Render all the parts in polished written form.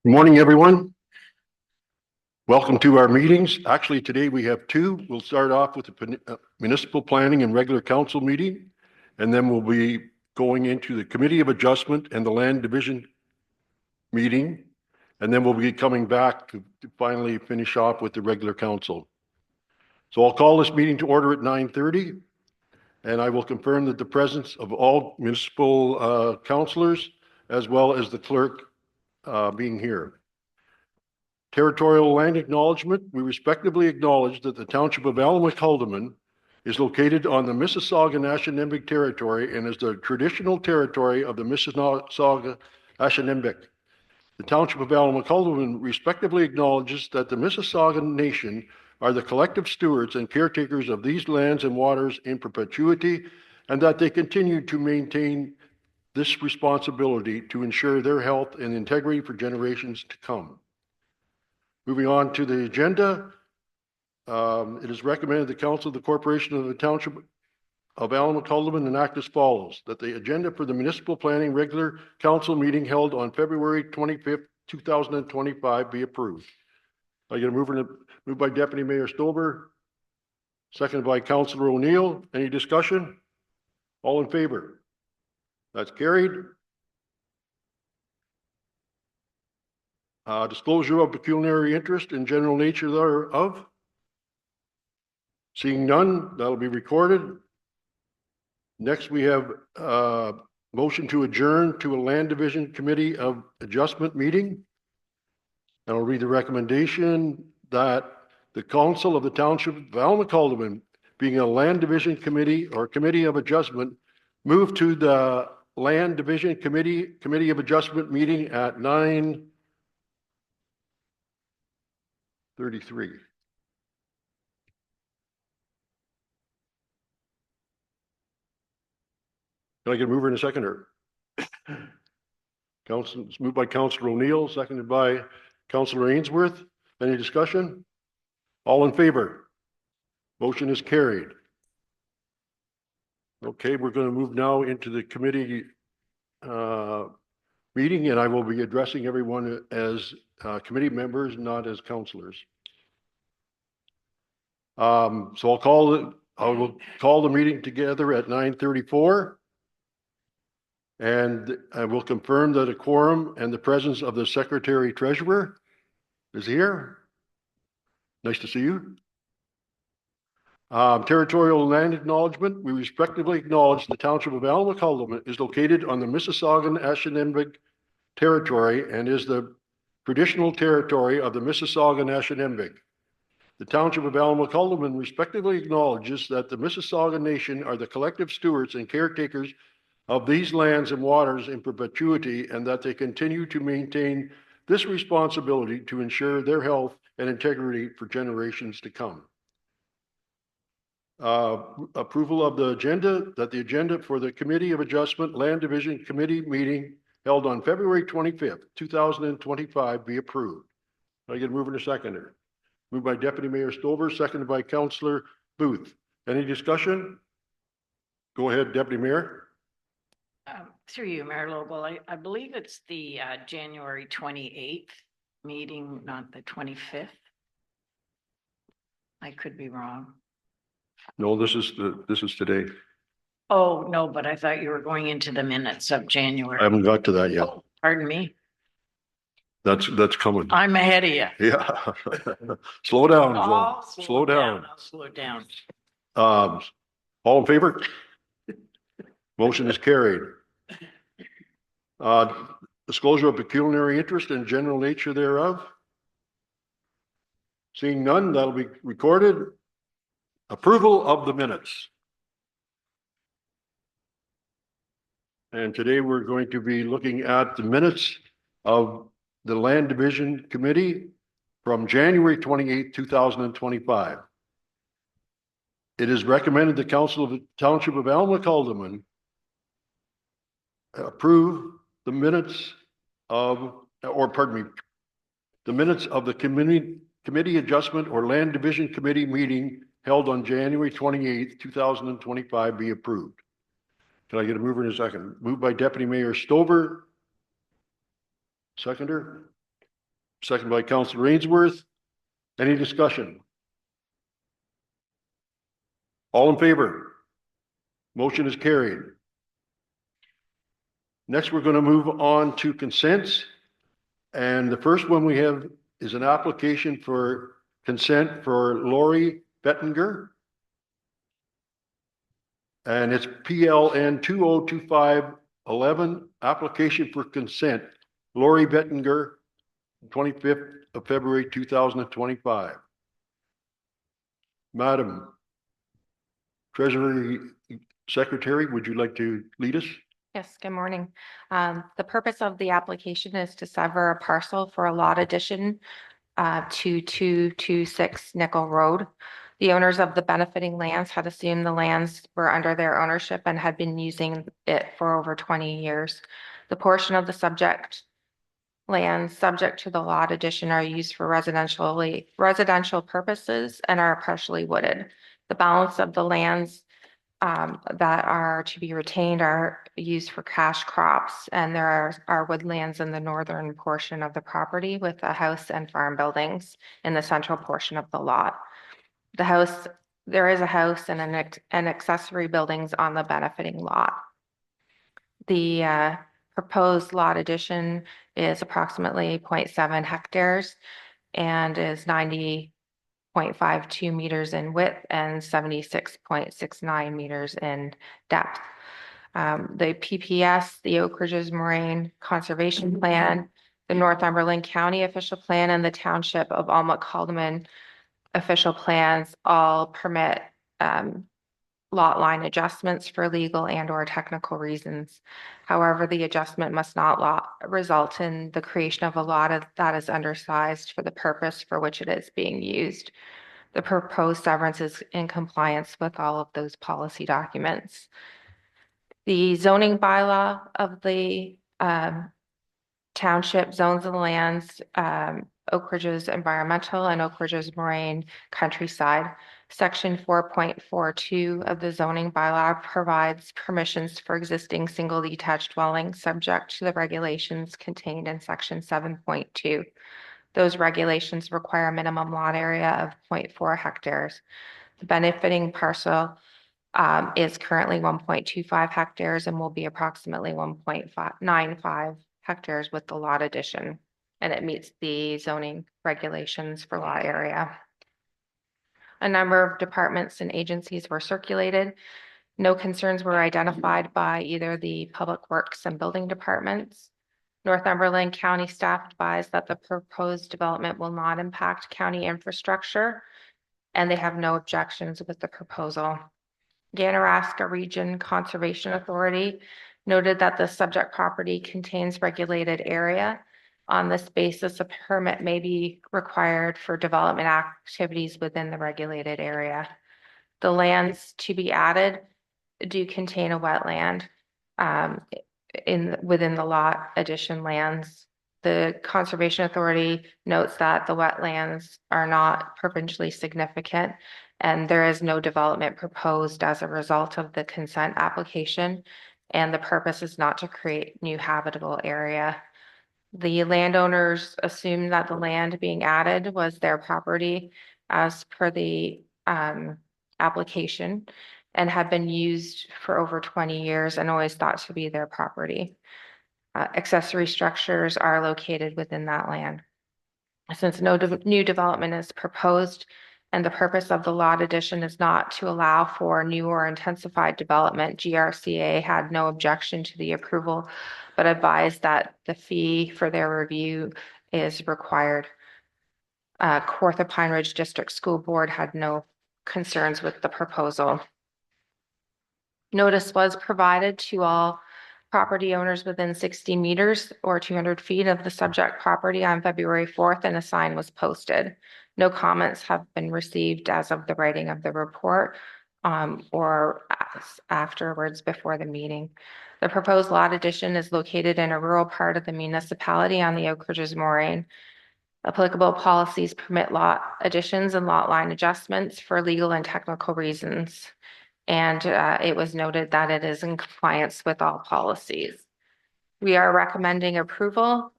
Good morning, everyone. Welcome to our meetings. Actually, today we have two. We'll start off with the municipal planning and regular council meeting, and then we'll be going into the Committee of Adjustment and the Land Division meeting, and then we'll be coming back to finally finish off with the regular council. So I'll call this meeting to order at 9:30, and I will confirm that the presence of all municipal councilors as well as the clerk being here. Territorial land acknowledgement. We respectively acknowledge that the township of Allen-McCalderman is located on the Mississauga-Ashanindic territory and is the traditional territory of the Mississauga-Ashanindic. The township of Allen-McCalderman respectively acknowledges that the Mississauga Nation are the collective stewards and caretakers of these lands and waters in perpetuity, and that they continue to maintain this responsibility to ensure their health and integrity for generations to come. Moving on to the agenda, it is recommended the Council of the Corporation of the Township of Allen-McCalderman enact as follows: that the agenda for the municipal planning regular council meeting held on February 25th, 2025 be approved. I get a move by Deputy Mayor Stover, seconded by Councillor O'Neill. Any discussion? All in favor? That's carried. Disclosure of pecuniary interest and general nature thereof. Seeing none, that'll be recorded. Next, we have motion to adjourn to a Land Division Committee of Adjustment meeting. And I'll read the recommendation that the Council of the Township of Allen-McCalderman, being a Land Division Committee or Committee of Adjustment, move to the Land Division Committee of Adjustment meeting at 9:33. Can I get a mover and a seconder? It's moved by Councillor O'Neill, seconded by Councillor Ainsworth. Any discussion? All in favor? Motion is carried. Okay, we're going to move now into the committee meeting, and I will be addressing everyone as committee members, not as councillors. So I will call the meeting together at 9:34. And I will confirm that a quorum and the presence of the Secretary Treasurer is here. Nice to see you. Territorial land acknowledgement. We respectively acknowledge the Township of Allen-McCalderman is located on the Mississauga-Ashanindic territory and is the traditional territory of the Mississauga-Ashanindic. The Township of Allen-McCalderman respectively acknowledges that the Mississauga Nation are the collective stewards and caretakers of these lands and waters in perpetuity, and that they continue to maintain this responsibility to ensure their health and integrity for generations to come. Approval of the agenda, that the agenda for the Committee of Adjustment Land Division Committee meeting held on February 25th, 2025 be approved. I get a mover and a seconder. Moved by Deputy Mayor Stover, seconded by Councillor Booth. Any discussion? Go ahead, Deputy Mayor. Through you, Mayor Lobel, I believe it's the January 28th meeting, not the 25th. I could be wrong. No, this is today. Oh, no, but I thought you were going into the minutes of January. I haven't got to that yet. Oh, pardon me. That's coming. I'm ahead of you. Yeah. Slow down. Slow down. I'll slow down. All in favor? Motion is carried. Disclosure of pecuniary interest and general nature thereof. Seeing none, that'll be recorded. Approval of the minutes. And today we're going to be looking at the minutes of the Land Division Committee from January 28, 2025. It is recommended the Council of the Township of Allen-McCalderman approve the minutes of, the minutes of the Committee Adjustment or Land Division Committee meeting held on January 28th, 2025 be approved. Can I get a mover in a second? Moved by Deputy Mayor Stover. Seconder. second by Councillor Ainsworth. Any discussion? All in favor? Motion is carried. Next, we're going to move on to consents. And the first one we have is an application for consent for Lori Bettinger. And it's PLN 202511, application for consent, Lori Bettinger, 25th of February, 2025. Madam Treasury Secretary, would you like to lead us? Yes, good morning. The purpose of the application is to sever a parcel for a lot addition to 226 Nickel Road. The owners of the benefiting lands had assumed the lands were under their ownership and had been using it for over 20 years. The portion of the subject lands subject to the lot addition are used for residential purposes and are partially wooded. The balance of the lands that are to be retained are used for cash crops, and there are woodlands in the northern portion of the property with a house and farm buildings in the central portion of the lot. There is a house and an accessory buildings on the benefiting lot. The proposed lot addition is approximately 0.7 hectares and is 90.52 meters in width and 76.69 meters in depth. The PPS, the Oak Ridges Moraine Conservation Plan, the Northumberland County Official Plan, and the Township of Alma Caldeman official plans all permit lot line adjustments for legal and or technical reasons. However, the adjustment must not result in the creation of a lot that is undersized for the purpose for which it is being used. The proposed severance is in compliance with all of those policy documents. The zoning bylaw of the township zones and lands, Oak Ridges Environmental and Oak Ridges Moraine Countryside. Section 4.42 of the zoning bylaw provides permissions for existing single detached dwellings subject to the regulations contained in section 7.2. Those regulations require a minimum lot area of 0.4 hectares. The benefiting parcel is currently 1.25 hectares and will be approximately 1.95 hectares with the lot addition. And it meets the zoning regulations for lot area. A number of departments and agencies were circulated. No concerns were identified by either the Public Works and Building departments. Northumberland County staff advised that the proposed development will not impact county infrastructure, and they have no objections with the proposal. The Anaraska Region Conservation Authority noted that the subject property contains regulated area. On this basis, a permit may be required for development activities within the regulated area. The lands to be added do contain a wetland within the lot addition lands. The Conservation Authority notes that the wetlands are not provincially significant and there is no development proposed as a result of the consent application, and the purpose is not to create new habitable area. The landowners assumed that the land being added was their property as per the application and had been used for over 20 years and always thought to be their property. Accessory structures are located within that land. Since no new development is proposed and the purpose of the lot addition is not to allow for new or intensified development, GRCA had no objection to the approval, but advised that the fee for their review is required. Kawartha Pine Ridge District School Board had no concerns with the proposal. Notice was provided to all property owners within 60 meters or 200 feet of the subject property on February 4th, and a sign was posted. No comments have been received as of the writing of the report or afterwards before the meeting. The proposed lot addition is located in a rural part of the municipality on the Oak Ridges Moraine. Applicable policies permit lot additions and lot line adjustments for legal and technical reasons. And it was noted that it is in compliance with all policies. We are recommending approval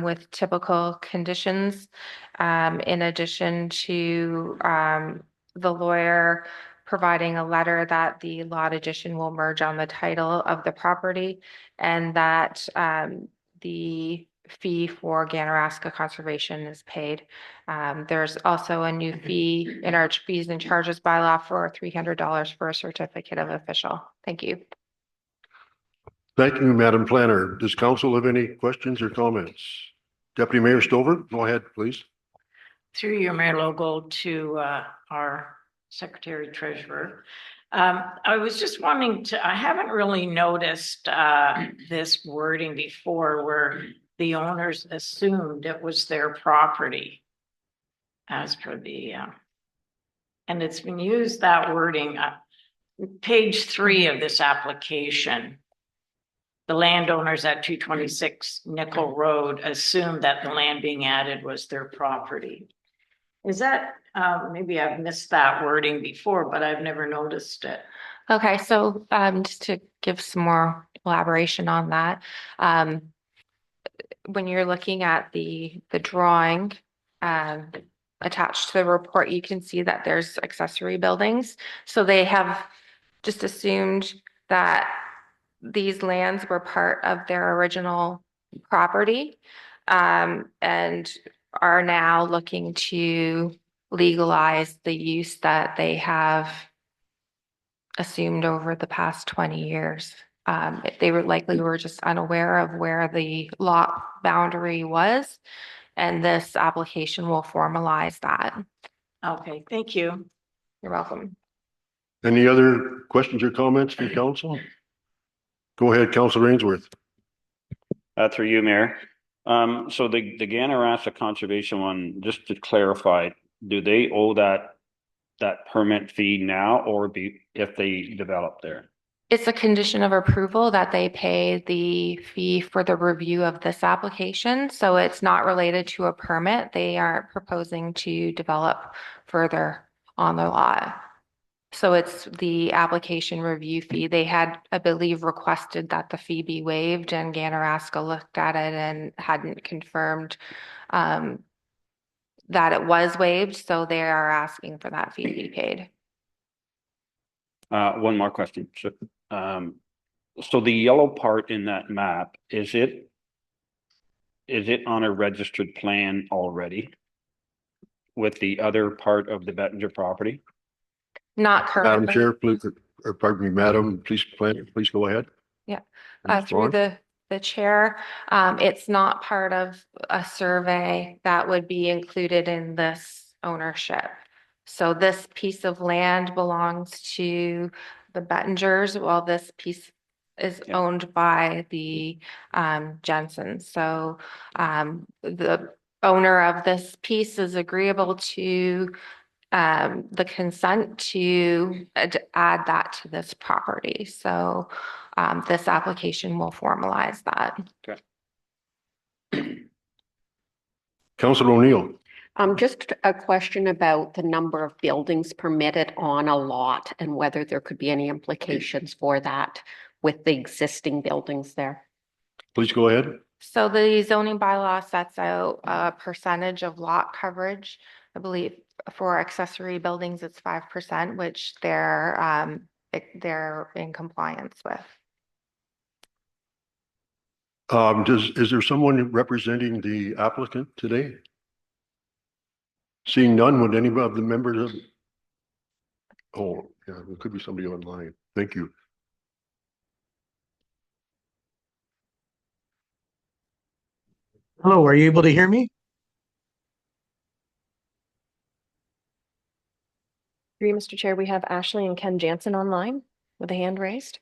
with typical conditions. In addition to the lawyer providing a letter that the lot addition will merge on the title of the property and that the fee for Ganaraska Conservation is paid. There's also a new fee in our fees and charges bylaw for $300 for a certificate of official. Thank you. Thank you, Madam Planner. Does council have any questions or comments? Deputy Mayor Stover, go ahead, please. Through you, Mayor Logo, to our Secretary Treasurer. I was just wanting to, I haven't really noticed this wording before where the owners assumed it was their property as per the, and it's been used, that wording, page 3 of this application. The landowners at 226 Nickel Road assumed that the land being added was their property. Is that, maybe I've missed that wording before, but I've never noticed it. Okay, so just to give some more elaboration on that, when you're looking at the drawing attached to the report, you can see that there's accessory buildings. So they have just assumed that these lands were part of their original property and are now looking to legalize the use that they have assumed over the past 20 years. They were likely were just unaware of where the lot boundary was, and this application will formalize that. Okay, thank you. You're welcome. Any other questions or comments from council? Go ahead, Councilor Ainsworth. Through you, Mayor. So the Ganarasa Conservation one, just to clarify, do they owe that permit fee now or if they develop there? It's a condition of approval that they pay the fee for the review of this application. So it's not related to a permit. They aren't proposing to develop further on the lot. So it's the application review fee. They had, I believe, requested that the fee be waived, and Ganaraska looked at it and hadn't confirmed that it was waived. So they are asking for that fee to be paid. One more question. So the yellow part in that map, is it on a registered plan already with the other part of the Bettinger property? Not Madam currently. Chair, please, or pardon me, Madam, please go ahead. Yeah, Ms. through Vaughn? the chair, it's not part of a survey that would be included in this ownership. So this piece of land belongs to the Bettingers, while this piece is owned by the Jensens. So the owner of this piece is agreeable to the consent to add that to this property. So this application will formalize that. Okay. Councilor O'Neill. Just a question about the number of buildings permitted on a lot and whether there could be any implications for that with the existing buildings there. Please go ahead. So the zoning bylaw sets out a percentage of lot coverage. I believe for accessory buildings, it's 5%, which they're in compliance with. Is there someone representing the applicant today? Seeing none, would any of the members of, oh, yeah, there could be somebody online. Thank you. Hello, are you able to hear me? Through you, Mr. Chair, we have Ashley and Ken Jansen online with a hand raised.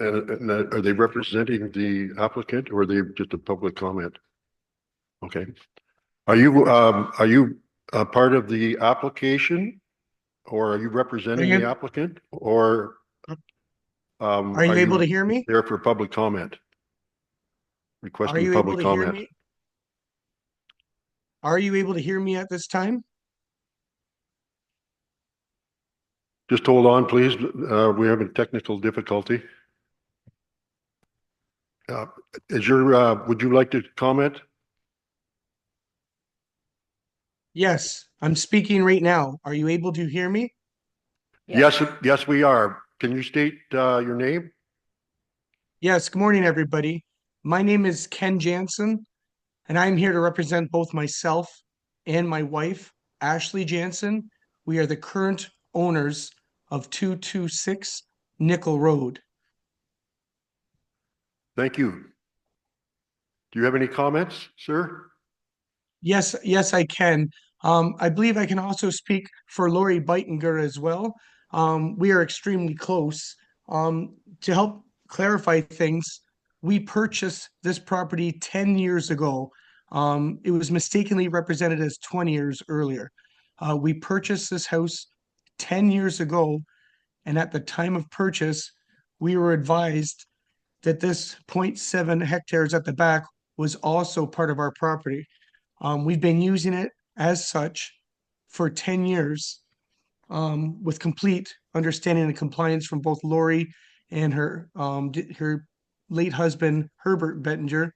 And are they representing the applicant or are they just a public comment? Okay. Are you part of the application or are you representing the applicant or Are you able to hear me? there for public comment? Are Requesting you able public to hear comment. me? Are you able to hear me at this time? Just hold on, please. We have a technical difficulty. Uh, would you like to comment? Yes, I'm speaking right now. Are you able to hear me? Yes, yes, we are. Can you state your name? Yes, good morning, everybody. My name is Ken Jansen, and I'm here to represent both myself and my wife, Ashley Jansen. We are the current owners of 226 Nickel Road. Thank you. Do you have any comments, sir? Yes, I can. I believe I can also speak for Lori Beitinger as well. We are extremely close. To help clarify things, we purchased this property 10 years ago. It was mistakenly represented as 20 years earlier. We purchased this house 10 years ago, and at the time of purchase, we were advised that this 0.7 hectares at the back was also part of our property. We've been using it as such for 10 years, with complete understanding and compliance from both Lori and her late husband, Herbert Bettinger.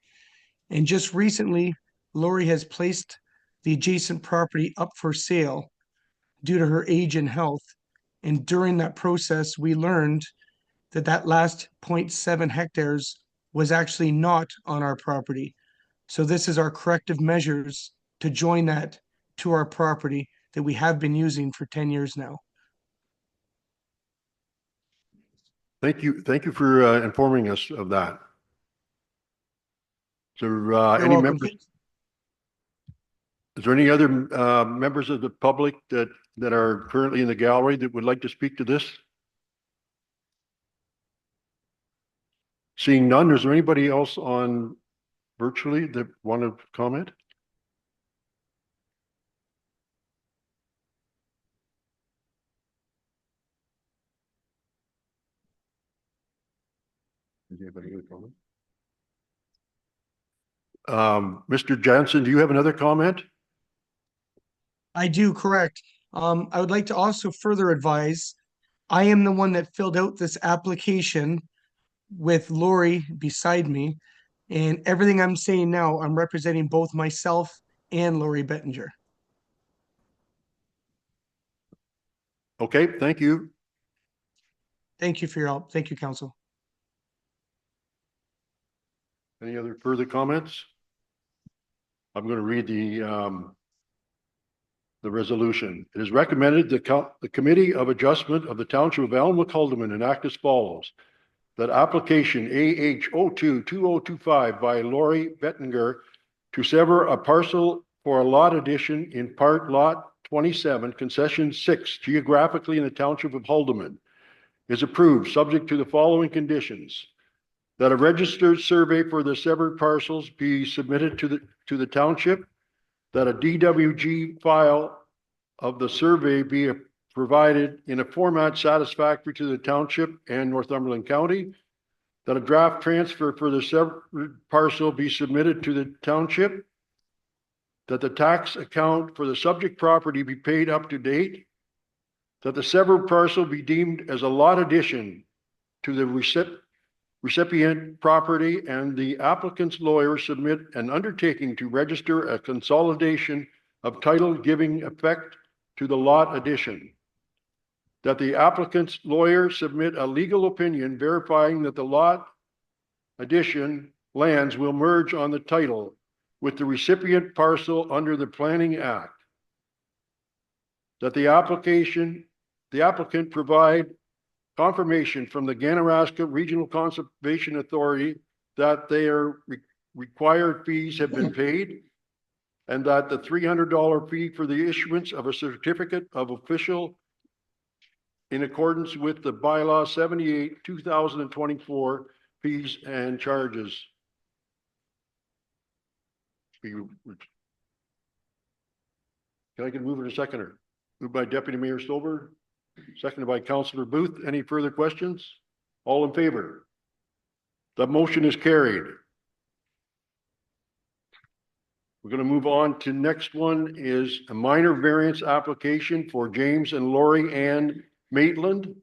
And just recently, Lori has placed the adjacent property up for sale due to her age and health. And during that process, we learned that that last 0.7 hectares was actually not on our property. So this is our corrective measures to join that to our property that we have been using for 10 years now. Thank you. Thank you for informing us of that. So, You're any welcome. members? Is there any other members of the public that are currently in the gallery that would like to speak to this? Seeing none, is there anybody else on virtually that want to comment? Does anybody have a comment? Mr. Jansen, do you have another comment? I do, correct. I would like to also further advise, I am the one that filled out this application with Lori beside me. And everything I'm saying now, I'm representing both myself and Lori Bettinger. Okay, thank you. Thank you for your help. Thank you, Council. Any other further comments? I'm going to read the resolution. It is recommended the Committee of Adjustment of the Township of Elm-McCulderman enact as follows. That application AH022025 by Lori Bettinger to sever a parcel for a lot addition in part lot 27, concession 6, geographically in the Township of Haldeman, is approved, subject to the following conditions. That a registered survey for the severed parcels be submitted to the township, that a DWG file of the survey be provided in a format satisfactory to the township and Northumberland County, that a draft transfer for the severed parcel be submitted to the township, that the tax account for the subject property be paid up to date, that the severed parcel be deemed as a lot addition to the recipient property, and the applicant's lawyer submit an undertaking to register a consolidation of title giving effect to the lot addition. That the applicant's lawyer submit a legal opinion verifying that the lot addition lands will merge on the title with the recipient parcel under the Planning Act. That the applicant provide confirmation from the Ganaraska Regional Conservation Authority that their required fees have been paid, and that the $300 fee for the issuance of a certificate of official in accordance with the bylaw 78, 2024 fees and charges. Can I get a mover and a seconder? Moved by Deputy Mayor Stover, seconded by Councillor Booth. Any further questions? All in favor? The motion is carried. We're going to move on to next one is a minor variance application for James and Lori Ann Maitland.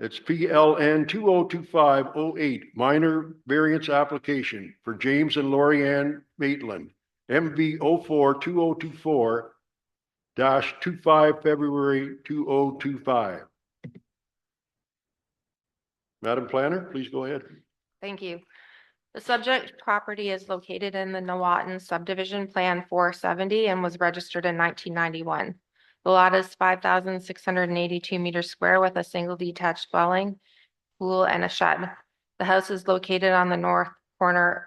It's PLN 202508, minor variance application for James and Lori Ann Maitland, MV 042024-25 February 2025. Madam Planner, please go ahead. Thank you. The subject property is located in the Nawatin Subdivision Plan 470 and was registered in 1991. The lot is 5,682 meters square with a single detached dwelling, pool, and a shed. The house is located on the north corner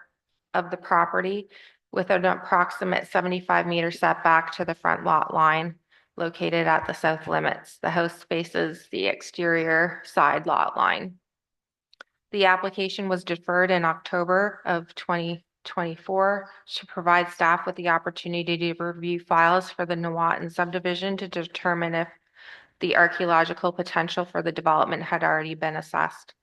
of the property with an approximate 75-meter setback to the front lot line located at the south limits. The house faces the exterior side lot line. The application was deferred in October of 2024 to provide staff with the opportunity to review files for the Nawatin subdivision to determine if the archaeological potential for the development had already been assessed.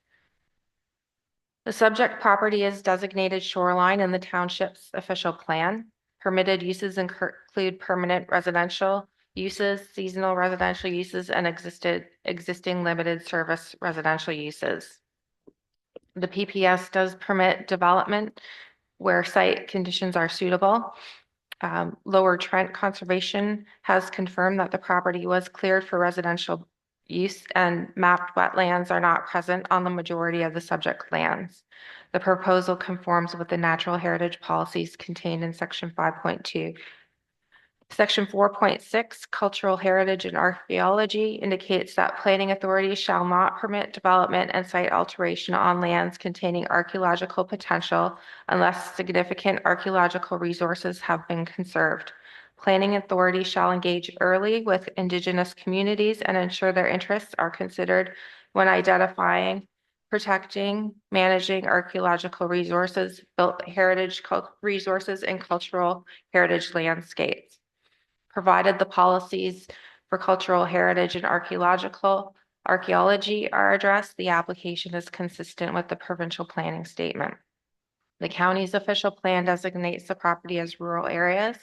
The subject property is designated shoreline in the township's official plan. Permitted uses include permanent residential uses, seasonal residential uses, and existing limited service residential uses. The PPS does permit development where site conditions are suitable. Lower Trent Conservation has confirmed that the property was cleared for residential use and mapped wetlands are not present on the majority of the subject lands. The proposal conforms with the natural heritage policies contained in Section 5.2. Section 4.6, Cultural Heritage and Archaeology, indicates that planning authorities shall not permit development and site alteration on lands containing archaeological potential unless significant archaeological resources have been conserved. Planning authorities shall engage early with Indigenous communities and ensure their interests are considered when identifying, protecting, managing archaeological resources, built heritage resources, and cultural heritage landscapes. Provided the policies for cultural heritage and archaeology are addressed, the application is consistent with the provincial planning statement. The county's official plan designates the property as rural areas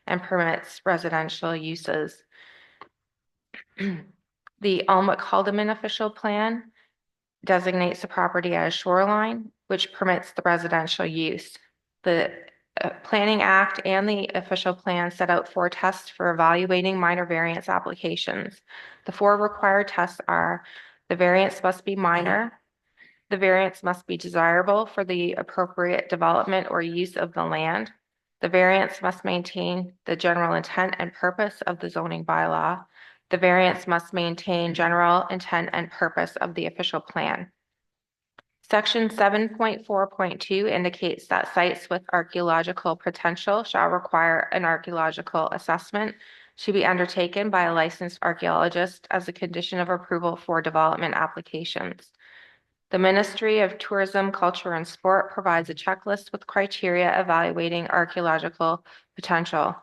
and permits residential uses. The Almac-Haldeman official plan designates the property as shoreline, which permits the residential use. The Planning Act and the official plan set out 4 tests for evaluating minor variance applications. The 4 required tests are: the variance must be minor, the variance must be desirable for the appropriate development or use of the land, the variance must maintain the general intent and purpose of the zoning bylaw, the variance must maintain general intent and purpose of the official plan. Section 7.4.2 indicates that sites with archaeological potential shall require an archaeological assessment to be undertaken by a licensed archaeologist as a condition of approval for development applications. The Ministry of Tourism, Culture, and Sport provides a checklist with criteria evaluating archaeological potential.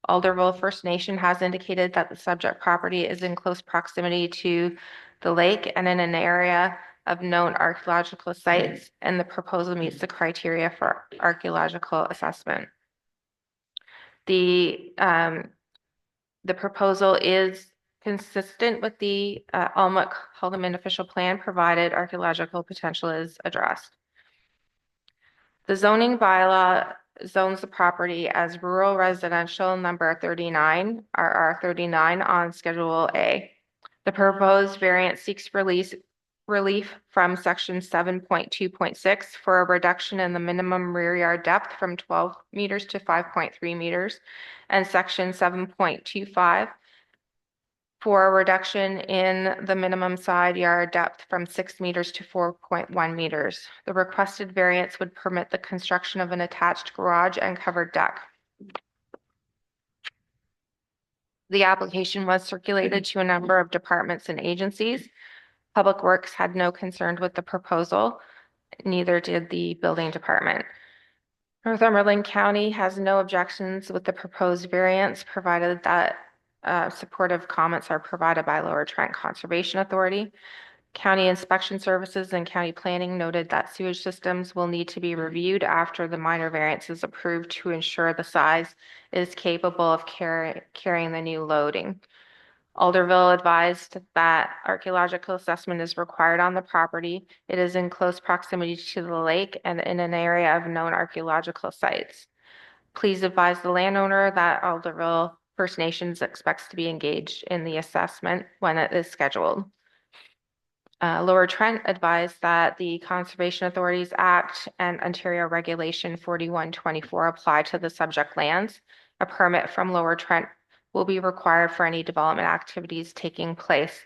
Alderville First Nation has indicated that the subject property is in close proximity to the lake and in an area of known archaeological sites, and the proposal meets the criteria for archaeological assessment. The proposal is consistent with the Almac-Haldeman official plan, provided archaeological potential is addressed. The zoning bylaw zones the property as rural residential number 39, RR 39 on Schedule A. The proposed variance seeks relief from Section 7.2.6 for a reduction in the minimum rear yard depth from 12 meters to 5.3 meters, and Section 7.25 for a reduction in the minimum side yard depth from 6 meters to 4.1 meters. The requested variance would permit the construction of an attached garage and covered deck. The application was circulated to a number of departments and agencies. Public Works had no concern with the proposal, neither did the building department. Northumberland County has no objections with the proposed variance, provided that supportive comments are provided by Lower Trent Conservation Authority. County Inspection Services and County Planning noted that sewage systems will need to be reviewed after the minor variance is approved to ensure the size is capable of carrying the new loading. Alderville advised that archaeological assessment is required on the property. It is in close proximity to the lake and in an area of known archaeological sites. Please advise the landowner that Alderville First Nations expects to be engaged in the assessment when it is scheduled. Lower Trent advised that the Conservation Authorities Act and Ontario Regulation 4124 apply to the subject lands. A permit from Lower Trent will be required for any development activities taking place.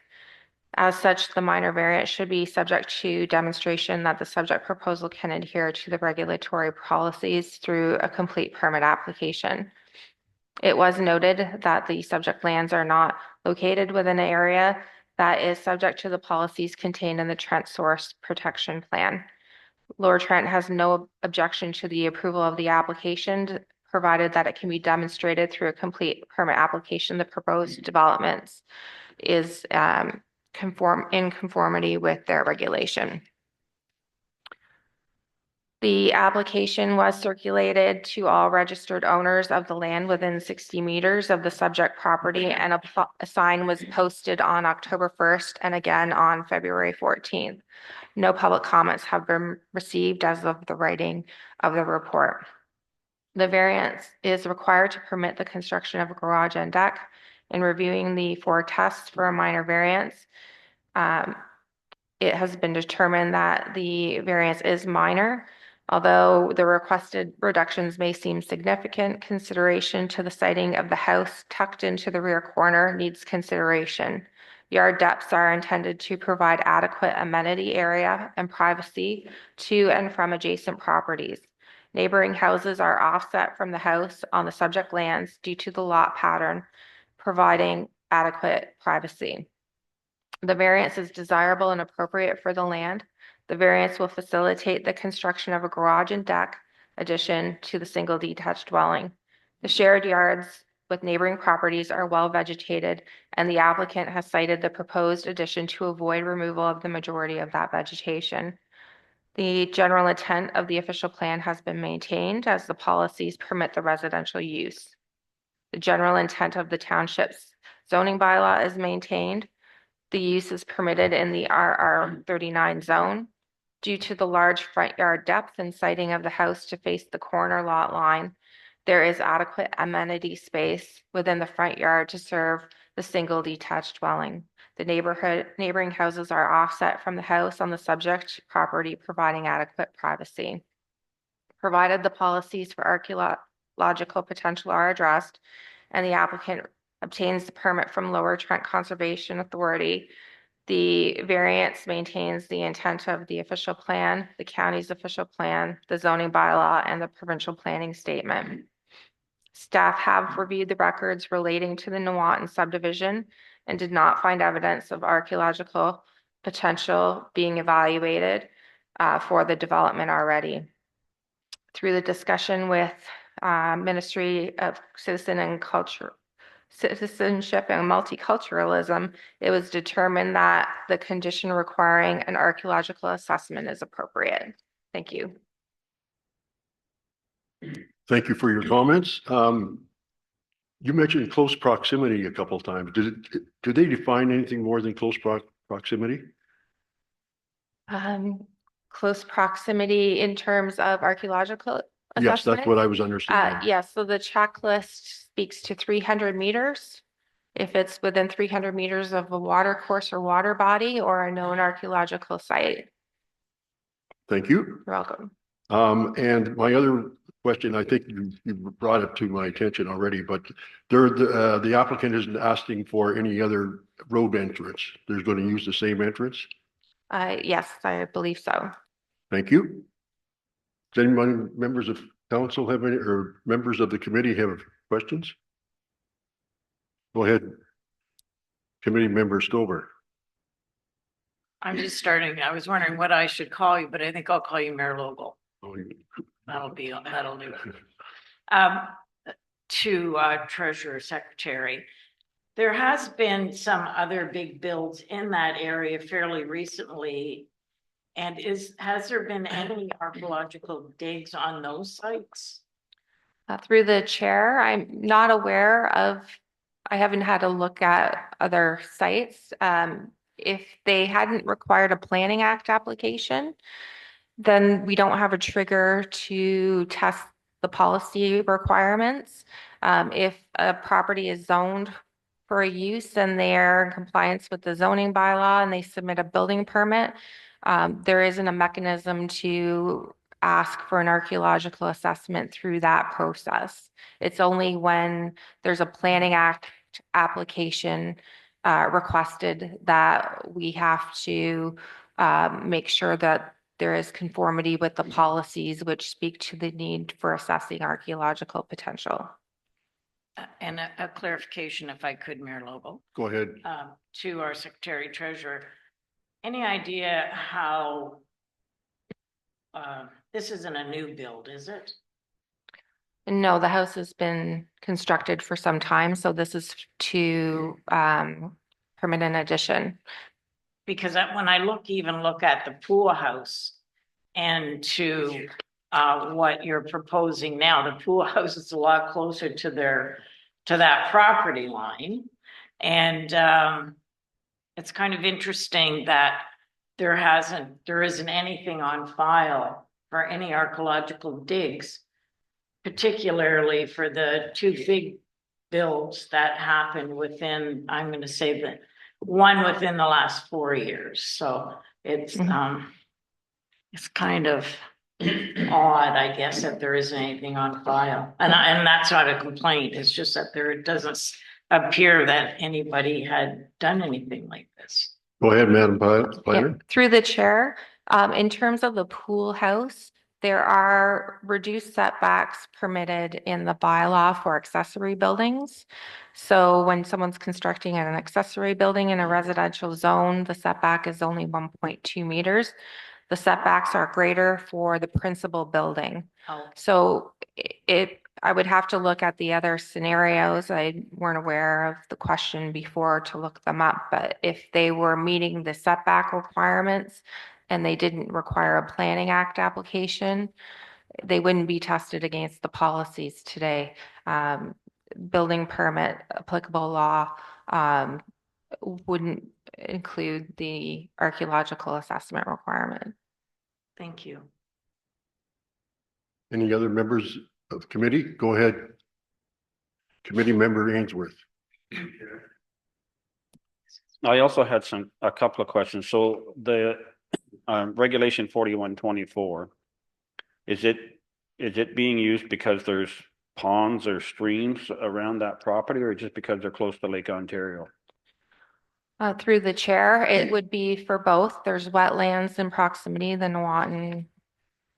As such, the minor variance should be subject to demonstration that the subject proposal can adhere to the regulatory policies through a complete permit application. It was noted that the subject lands are not located within an area that is subject to the policies contained in the Trent Source Protection Plan. Lower Trent has no objection to the approval of the application, provided that it can be demonstrated through a complete permit application. The proposed developments is in conformity with their regulation. The application was circulated to all registered owners of the land within 60 meters of the subject property, and a sign was posted on October 1st and again on February 14th. No public comments have been received as of the writing of the report. The variance is required to permit the construction of a garage and deck. In reviewing the 4 tests for a minor variance, it has been determined that the variance is minor. Although the requested reductions may seem significant, consideration to the siting of the house tucked into the rear corner needs consideration. Yard depths are intended to provide adequate amenity area and privacy to and from adjacent properties. Neighboring houses are offset from the house on the subject lands due to the lot pattern, providing adequate privacy. The variance is desirable and appropriate for the land. The variance will facilitate the construction of a garage and deck addition to the single detached dwelling. The shared yards with neighboring properties are well vegetated, and the applicant has cited the proposed addition to avoid removal of the majority of that vegetation. The general intent of the official plan has been maintained as the policies permit the residential use. The general intent of the township's zoning bylaw is maintained. The use is permitted in the RR 39 zone. Due to the large front yard depth and siting of the house to face the corner lot line, there is adequate amenity space within the front yard to serve the single detached dwelling. The neighboring houses are offset from the house on the subject property, providing adequate privacy. Provided the policies for archaeological potential are addressed and the applicant obtains the permit from Lower Trent Conservation Authority, the variance maintains the intent of the official plan, the county's official plan, the zoning bylaw, and the provincial planning statement. Staff have reviewed the records relating to the Nuwauton subdivision and did not find evidence of archaeological potential being evaluated for the development already. Through the discussion with Ministry of Citizenship and Multiculturalism, it was determined that the condition requiring an archaeological assessment is appropriate. Thank you. Thank you for your comments. You mentioned close proximity a couple of times. Do they define anything more than close proximity? Close proximity in terms of archaeological Yes, assessment? that's what I was understanding. Yes, so the checklist speaks to 300 meters. If it's within 300 meters of a water course or water body or a known archaeological site. Thank you. You're welcome. And my other question, I think you brought it to my attention already, but the applicant isn't asking for any other road entrance. They're going to use the same entrance? Yes, I believe so. Thank you. Does anyone, members of council have any, or members of the committee have questions? Go ahead. Committee member Stover. I'm just starting. I was wondering what I should call you, but I think I'll call you Mayor Logal. That'll do. To Treasurer Secretary, there has been some other big builds in that area fairly recently. And has there been any archaeological digs on those sites? Through the chair, I'm not aware of I haven't had a look at other sites. If they hadn't required a Planning Act application, then we don't have a trigger to test the policy requirements. If a property is zoned for a use and they're in compliance with the zoning bylaw and they submit a building permit, there isn't a mechanism to ask for an archaeological assessment through that process. It's only when there's a Planning Act application requested that we have to make sure that there is conformity with the policies which speak to the need for assessing archaeological potential. And a clarification, if I could, Mayor Lobo, Go ahead. to our Secretary Treasurer. Any idea how, this isn't a new build, is it? No, the house has been constructed for some time, so this is to permit an addition. Because when I even look at the pool house and to what you're proposing now, the pool house is a lot closer to that property line. And it's kind of interesting that there isn't anything on file for any archaeological digs, particularly for the two big builds that happened within, I'm going to say that one within the last 4 years. So it's kind of odd, I guess, that there isn't anything on file. And that's not a complaint. It's just that it doesn't appear that anybody had done anything like this. Go ahead, Madam Yep. Planner. Through the chair, in terms of the pool house, there are reduced setbacks permitted in the bylaw for accessory buildings. So when someone's constructing an accessory building in a residential zone, the setback is only 1.2 meters. The setbacks are greater for the principal building. Oh, So I would have to look at the other scenarios. I weren't aware of the question before to look them up, but if they were meeting the setback requirements and they didn't require a Planning Act application, they wouldn't be tested against the policies today. Building permit applicable law wouldn't include the archaeological assessment requirement. thank you. Any other members of the committee? Go ahead. Committee Member Ainsworth. I also had a couple of questions. So the regulation 4124, is it being used because there's ponds or streams around that property, or just because they're close to Lake Ontario? Through the chair, it would be for both. There's wetlands in proximity. The Nuwauton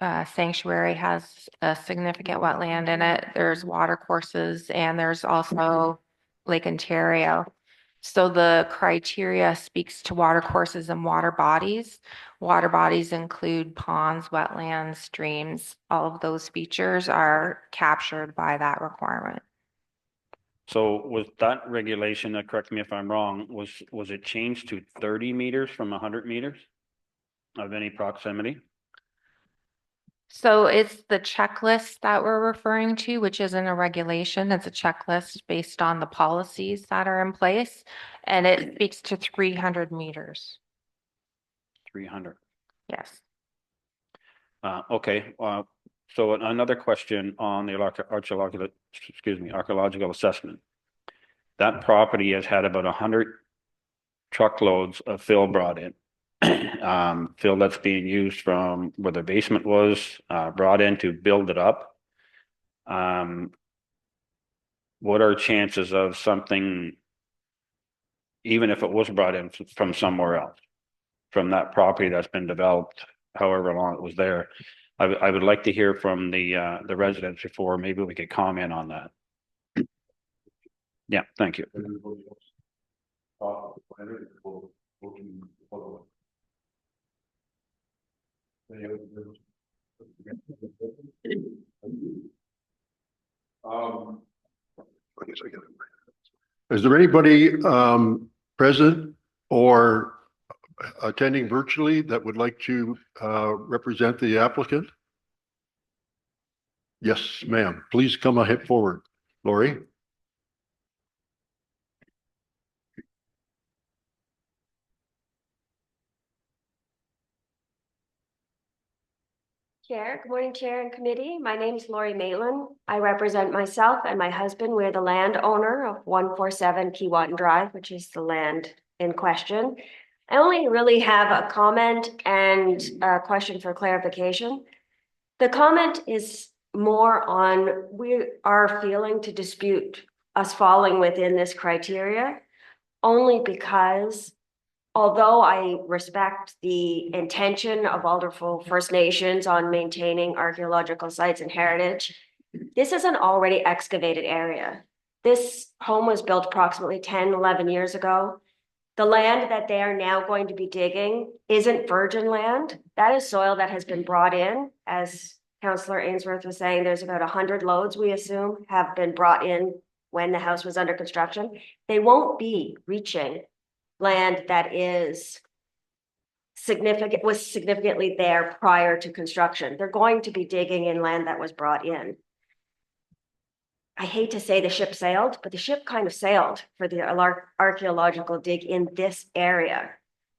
Sanctuary has a significant wetland in it. There's water courses and there's also Lake Ontario. So the criteria speaks to water courses and water bodies. Water bodies include ponds, wetlands, streams. All of those features are captured by that requirement. So was that regulation, correct me if I'm wrong, was it changed to 30 meters from 100 meters of any proximity? So it's the checklist that we're referring to, which isn't a regulation. It's a checklist based on the policies that are in place. And it speaks to 300 meters. 300. Yes. Okay. So another question on the archaeological assessment. That property has had about 100 truckloads of fill brought in. Fill that's being used from where the basement was, brought in to build it up. What are chances of something, even if it was brought in from somewhere else, from that property that's been developed, however long it was there? I would like to hear from the residents before maybe we could comment on that. Yeah, thank you. Is there anybody present or attending virtually that would like to represent the applicant? Yes, ma'am. Please come ahead forward. Lori? Chair. Good morning, Chair and Committee. My name is Lori Maitland. I represent myself and my husband. We're the landowner of 147 Keewatin Drive, which is the land in question. I only really have a comment and a question for clarification. The comment is more on we are feeling to dispute us falling within this criteria only because although I respect the intention of Alderful First Nations on maintaining archaeological sites and heritage, this is an already excavated area. This home was built approximately 10, 11 years ago. The land that they are now going to be digging isn't virgin land. That is soil that has been brought in. As Councillor Ainsworth was saying, there's about 100 loads, we assume, have been brought in when the house was under construction. They won't be reaching land that is was significantly there prior to construction. They're going to be digging in land that was brought in. I hate to say the ship sailed, but the ship kind of sailed for the archaeological dig in this area.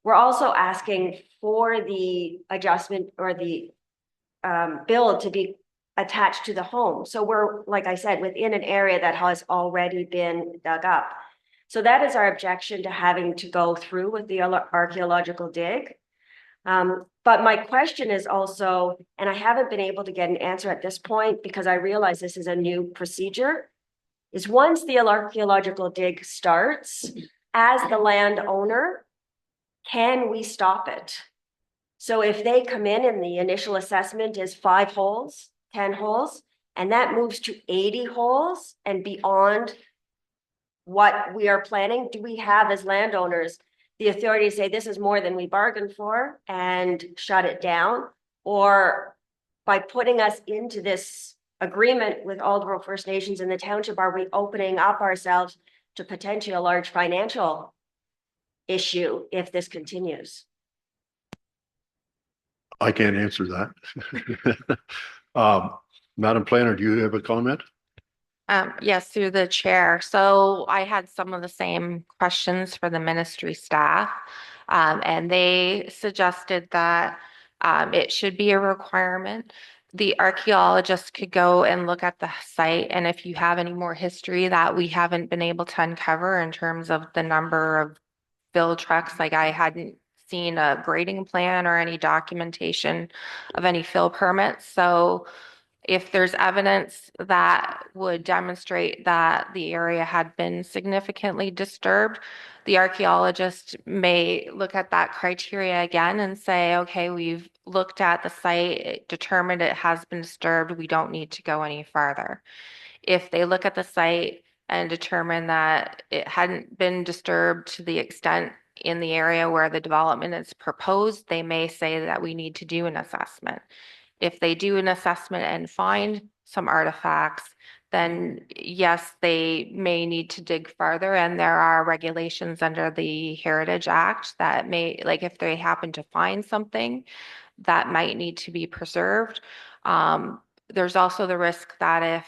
We're also asking for the adjustment or the build to be attached to the home. So we're, like I said, within an area that has already been dug up. So that is our objection to having to go through with the archaeological dig. But my question is also, and I haven't been able to get an answer at this point because I realize this is a new procedure, is once the archaeological dig starts, as the landowner, can we stop it? So if they come in and the initial assessment is 5 holes, 10 holes, and that moves to 80 holes and beyond what we are planning, do we have as landowners the authority to say this is more than we bargained for and shut it down? Or by putting us into this agreement with all the First Nations in the township, are we opening up ourselves to potentially a large financial issue if this continues? I can't answer that. Madam Planner, do you have a comment? Yes, through the chair. So I had some of the same questions for the ministry staff. And they suggested that it should be a requirement. The archaeologist could go and look at the site, and if you have any more history that we haven't been able to uncover in terms of the number of fill trucks, like I hadn't seen a grading plan or any documentation of any fill permits. So if there's evidence that would demonstrate that the area had been significantly disturbed, the archaeologist may look at that criteria again and say, okay, we've looked at the site, determined it has been disturbed, we don't need to go any farther. If they look at the site and determine that it hadn't been disturbed to the extent in the area where the development is proposed, they may say that we need to do an assessment. If they do an assessment and find some artifacts, then yes, they may need to dig further. And there are regulations under the Heritage Act that may, like if they happen to find something that might need to be preserved. There's also the risk that if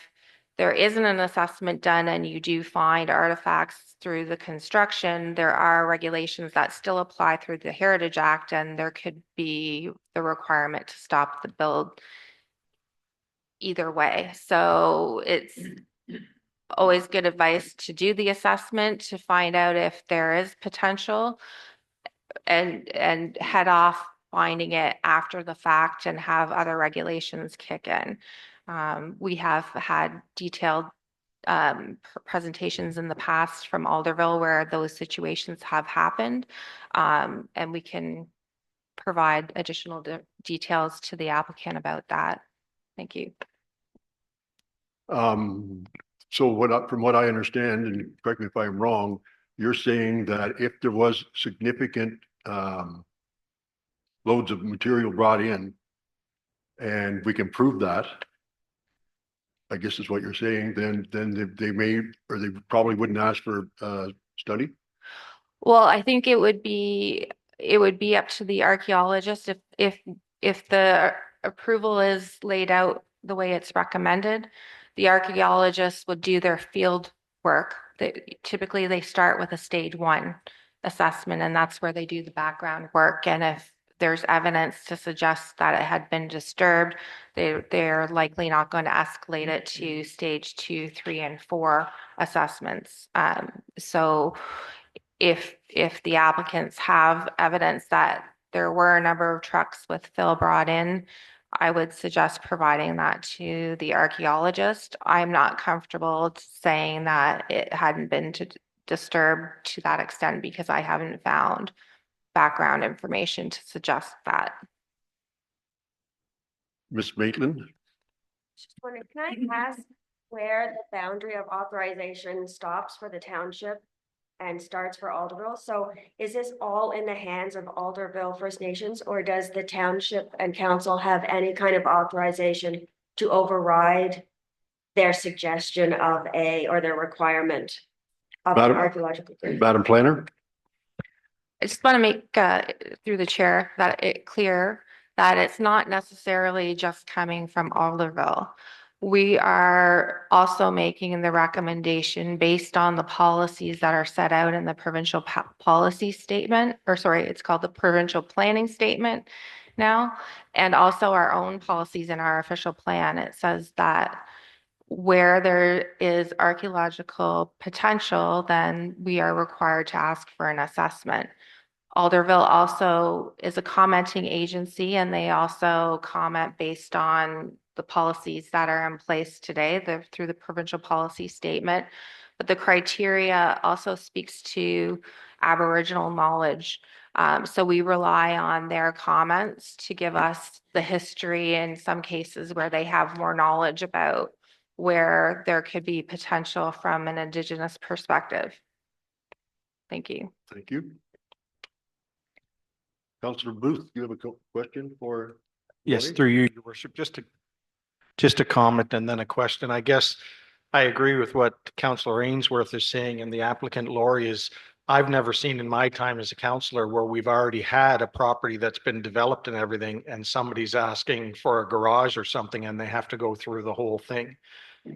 there isn't an assessment done and you do find artifacts through the construction, there are regulations that still apply through the Heritage Act, and there could be the requirement to stop the build either way. So it's always good advice to do the assessment to find out if there is potential and head off finding it after the fact and have other regulations kick in. We have had detailed presentations in the past from Alderville where those situations have happened, and we can provide additional details to the applicant about that. Thank you. So from what I understand, and correct me if I'm wrong, you're saying that if there was significant loads of material brought in and we can prove that, I guess is what you're saying, then they may, or they probably wouldn't ask for a study? Well, I think it would be up to the archaeologist if the approval is laid out the way it's recommended, the archaeologist would do their field work. Typically they start with a stage 1 assessment, and that's where they do the background work. And if there's evidence to suggest that it had been disturbed, they're likely not going to escalate it to stage 2, 3, and 4 assessments. So if the applicants have evidence that there were a number of trucks with fill brought in, I would suggest providing that to the archaeologist. I'm not comfortable saying that it hadn't been disturbed to that extent because I haven't found background information to suggest that. Ms. Maitland? Just wondering, can I ask where the boundary of authorization stops for the township and starts for Alderville? So is this all in the hands of Alderville First Nations, or does the township and council have any kind of authorization to override their suggestion of or their requirement of an Madam- archaeological group? Madam Planner? I just want to make, through the chair, that it clear that it's not necessarily just coming from Alderville. We are also making the recommendation based on the policies that are set out in the provincial policy statement, or sorry, it's called the provincial planning statement now, and also our own policies in our official plan. It says that where there is archaeological potential, then we are required to ask for an assessment. Alderville also is a commenting agency, and they also comment based on the policies that are in place today through the provincial policy statement. But the criteria also speaks to Aboriginal knowledge. So we rely on their comments to give us the history in some cases where they have more knowledge about where there could be potential from an Indigenous perspective. Thank you. Thank you. Councillor Booth, you have a question for? Yes, Lori? through you, Your Worship. Just a comment and then a question. I guess I agree with what Councillor Ainsworth is saying, and the applicant Lori is, I've never seen in my time as a councillor where we've already had a property that's been developed and everything, and somebody's asking for a garage or something and they have to go through the whole thing.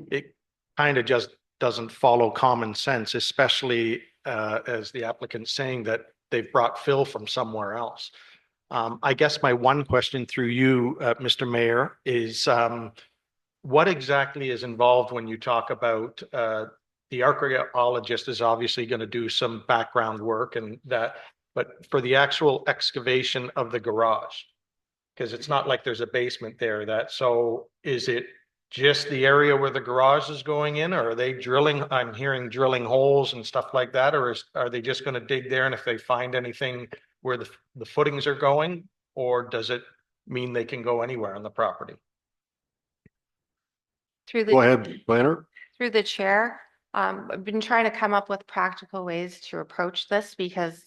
It kind of just doesn't follow common sense, especially as the applicant's saying that they've brought fill from somewhere else. I guess my one question through you, Mr. Mayor, is what exactly is involved when you talk about the archaeologist is obviously going to do some background work and that, but for the actual excavation of the garage, because it's not like there's a basement there, so is it just the area where the garage is going in, or are they drilling? I'm hearing drilling holes and stuff like that, or are they just going to dig there, and if they find anything where the footings are going, or does it mean they can go anywhere on the property? Go ahead, Planner. Through the chair, I've been trying to come up with practical ways to approach this because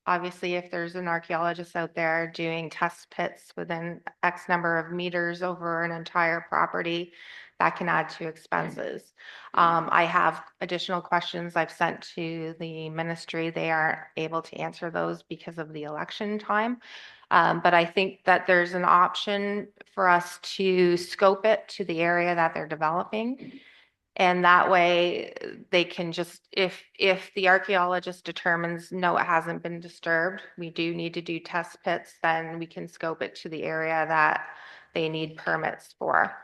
obviously if there's an archaeologist out there doing test pits within X number of meters over an entire property, that can add to expenses. I have additional questions I've sent to the ministry. They aren't able to answer those because of the election time. But I think that there's an option for us to scope it to the area that they're developing. And that way they can just, if the archaeologist determines, no, it hasn't been disturbed, we do need to do test pits, then we can scope it to the area that they need permits for.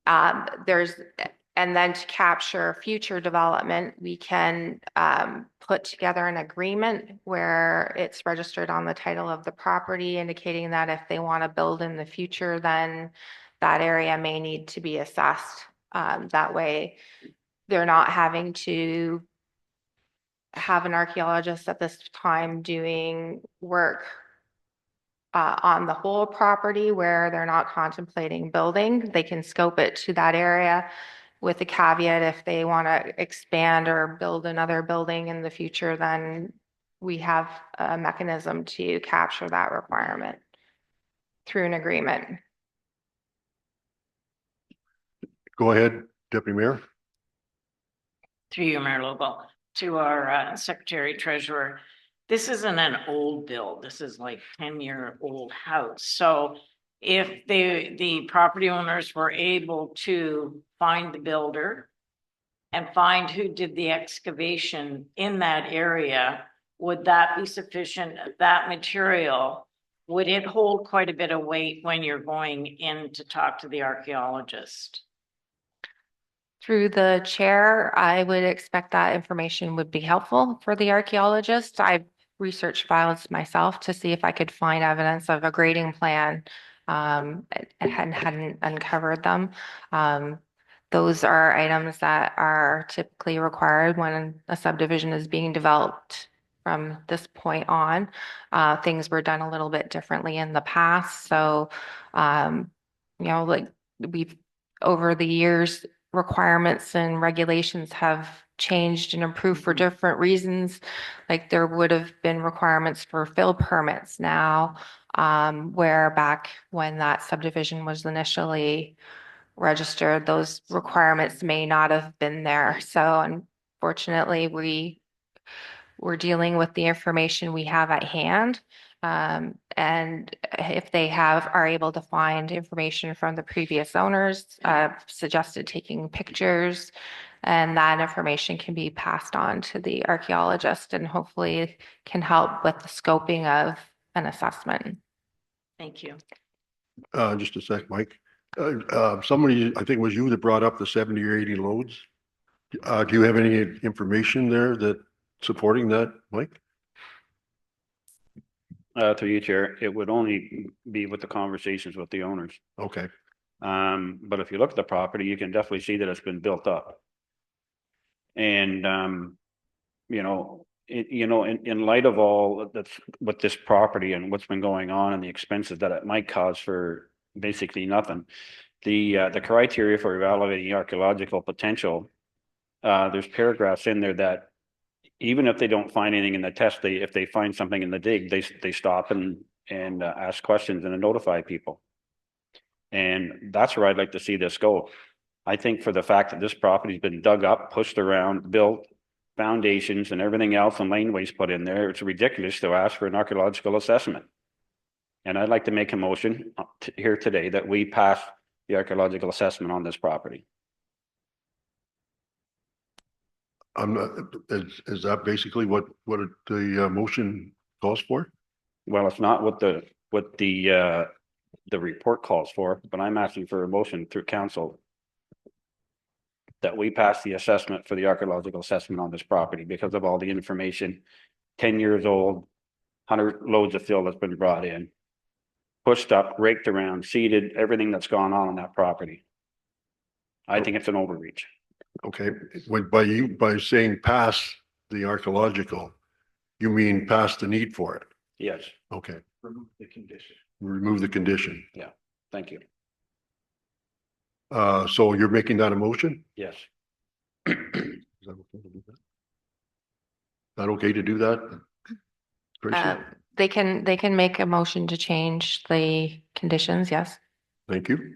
And then to capture future development, we can put together an agreement where it's registered on the title of the property, indicating that if they want to build in the future, then that area may need to be assessed. That way, they're not having to have an archaeologist at this time doing work on the whole property where they're not contemplating building. They can scope it to that area with the caveat if they want to expand or build another building in the future, then we have a mechanism to capture that requirement through an agreement. Go ahead, Deputy Mayor. Through you, Mayor Lobo, to our Secretary Treasurer. This isn't an old build. This is like 10-year-old house. So if the property owners were able to find the builder and find who did the excavation in that area, would that be sufficient? That material would it hold quite a bit of weight when you're going in to talk to the archaeologist? Through the chair, I would expect that information would be helpful for the archaeologist. I've researched files myself to see if I could find evidence of a grading plan, and hadn't uncovered them. Those are items that are typically required when a subdivision is being developed from this point on. Things were done a little bit differently in the past, so, like we've, over the years, requirements and regulations have changed and improved for different reasons. Like there would have been requirements for fill permits now, where back when that subdivision was initially registered, those requirements may not have been there. So unfortunately, we're dealing with the information we have at hand. And if they are able to find information from the previous owners, suggested taking pictures, and that information can be passed on to the archaeologist and hopefully can help with the scoping of an assessment. Thank you. Just a sec, Mike. Somebody, I think it was you that brought up the 70 or 80 loads. Do you have any information there that supporting that, Mike? Through you, Chair, it would only be with the conversations with the owners. Okay. But if you look at the property, you can definitely see that it's been built up. And, in light of all that's with this property and what's been going on and the expenses that it might cause for basically nothing, the criteria for evaluating archaeological potential, there's paragraphs in there that even if they don't find anything in the test, if they find something in the dig, they stop and ask questions and notify people. And that's where I'd like to see this go. I think for the fact that this property's been dug up, pushed around, built foundations and everything else and laneways put in there, it's ridiculous to ask for an archaeological assessment. And I'd like to make a motion here today that we pass the archaeological assessment on this property. Is that basically what the motion calls for? Well, it's not what the report calls for, but I'm asking for a motion through council that we pass the assessment for the archaeological assessment on this property because of all the information, 10 years old, 100 loads of fill that's been brought in, pushed up, raked around, seeded, everything that's gone on that property. I think it's an overreach. Okay, by saying pass the archaeological, you mean pass the need for it? Yes. Okay. Remove the condition. Remove the condition. Yeah. Thank you. So you're making that a motion? Yes. Is that okay to do that? Is that okay to do that? Tracy? They can make a motion to change the conditions, yes. Thank you.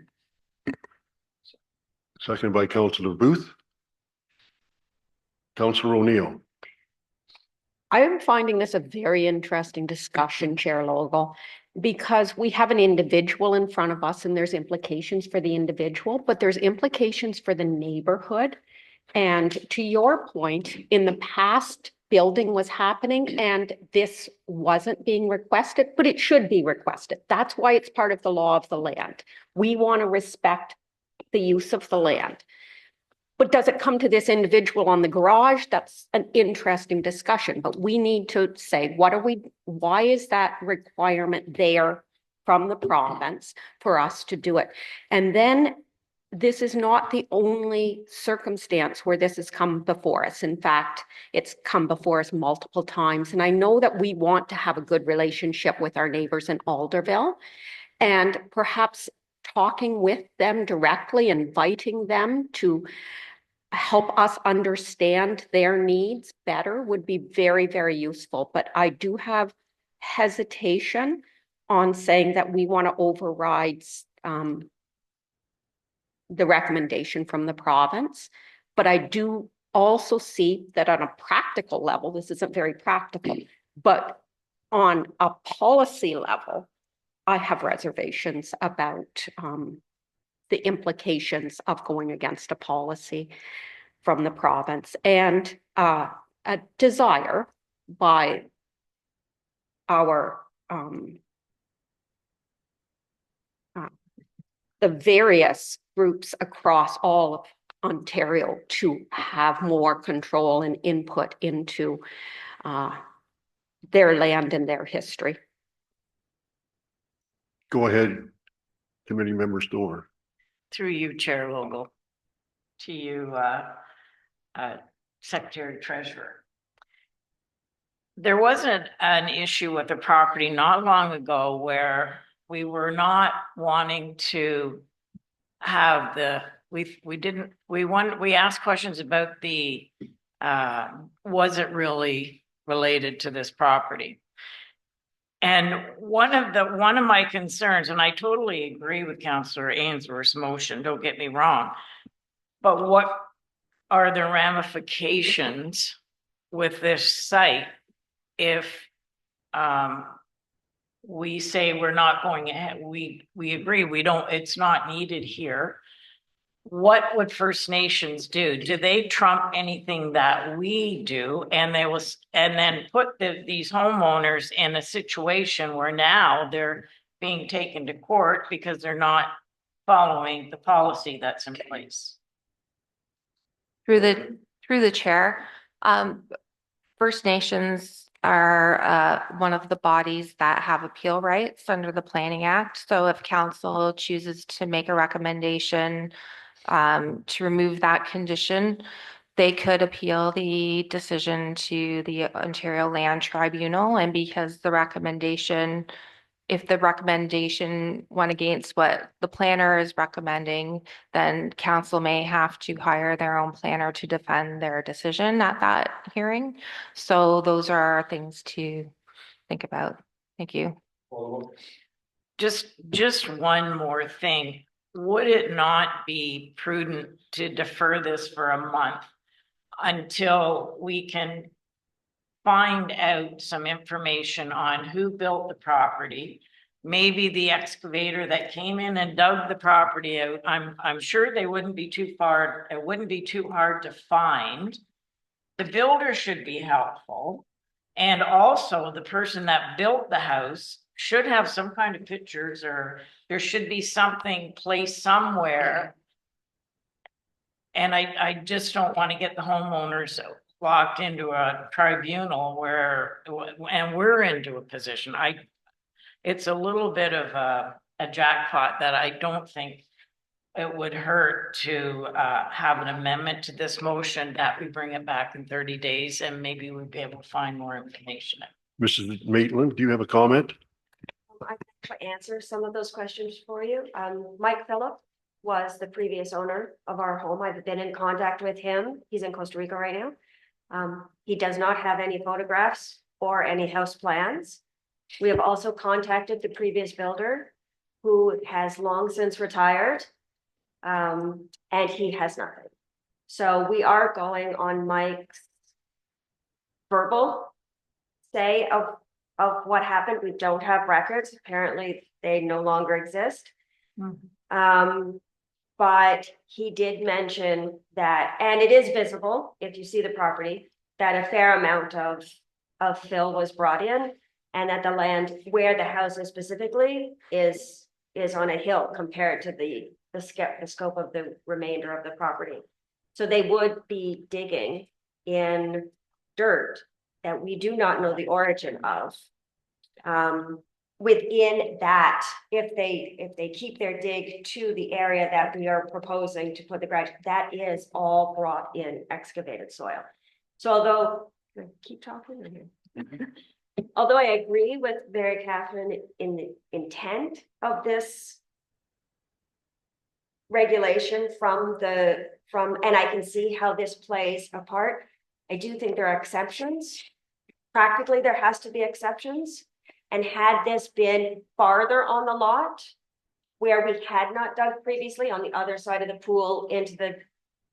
Seconded by Councillor Booth. Councillor O'Neill. I am finding this a very interesting discussion, Chair Logal, because we have an individual in front of us and there's implications for the individual, but there's implications for the neighborhood. And to your point, in the past, building was happening and this wasn't being requested, but it should be requested. That's why it's part of the law of the land. We want to respect the use of the land. But does it come to this individual on the garage? That's an interesting discussion, but we need to say, why is that requirement there from the province for us to do it? And then this is not the only circumstance where this has come before us. In fact, it's come before us multiple times. And I know that we want to have a good relationship with our neighbors in Alderville, and perhaps talking with them directly, inviting them to help us understand their needs better would be very, very useful. But I do have hesitation on saying that we want to override the recommendation from the province. But I do also see that on a practical level, this isn't very practical, but on a policy level, I have reservations about the implications of going against a policy from the province, and a desire by our the various groups across all of Ontario to have more control and input into their land and their history. Go ahead, committee member Stover. Through you, Chair Logal, to you, Secretary Treasurer. There wasn't an issue with the property not long ago where we were not wanting to have we asked questions about the, was it really related to this property? And one of my concerns, and I totally agree with Councillor Ainsworth's motion, don't get me wrong, but what are the ramifications with this site if we say we're not going ahead, we agree, it's not needed here. What would First Nations do? Do they trump anything that we do? And then put these homeowners in a situation where now they're being taken to court because they're not following the policy that's in place. Through the chair, First Nations are one of the bodies that have appeal rights under the Planning Act. So if council chooses to make a recommendation to remove that condition, they could appeal the decision to the Ontario Land Tribunal. And because if the recommendation went against what the planner is recommending, then council may have to hire their own planner to defend their decision at that hearing. So those are things to think about. Thank you. Just one more thing. Would it not be prudent to defer this for a month until we can find out some information on who built the property? Maybe the excavator that came in and dug the property out. I'm sure they wouldn't be too far. It wouldn't be too hard to find. The builder should be helpful. And also the person that built the house should have some kind of pictures, or there should be something placed somewhere. And I just don't want to get the homeowners locked into a tribunal and we're into a position. It's a little bit of a jackpot that I don't think it would hurt to have an amendment to this motion that we bring it back in 30 days and maybe we'd be able to find more information. Mrs. Maitland, do you have a comment? I can answer some of those questions for you. Mike Phillip was the previous owner of our home. I've been in contact with him. He's in Costa Rica right now. He does not have any photographs or any house plans. We have also contacted the previous builder who has long since retired, and he has nothing. So we are going on Mike's verbal say of what happened. We don't have records. Apparently they no longer exist. But he did mention that, and it is visible if you see the property, that a fair amount of fill was brought in, and that the land where the house is specifically is on a hill compared to the scope of the remainder of the property. So they would be digging in dirt that we do not know the origin of. Within that, if they keep their dig to the area that we are proposing to put the garage, that is all brought in excavated soil. So although, keep talking. Although I agree with Mary Catherine in the intent of this regulation and I can see how this plays a part, I do think there are exceptions. Practically, there has to be exceptions. And had this been farther on the lot, where we had not dug previously, on the other side of the pool into the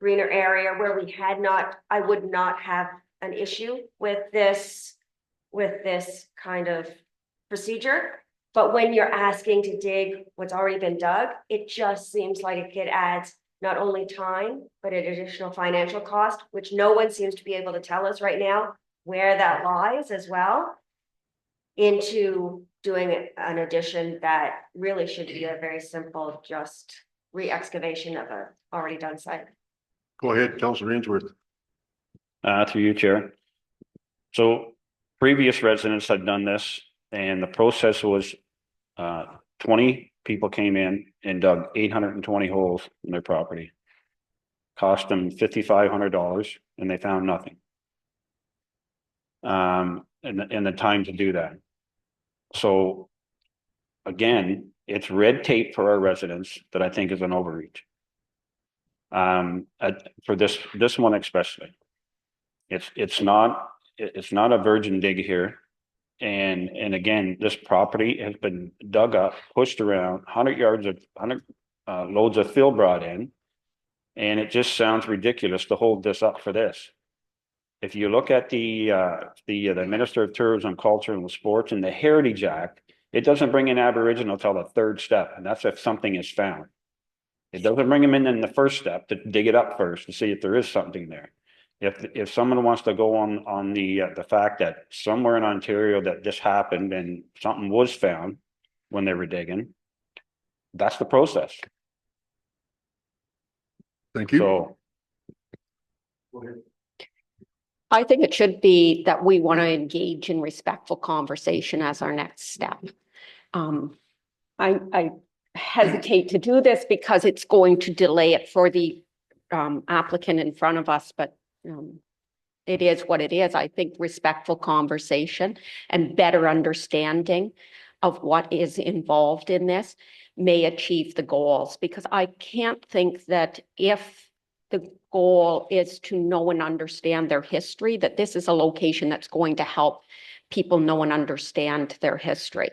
greener area where we had not, I would not have an issue with this kind of procedure. But when you're asking to dig what's already been dug, it just seems like it adds not only time, but an additional financial cost, which no one seems to be able to tell us right now where that lies as well. into doing an addition that really should be a very simple, just re-excavation of a already done site. Go ahead, Councillor Ainsworth. Through you, Chair. So previous residents had done this and the process was 20 people came in and dug 820 holes in their property. Cost them $5,500 and they found nothing. And the time to do that. So again, it's red tape for our residents that I think is an overreach. For this one especially. It's not a virgin dig here. And again, this property has been dug up, pushed around, 100 yards of 100 loads of fill brought in. And it just sounds ridiculous to hold this up for this. If you look at the Minister of Tourism, Culture and Sports and the Heritage Act, it doesn't bring in Aboriginal till the third step, and that's if something is found. It doesn't bring them in the first step to dig it up first to see if there is something there. If someone wants to go on the fact that somewhere in Ontario that this happened and something was found when they were digging, that's the process. Thank you. So I think it should be that we want to engage in respectful conversation as our next step. I hesitate to do this because it's going to delay it for the applicant in front of us, but it is what it is. I think respectful conversation and better understanding of what is involved in this may achieve the goals, because I can't think that if the goal is to know and understand their history, that this is a location that's going to help people know and understand their history.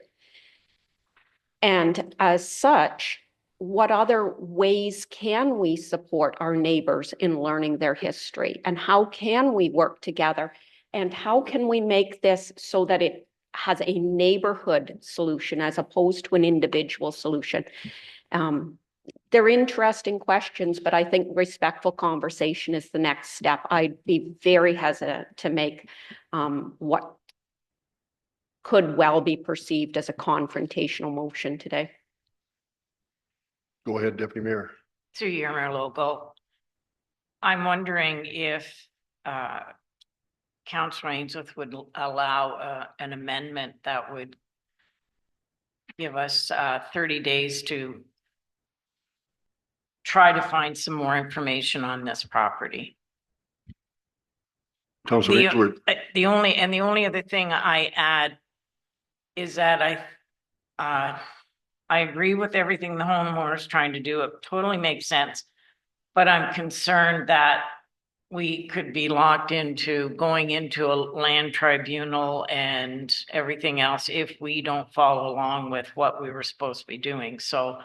And as such, what other ways can we support our neighbors in learning their history? And how can we work together? And how can we make this so that it has a neighborhood solution as opposed to an individual solution? They're interesting questions, but I think respectful conversation is the next step. I'd be very hesitant to make what could well be perceived as a confrontational motion today. Go ahead, Deputy Mayor. Through your Mayor Logo, I'm wondering if Councillor Ainsworth would allow an amendment that would give us 30 days to try to find some more information on this property. Councillor Ainsworth. The only other thing I add is that I agree with everything the homeowner is trying to do. It totally makes sense. But I'm concerned that we could be locked into going into a land tribunal and everything else if we don't follow along with what we were supposed to be doing. So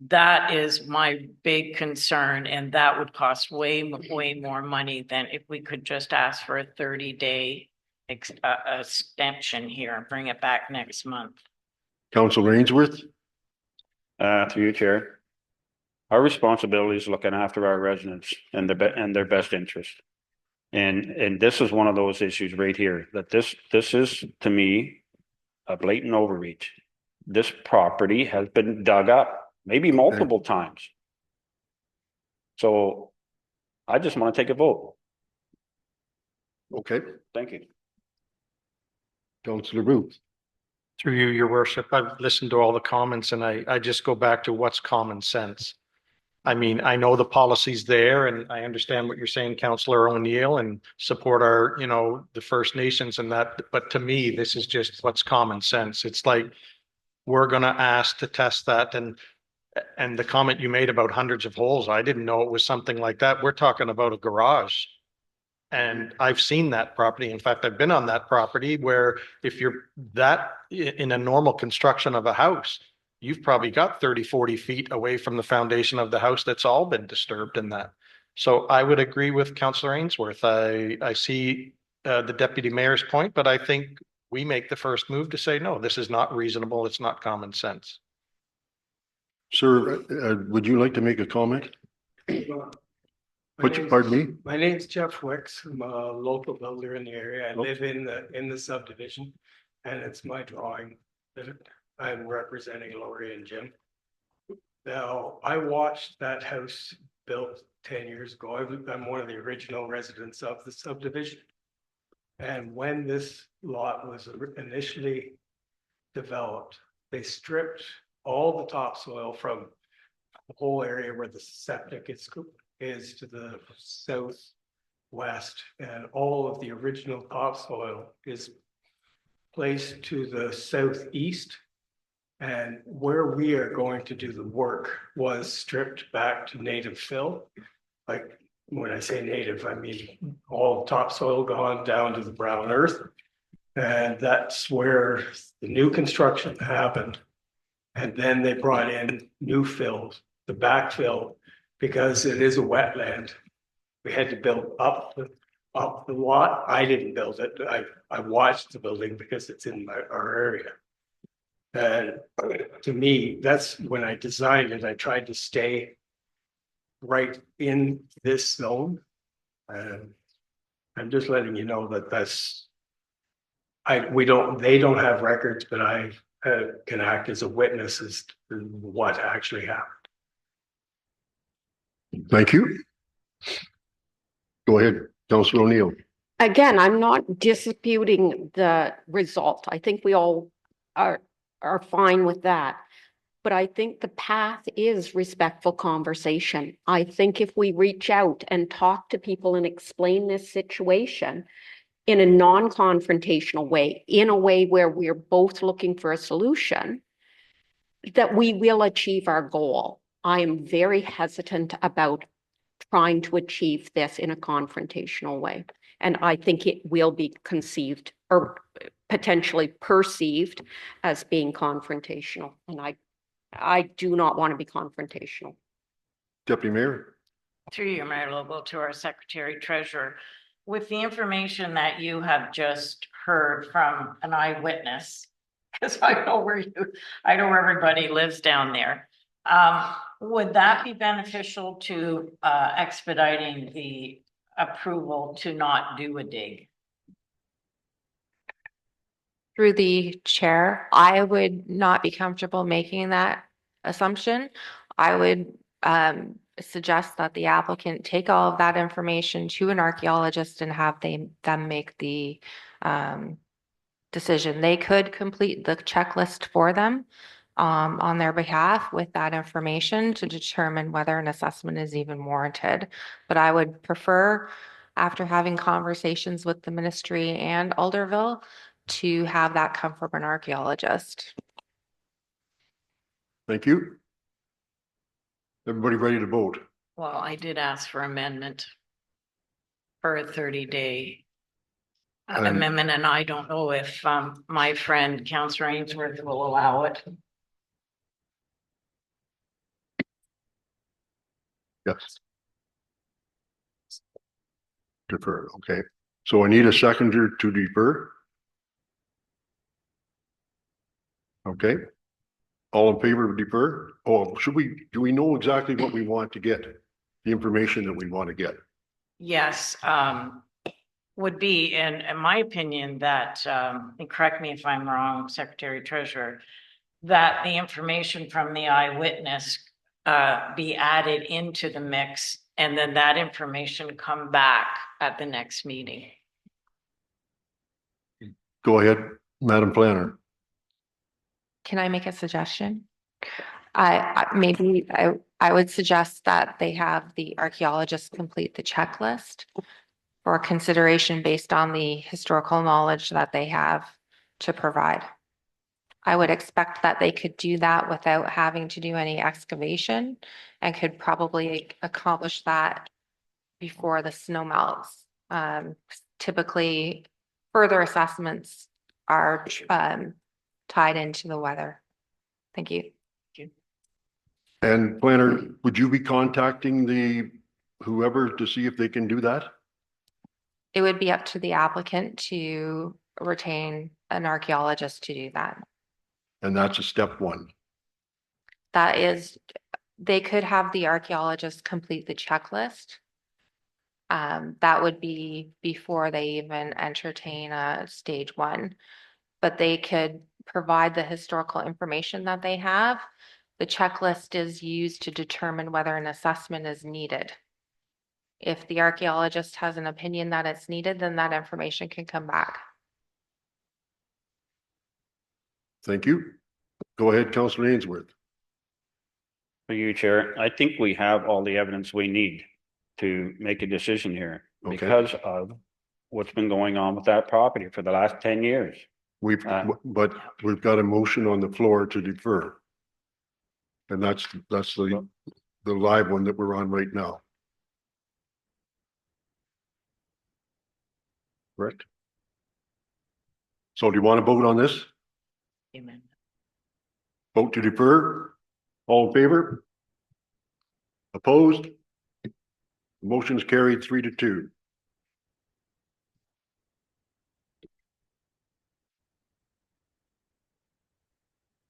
that is my big concern, and that would cost way more money than if we could just ask for a 30-day extension here and bring it back next month. Councillor Ainsworth. through you, Chair. Our responsibility is looking after our residents and their best interest. And this is one of those issues right here, that this is, to me, a blatant overreach. This property has been dug up, maybe multiple times. So I just want to take a vote. Okay. Thank you. Councillor Booth. Through you, your worship, I've listened to all the comments and I just go back to what's common sense. I mean, I know the policy's there and I understand what you're saying, Councillor O'Neill, and support our, the First Nations and that. But to me, this is just what's common sense. It's like, we're going to ask to test that. And the comment you made about hundreds of holes, I didn't know it was something like that. We're talking about a garage. And I've seen that property. In fact, I've been on that property where if you're that in a normal construction of a house, you've probably got 30, 40 feet away from the foundation of the house that's all been disturbed in that. So I would agree with Councillor Ainsworth. I see the Deputy Mayor's point, but I think we make the first move to say, no, this is not reasonable. It's not common sense. Sir, would you like to make a comment? Pardon me? My name's Jeff Wicks. I'm a local builder in the area. I live in the subdivision. and it's my drawing that I'm representing Lori and Jim. Now, I watched that house built 10 years ago. I'm one of the original residents of the subdivision. And when this lot was initially developed, they stripped all the topsoil from the whole area where the septic is to the southwest, and all of the original topsoil is placed to the southeast. And where we are going to do the work was stripped back to native fill. Like when I say native, I mean all topsoil gone down to the brown earth. And that's where the new construction happened. And then they brought in new fills, the backfill, because it is a wetland. We had to build up the lot. I didn't build it. I watched the building because it's in our area. And to me, that's when I designed it. I tried to stay right in this zone. And I'm just letting you know that they don't have records, but I can act as a witness as to what actually happened. Thank you. Go ahead, Councilor O'Neill. Again, I'm not disputing the result. I think we all are fine with that. But I think the path is respectful conversation. I think if we reach out and talk to people and explain this situation in a non-confrontational way, in a way where we're both looking for a solution, that we will achieve our goal. I am very hesitant about trying to achieve this in a confrontational way. And I think it will be conceived or potentially perceived as being confrontational. And I do not want to be confrontational. Deputy Mayor. Through your Mayor Lobo to our Secretary Treasurer, with the information that you have just heard from an eyewitness, because I know where everybody lives down there. Would that be beneficial to expediting the approval to not do a dig? Through the chair, I would not be comfortable making that assumption. I would suggest that the applicant take all of that information to an archaeologist and have them make the decision. They could complete the checklist for them on their behalf with that information to determine whether an assessment is even warranted. But I would prefer, after having conversations with the ministry and Alderville, to have that come from an archaeologist. Thank you. Everybody ready to vote? Well, I did ask for amendment for a 30-day amendment, and I don't know if my friend Councillor Ainsworth will allow it. Yes. Defer, okay. So I need a seconder to defer. Okay. All in favor of defer? Oh, do we know exactly what we want to get? The information that we want to get? Yes, would be, in my opinion, that, and correct me if I'm wrong, Secretary Treasurer, that the information from the eyewitness be added into the mix, and then that information come back at the next meeting. Go ahead, Madam Planner. Can I make a suggestion? I would suggest that they have the archaeologist complete the checklist for consideration based on the historical knowledge that they have to provide. I would expect that they could do that without having to do any excavation and could probably accomplish that before the snow melts. Typically, further assessments are tied into the weather. Thank you. And Planner, would you be contacting whoever to see if they can do that? It would be up to the applicant to retain an archaeologist to do that. And that's a step one. That is, they could have the archaeologist complete the checklist. That would be before they even entertain a stage one. but they could provide the historical information that they have. The checklist is used to determine whether an assessment is needed. If the archaeologist has an opinion that it's needed, then that information can come back. Thank you. Go ahead, Councillor Ainsworth. For you, Chair, I think we have all the evidence we need to make a decision here Okay. because of what's been going on with that property for the last 10 years. But we've got a motion on the floor to defer. And that's the live one that we're on right now. Correct? So do you want to vote on this? Amen. Vote to defer? All in favor? Opposed? Motion is carried 3-2.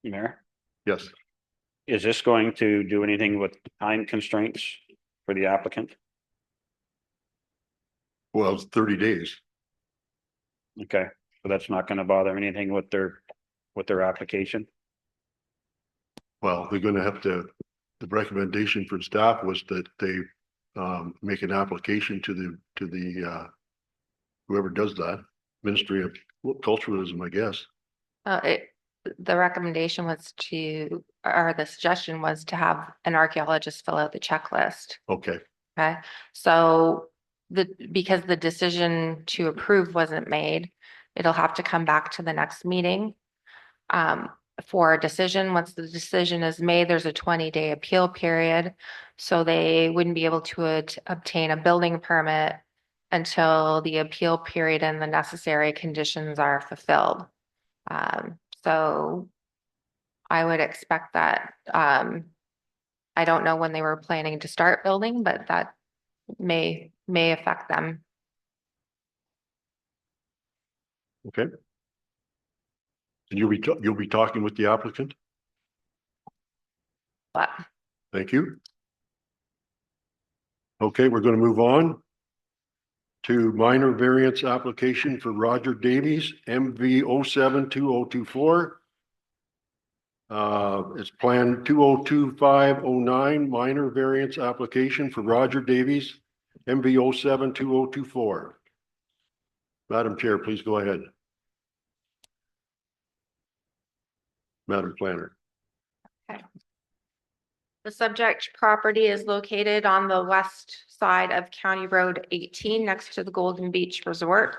Mayor, Yes. is this going to do anything with time constraints for the applicant? Well, it's 30 days. Okay, so that's not going to bother anything with their application? Well, they're gonna have to, the recommendation from staff was that they make an application to the whoever does that, Ministry of Culturalism, I guess. The recommendation was or the suggestion was to have an archaeologist fill out the checklist. Okay, Okay, so because the decision to approve wasn't made, it'll have to come back to the next meeting. For a decision, once the decision is made, there's a 20-day appeal period. So they wouldn't be able to obtain a building permit until the appeal period and the necessary conditions are fulfilled. So I would expect that, I don't know when they were planning to start building, but that may affect them. okay. And you'll be talking with the applicant? But Thank you. Okay, we're gonna move on to minor variance application for Roger Davies, MV 072024. It's Plan 202509, minor variance application for Roger Davies, MV 072024. Madam Chair, please go ahead. Madam Planner. the subject property is located on the west side of County Road 18 next to the Golden Beach Resort.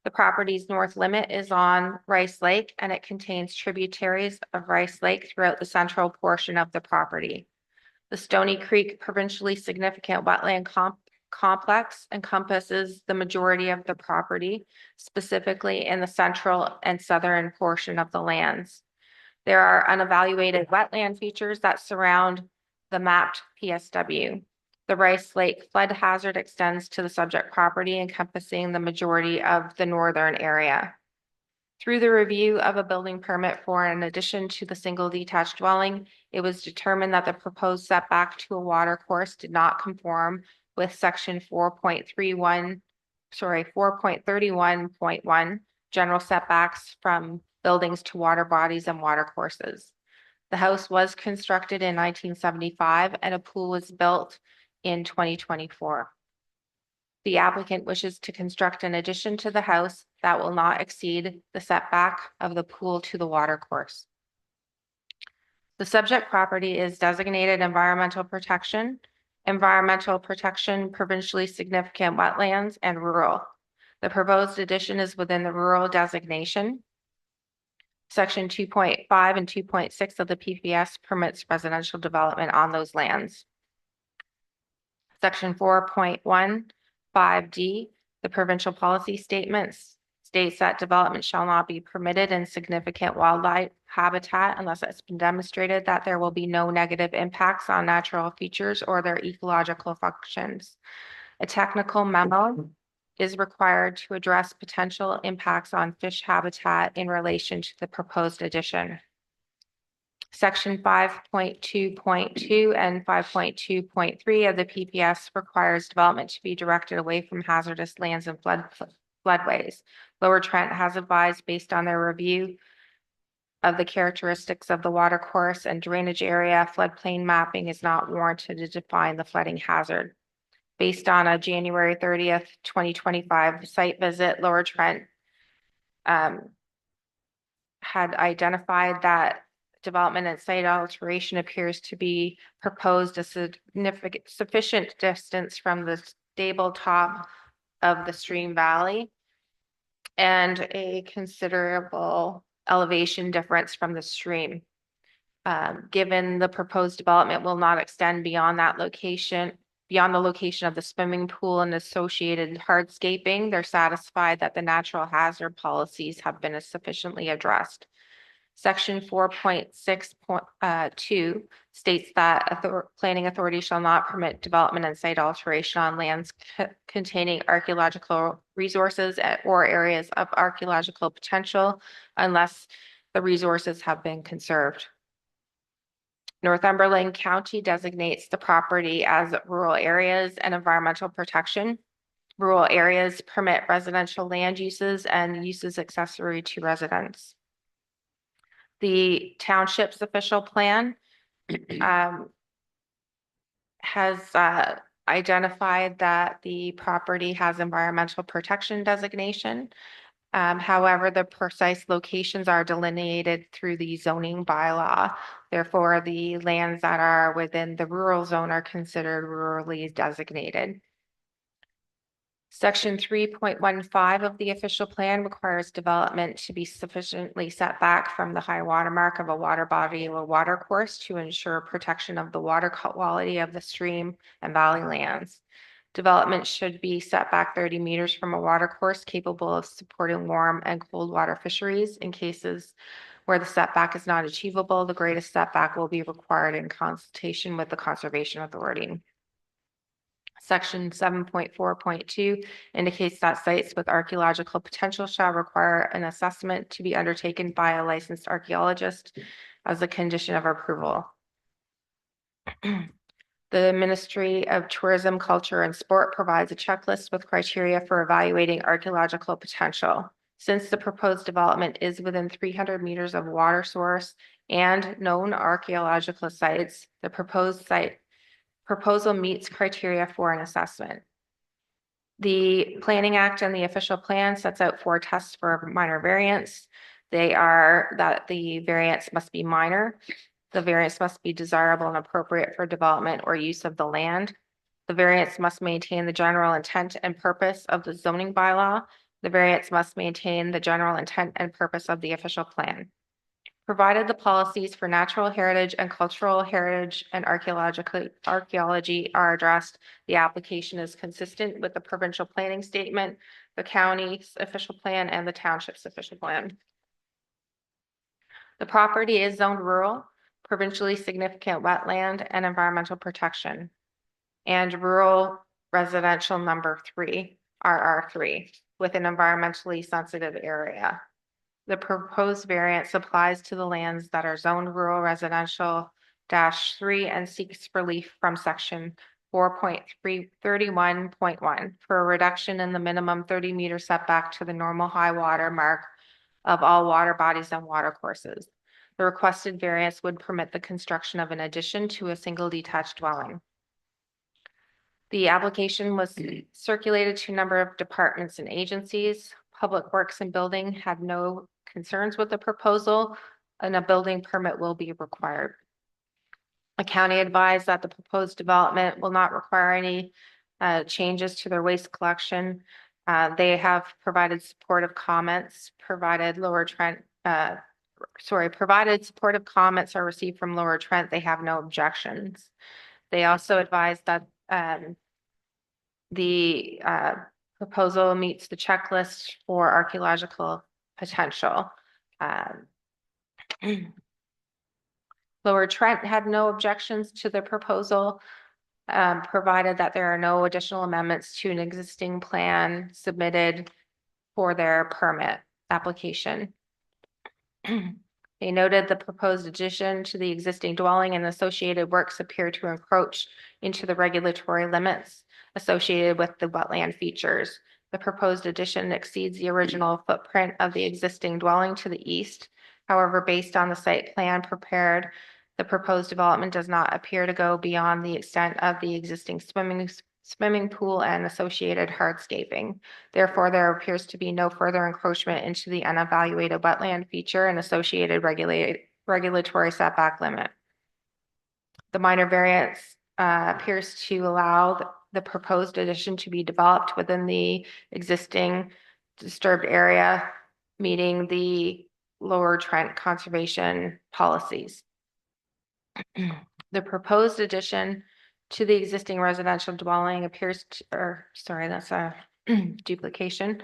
The property's north limit is on Rice Lake and it contains tributaries of Rice Lake throughout the central portion of the property. The Stony Creek provincially significant wetland complex encompasses the majority of the property, specifically in the central and southern portion of the lands. There are unevaluated wetland features that surround the mapped PSW. The Rice Lake flood hazard extends to the subject property, encompassing the majority of the northern area. Through the review of a building permit for an addition to the single detached dwelling, it was determined that the proposed setback to a water course did not conform with section 4.31.1, general setbacks from buildings to water bodies and water courses. The house was constructed in 1975 and a pool was built in 2024. The applicant wishes to construct an addition to the house that will not exceed the setback of the pool to the water course. The subject property is designated environmental protection, provincially significant wetlands, and rural. The proposed addition is within the rural designation. Section 2.5 and 2.6 of the PPS permits residential development on those lands. Section 4.15D, the provincial policy statements states that development shall not be permitted in significant wildlife habitat unless it's been demonstrated that there will be no negative impacts on natural features or their ecological functions. A technical memo is required to address potential impacts on fish habitat in relation to the proposed addition. Section 5.2.2 and 5.2.3 of the PPS requires development to be directed away from hazardous lands and floodways. Lower Trent has advised, based on their review of the characteristics of the water course and drainage area, floodplain mapping is not warranted to define the flooding hazard. Based on a January 30th, 2025 site visit, Lower Trent had identified that development and site alteration appears to be proposed a significant sufficient distance from the stable top of the stream valley and a considerable elevation difference from the stream. Given the proposed development will not extend beyond that location, beyond the location of the swimming pool and associated hardscaping, they're satisfied that the natural hazard policies have been sufficiently addressed. Section 4.6.2 states that planning authority shall not permit development and site alteration on lands containing archaeological resources or areas of archaeological potential unless the resources have been conserved. Northumberland County designates the property as rural areas and environmental protection. Rural areas permit residential land uses and uses accessory to residents. The township's official plan has identified that the property has environmental protection designation. However, the precise locations are delineated through the zoning bylaw. Therefore, the lands that are within the rural zone are considered rurally designated. Section 3.15 of the official plan requires development to be sufficiently set back from the high water mark of a water body or water course to ensure protection of the water quality of the stream and valley lands. Development should be set back 30 meters from a water course capable of supporting warm and cold water fisheries. In cases where the setback is not achievable, the greatest setback will be required in consultation with the Conservation Authority. Section 7.4.2 indicates that sites with archaeological potential shall require an assessment to be undertaken by a licensed archaeologist as a condition of approval. The Ministry of Tourism, Culture, and Sport provides a checklist with criteria for evaluating archaeological potential. Since the proposed development is within 300 meters of water source and known archaeological sites, the proposed site proposal meets criteria for an assessment. The Planning Act and the official plan sets out 4 tests for minor variance. They are that the variance must be minor, the variance must be desirable and appropriate for development or use of the land. The variance must maintain the general intent and purpose of the zoning bylaw. The variance must maintain the general intent and purpose of the official plan. Provided the policies for natural heritage and cultural heritage and archaeology are addressed, the application is consistent with the provincial planning statement, the county's official plan, and the township's official plan. The property is zoned rural, provincially significant wetland and environmental protection, and rural residential number 3, RR3, with an environmentally sensitive area. The proposed variance applies to the lands that are zoned rural residential -3 and seeks relief from section 4.331.1 for a reduction in the minimum 30-meter setback to the normal high water mark of all water bodies and water courses. The requested variance would permit the construction of an addition to a single detached dwelling. The application was circulated to a number of departments and agencies. Public Works and Building had no concerns with the proposal, and a building permit will be required. The county advised that the proposed development will not require any changes to their waste collection. They have provided supportive comments, provided supportive comments are received from Lower Trent. They have no objections. They also advised that the proposal meets the checklist for archaeological potential. Lower Trent had no objections to the proposal, provided that there are no additional amendments to an existing plan submitted for their permit application. They noted the proposed addition to the existing dwelling and associated works appear to encroach into the regulatory limits associated with the wetland features. The proposed addition exceeds the original footprint of the existing dwelling to the east. However, based on the site plan prepared, the proposed development does not appear to go beyond the extent of the existing swimming pool and associated hardscaping. Therefore, there appears to be no further encroachment into the unevaluated wetland feature and associated regulatory setback limit. The minor variance appears to allow the proposed addition to be developed within the existing disturbed area, meeting the Lower Trent conservation policies. The proposed addition to the existing residential dwelling appears to, or sorry, that's a duplication.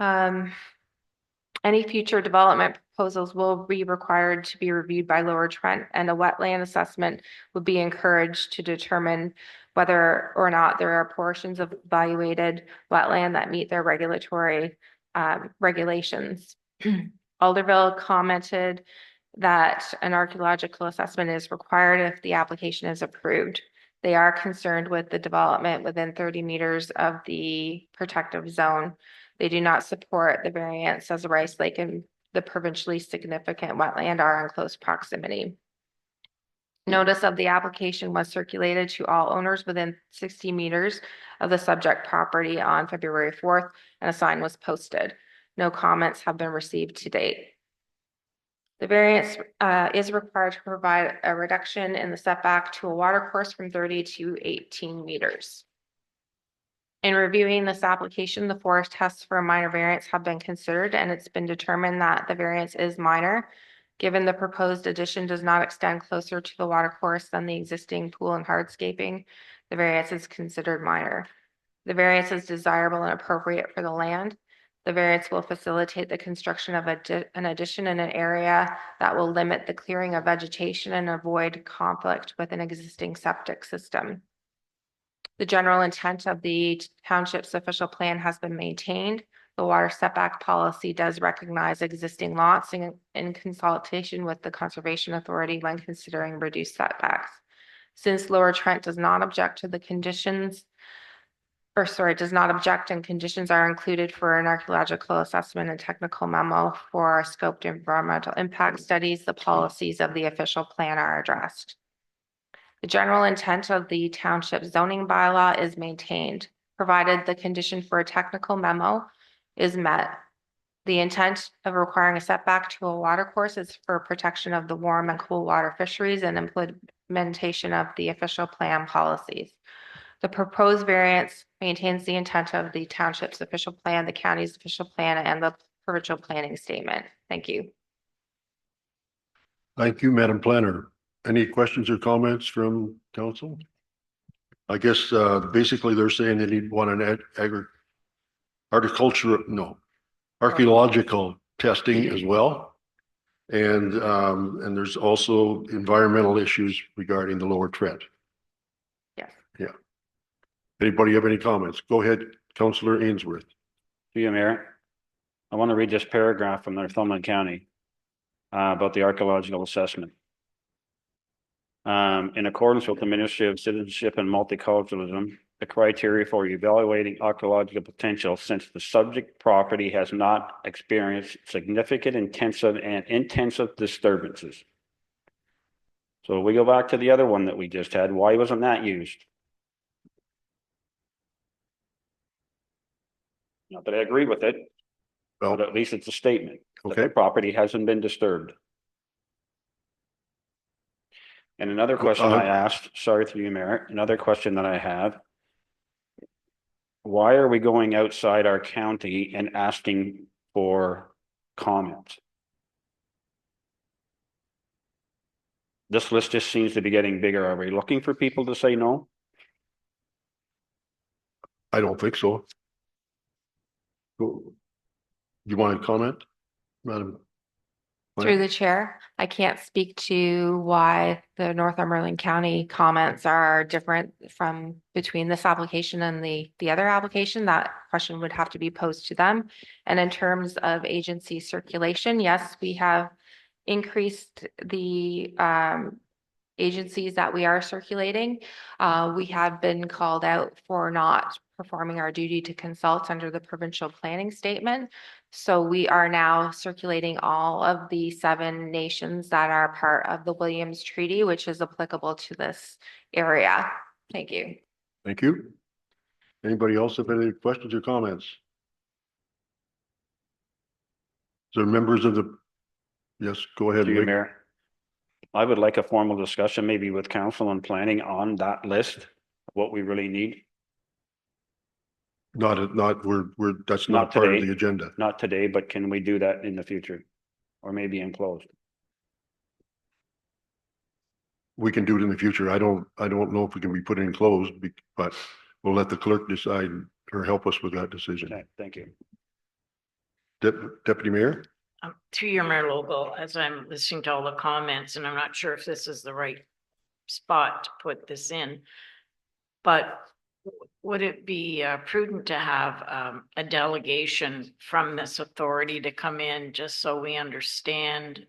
Any future development proposals will be required to be reviewed by Lower Trent, and a wetland assessment would be encouraged to determine whether or not there are portions of evaluated wetland that meet their regulatory regulations. Alderville commented that an archaeological assessment is required if the application is approved. They are concerned with the development within 30 meters of the protective zone. They do not support the variance as Rice Lake and the provincially significant wetland are in close proximity. Notice of the application was circulated to all owners within 60 meters of the subject property on February 4th, and a sign was posted. No comments have been received to date. The variance is required to provide a reduction in the setback to a watercourse from 30 to 18 meters. In reviewing this application, the forest tests for a minor variance have been considered, and it's been determined that the variance is minor. Given the proposed addition does not extend closer to the watercourse than the existing pool and hardscaping, the variance is considered minor. The variance is desirable and appropriate for the land. The variance will facilitate the construction of an addition in an area that will limit the clearing of vegetation and avoid conflict with an existing septic system. The general intent of the township's official plan has been maintained. The water setback policy does recognize existing lots in consultation with the Conservation Authority when considering reduced setbacks. Since Lower Trent does not object to the conditions, does not object and conditions are included for an archaeological assessment and technical memo for scoped environmental impact studies, the policies of the official plan are addressed. The general intent of the township zoning bylaw is maintained, provided the condition for a technical memo is met. The intent of requiring a setback to a watercourse is for protection of the warm and cool water fisheries and implementation of the official plan policies. The proposed variance maintains the intent of the township's official plan, the county's official plan, and the provincial planning statement. Thank you. Thank you, Madam Planner. Any questions or comments from council? I guess basically they're saying they need one an archaeological testing as well. And there's also environmental issues regarding the Lower Trent. Yes. Yeah. Anybody have any comments? Go ahead, Councillor Ainsworth. To you, Mayor. I want to read this paragraph from Northumberland County about the archaeological assessment. In accordance with the Ministry of Citizenship and Multiculturalism, the criteria for evaluating archaeological potential, since the subject property has not experienced significant intensive disturbances. So we go back to the other one that we just had. Why wasn't that used? Not that I agree with it, Well, but at least it's a statement that okay. the property hasn't been disturbed. And another question I asked, sorry through you, Mayor, another question that I have. Why are we going outside our county and asking for comments? This list just seems to be getting bigger. Are we looking for people to say no? I don't think so. You want to comment, Madam? Through the chair, I can't speak to why the Northumberland County comments are different from between this application and the other application. That question would have to be posed to them. And in terms of agency circulation, yes, we have increased the agencies that we are circulating. We have been called out for not performing our duty to consult under the provincial planning statement. So we are now circulating all of the 7 nations that are part of the Williams Treaty, which is applicable to this area. Thank you. Thank you. Anybody else have any questions or comments? So members of the, yes, go ahead. Through you, Mike. Mayor. I would like a formal discussion, maybe with council and planning on that list, what we really need. That's Not not part of today. the agenda. Not today, but can we do that in the future? Or maybe in closed? We can do it in the future. I don't know if we can be put in closed, but we'll let the clerk decide or help us with that decision. Okay, thank you. Deputy Mayor? Through your Mayor Local, as I'm listening to all the comments, and I'm not sure if this is the right spot to put this in, but would it be prudent to have a delegation from this authority to come in just so we understand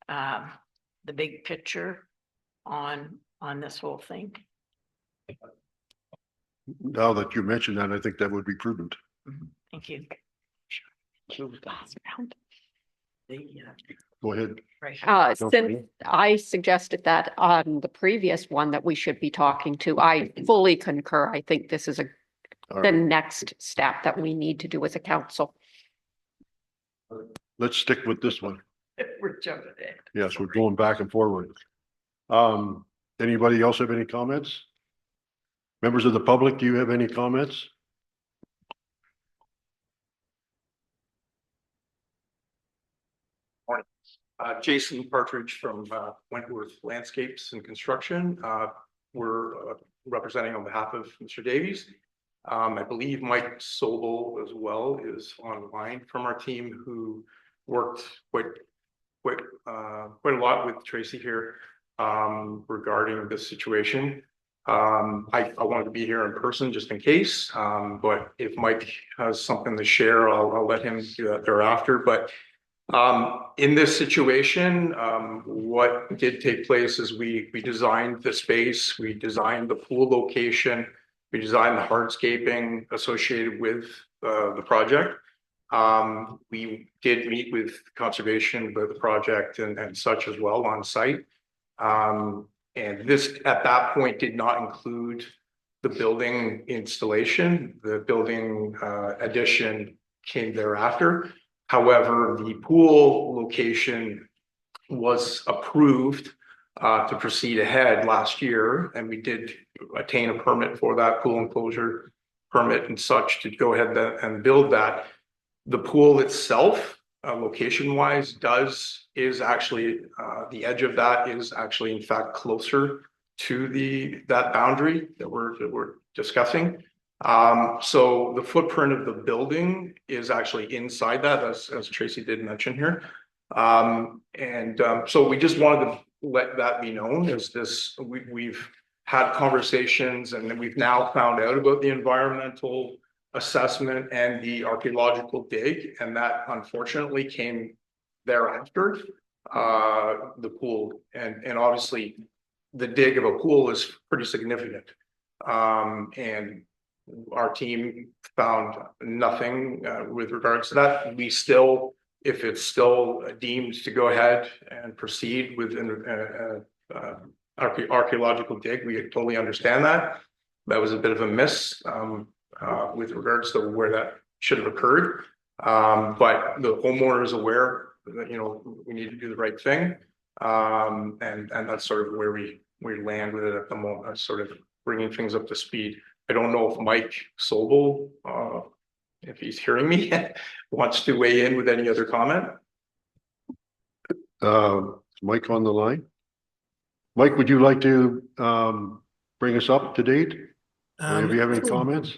the big picture on this whole thing? Now that you mentioned that, I think that would be prudent. Thank you. Last round. Go ahead. Since I suggested that on the previous one that we should be talking to, I fully concur. I think this is the next step that we need to do as a council. Let's stick with this one. We're jumping in. Yes, we're going back and forward. Anybody else have any comments? Members of the public, do you have any comments? Jason Partridge from Wentworth Landscapes and Construction. We're representing on behalf of Mr. Davies. I believe Mike Sobel as well is online from our team, who worked quite a lot with Tracy here regarding this situation. I wanted to be here in person just in case, but if Mike has something to share, I'll let him do that thereafter. But in this situation, what did take place is we designed the space, we designed the pool location, we designed the hardscaping associated with the project. We did meet with conservation about the project and such as well on site. And this at that point did not include the building installation. The building addition came thereafter. However, the pool location was approved to proceed ahead last year, and we did attain a permit for that pool enclosure permit and such to go ahead and build that. The pool itself, location-wise, is actually the edge of that is actually in fact closer to that boundary that we're discussing. So the footprint of the building is actually inside that, as Tracy did mention here. So we just wanted to let that be known as we've had conversations, and then we've now found out about the environmental assessment and the archaeological dig, and that unfortunately came thereafter, the pool. And obviously the dig of a pool is pretty significant. And our team found nothing with regards to that. We still, if it's still deemed to go ahead and proceed with an archaeological dig, we totally understand that. That was a bit of a miss with regards to where that should have occurred. But the homeowner is aware that, we need to do the right thing. And that's sort of where we land with it at the moment, sort of bringing things up to speed. I don't know if Mike Sobel, if he's hearing me, wants to weigh in with any other comment. Mike on the line? Mike, would you like to bring us up to date? Or if you have any comments?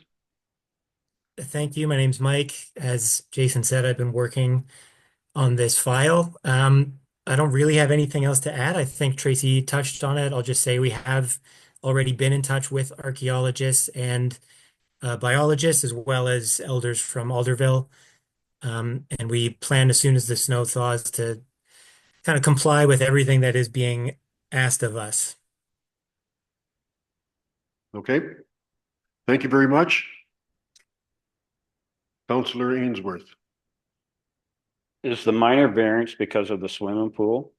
Thank you. My name's Mike. As Jason said, I've been working on this file. I don't really have anything else to add. I think Tracy touched on it. I'll just say we have already been in touch with archaeologists and biologists, as well as elders from Alderville. And we plan, as soon as the snow thaws, to kind of comply with everything that is being asked of us. Okay. Thank you very much. Councillor Ainsworth. Is the minor variance because of the swimming pool?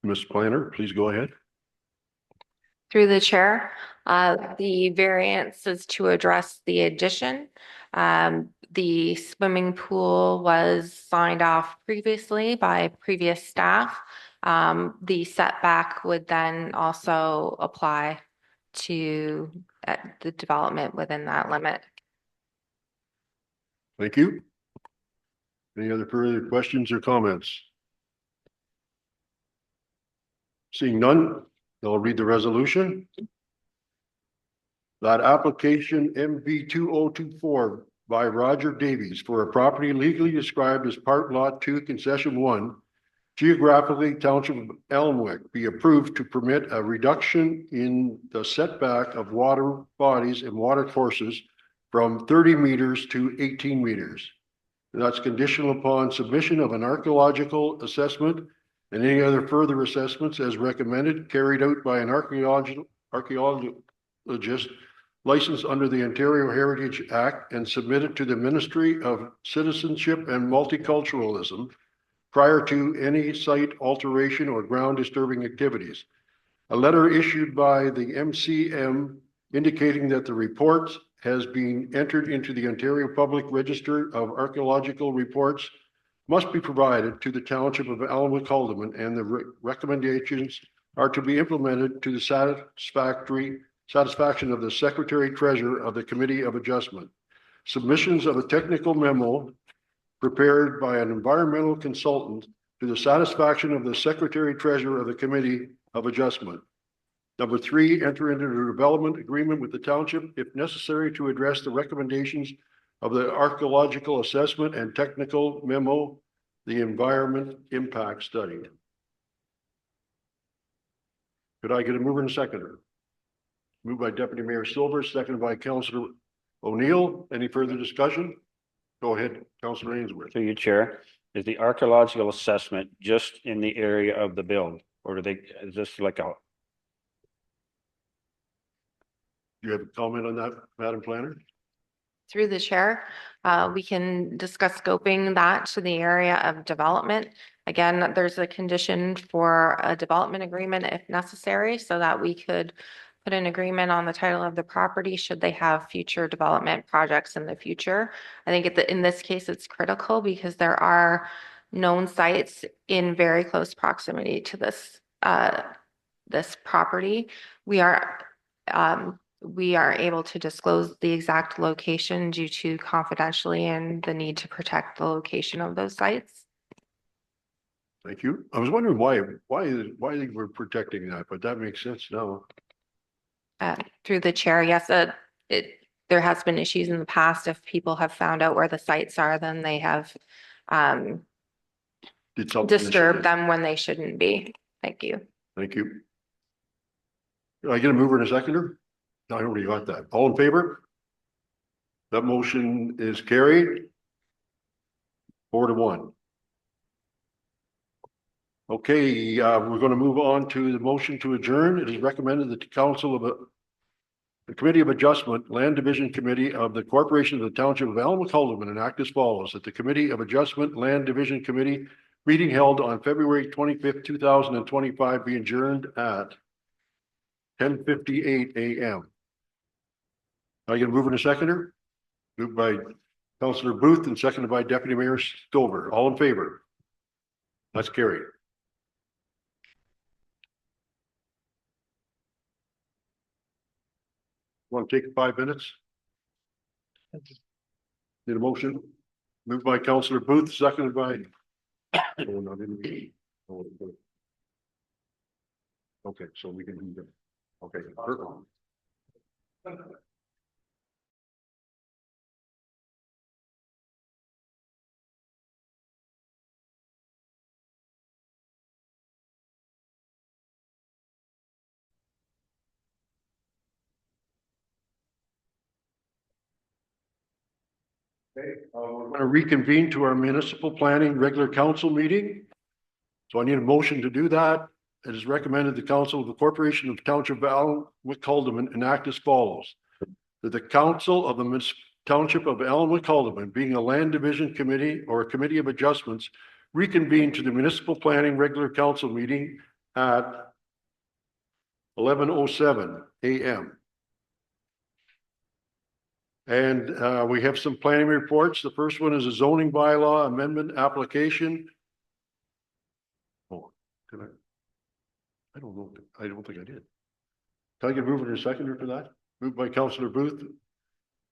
Ms. Planner, please go ahead. Through the chair, the variance is to address the addition. The swimming pool was signed off previously by previous staff. The setback would then also apply to the development within that limit. Thank you. Any other further questions or comments? Seeing none, I'll read the resolution. That application MV 2024 by Roger Davies for a property legally described as Part Lot 2 Concession 1, geographically Township of Elmwick, be approved to permit a reduction in the setback of water bodies and water courses from 30 meters to 18 meters. That's conditional upon submission of an archaeological assessment and any other further assessments as recommended, carried out by an archaeologist licensed under the Ontario Heritage Act and submitted to the Ministry of Citizenship and Multiculturalism prior to any site alteration or ground disturbing activities. A letter issued by the MCM indicating that the report has been entered into the Ontario Public Register of Archaeological Reports must be provided to the Township of Alnwick-Haldeman, and the recommendations are to be implemented to the satisfaction of the Secretary Treasurer of the Committee of Adjustment. Submissions of a technical memo prepared by an environmental consultant to the satisfaction of the Secretary Treasurer of the Committee of Adjustment. Number 3, enter into a development agreement with the township if necessary to address the recommendations of the archaeological assessment and technical memo, the environment impact study. Could I get a mover and a seconder? Moved by Deputy Mayor Silver, seconded by Councillor O'Neill. Any further discussion? Go ahead, Councillor Ainsworth. Through your chair, is the archaeological assessment just in the area of the build, or do they, is this like a? Do you have a comment on that, Madam Planner? Through the chair, we can discuss scoping that to the area of development. Again, there's a condition for a development agreement if necessary, so that we could put an agreement on the title of the property should they have future development projects in the future. I think in this case, it's critical because there are known sites in very close proximity to this this property. We are able to disclose the exact location due to confidentiality and the need to protect the location of those sites. Thank you. I was wondering why they were protecting that, but that makes sense now. Through the chair, yes, there has been issues in the past. If people have found out where the sites are, then they have disturbed them when they shouldn't be. Thank you. Thank you. Did I get a mover and a seconder? No, I already got that. All in favor? That motion is carried. 4-1. Okay, we're going to move on to the motion to adjourn. It is recommended that the Committee of Adjustment, Land Division Committee of the Corporation of the Township of Alnwick-Haldeman enact as follows: that the Committee of Adjustment, Land Division Committee meeting held on February 25th, 2025 be adjourned at 10:58 a.m. I get a mover and a seconder? Moved by Councillor Booth and seconded by Deputy Mayor Stover. All in favor? That's carried. Want to take 5 minutes? Need a motion? Moved by Councillor Booth, seconded by. Oh, no, didn't we? Oh, okay, so we can do that. Okay. Okay, we're going to reconvene to our municipal planning regular council meeting. So I need a motion to do that. It is recommended the council of the Corporation of Township of Alnwick-Haldeman enact as follows: that the council of the Township of Allen-McCullough, being a land division committee or a committee of adjustments, reconvene to the municipal planning regular council meeting at 11:07 a.m. And we have some planning reports. The first one is a zoning bylaw amendment application. Oh, did I? I don't know. I don't think I did. Can I get moving in a second for that? Moved by Councillor Booth,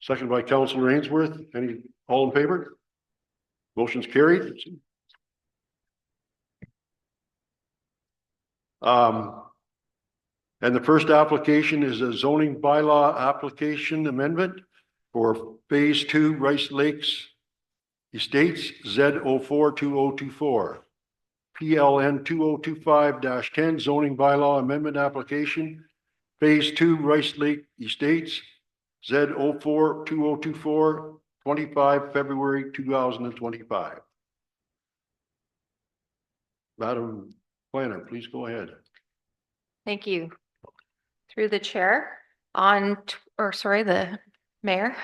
second by Councillor Ainsworth. All in favor? Motion's carried. And the first application is a zoning bylaw application amendment for Phase 2 Rice Lakes Estates Z042024. PLN 2025-10 zoning bylaw amendment application, Phase 2 Rice Lake Estates, Z042024, 25 February 2025. Madam Planner, please go ahead. Thank you. Through the chair, the mayor,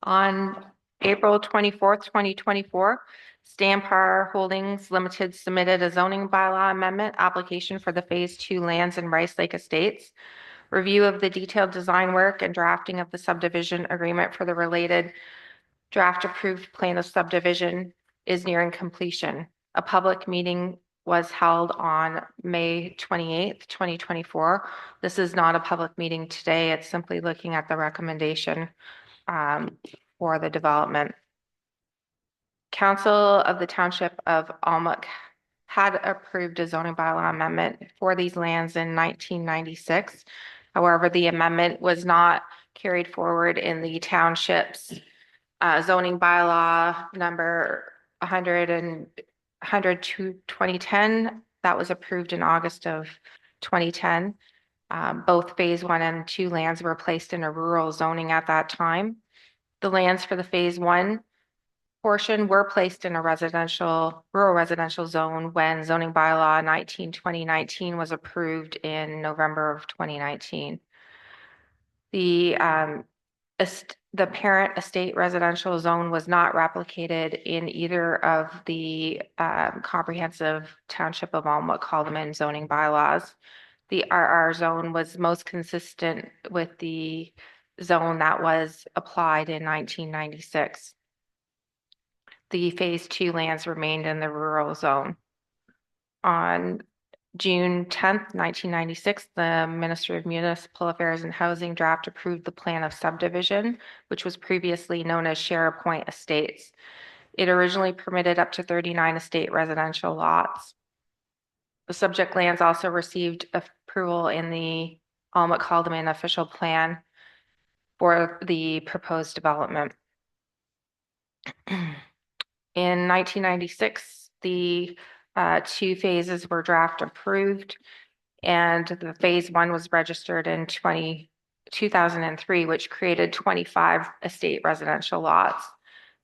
on April 24th, 2024, Stampar Holdings Limited submitted a zoning bylaw amendment application for the Phase 2 lands in Rice Lake Estates. Review of the detailed design work and drafting of the subdivision agreement for the related draft approved plan of subdivision is nearing completion. A public meeting was held on May 28th, 2024. This is not a public meeting today. It's simply looking at the recommendation for the development. Council of the Township of Almac had approved a zoning bylaw amendment for these lands in 1996. However, the amendment was not carried forward in the township's zoning bylaw number 100 to 2010. That was approved in August of 2010. Both Phase 1 and 2 lands were placed in a rural zoning at that time. The lands for the Phase 1 portion were placed in a rural residential zone when zoning bylaw 19/2019 was approved in November of 2019. The parent estate residential zone was not replicated in either of the comprehensive Township of Alma-Calderman zoning bylaws. The RR zone was most consistent with the zone that was applied in 1996. The Phase 2 lands remained in the rural zone. On June 10th, 1996, the Ministry of Municipal Affairs and Housing draft approved the plan of subdivision, which was previously known as Sherapoint Estates. It originally permitted up to 39 estate residential lots. The subject lands also received approval in the Almac-Calderman official plan for the proposed development. In 1996, the 2 phases were draft approved, and the Phase 1 was registered in 2003, which created 25 estate residential lots.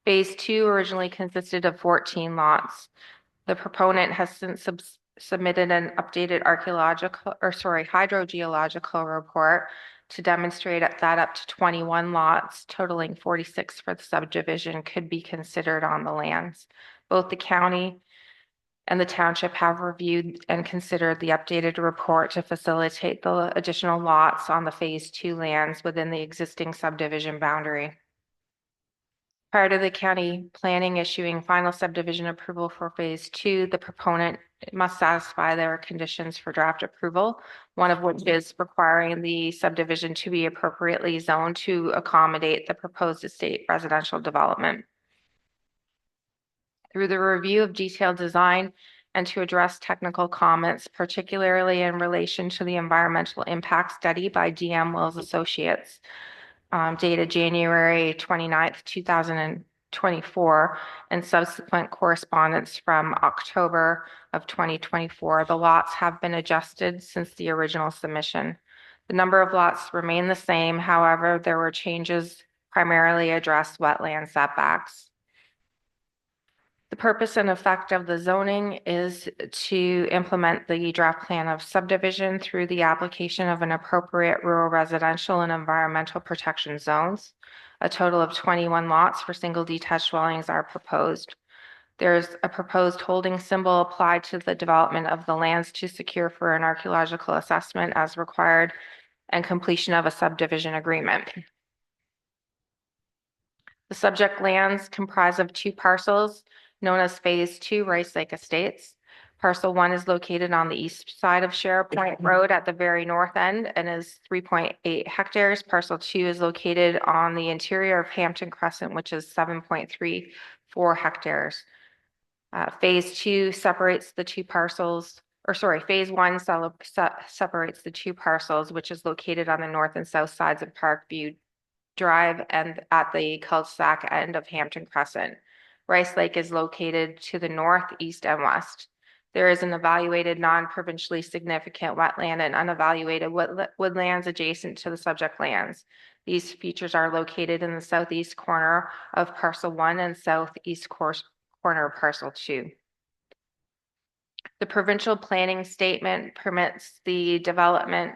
Phase 2 originally consisted of 14 lots. The proponent has since submitted an updated hydrogeological report to demonstrate that up to 21 lots totaling 46 for the subdivision could be considered on the lands. Both the county and the township have reviewed and considered the updated report to facilitate the additional lots on the Phase 2 lands within the existing subdivision boundary. Prior to the county planning issuing final subdivision approval for Phase 2, the proponent must satisfy their conditions for draft approval, one of which is requiring the subdivision to be appropriately zoned to accommodate the proposed estate residential development. Through the review of detailed design and to address technical comments, particularly in relation to the environmental impact study by DM Wills Associates, dated January 29th, 2024, and subsequent correspondence from October of 2024, the lots have been adjusted since the original submission. The number of lots remain the same. However, there were changes primarily addressed wetland setbacks. The purpose and effect of the zoning is to implement the draft plan of subdivision through the application of an appropriate rural residential and environmental protection zones. A total of 21 lots for single detached dwellings are proposed. There's a proposed holding symbol applied to the development of the lands to secure for an archaeological assessment as required and completion of a subdivision agreement. The subject lands comprise of 2 parcels known as Phase 2 Rice Lake Estates. Parcel 1 is located on the east side of Sheriff Point Road at the very north end and is 3.8 hectares. Parcel 2 is located on the interior of Hampton Crescent, which is 7.34 hectares. Phase 2 separates the 2 parcels, or sorry, Phase 1 separates the 2 parcels, which is located on the north and south sides of Parkview Drive and at the cul-de-sac end of Hampton Crescent. Rice Lake is located to the north, east, and west. There is an evaluated non-provincially significant wetland and unevaluated woodlands adjacent to the subject lands. These features are located in the southeast corner of Parcel 1 and southeast corner of Parcel 2. The provincial planning statement permits the development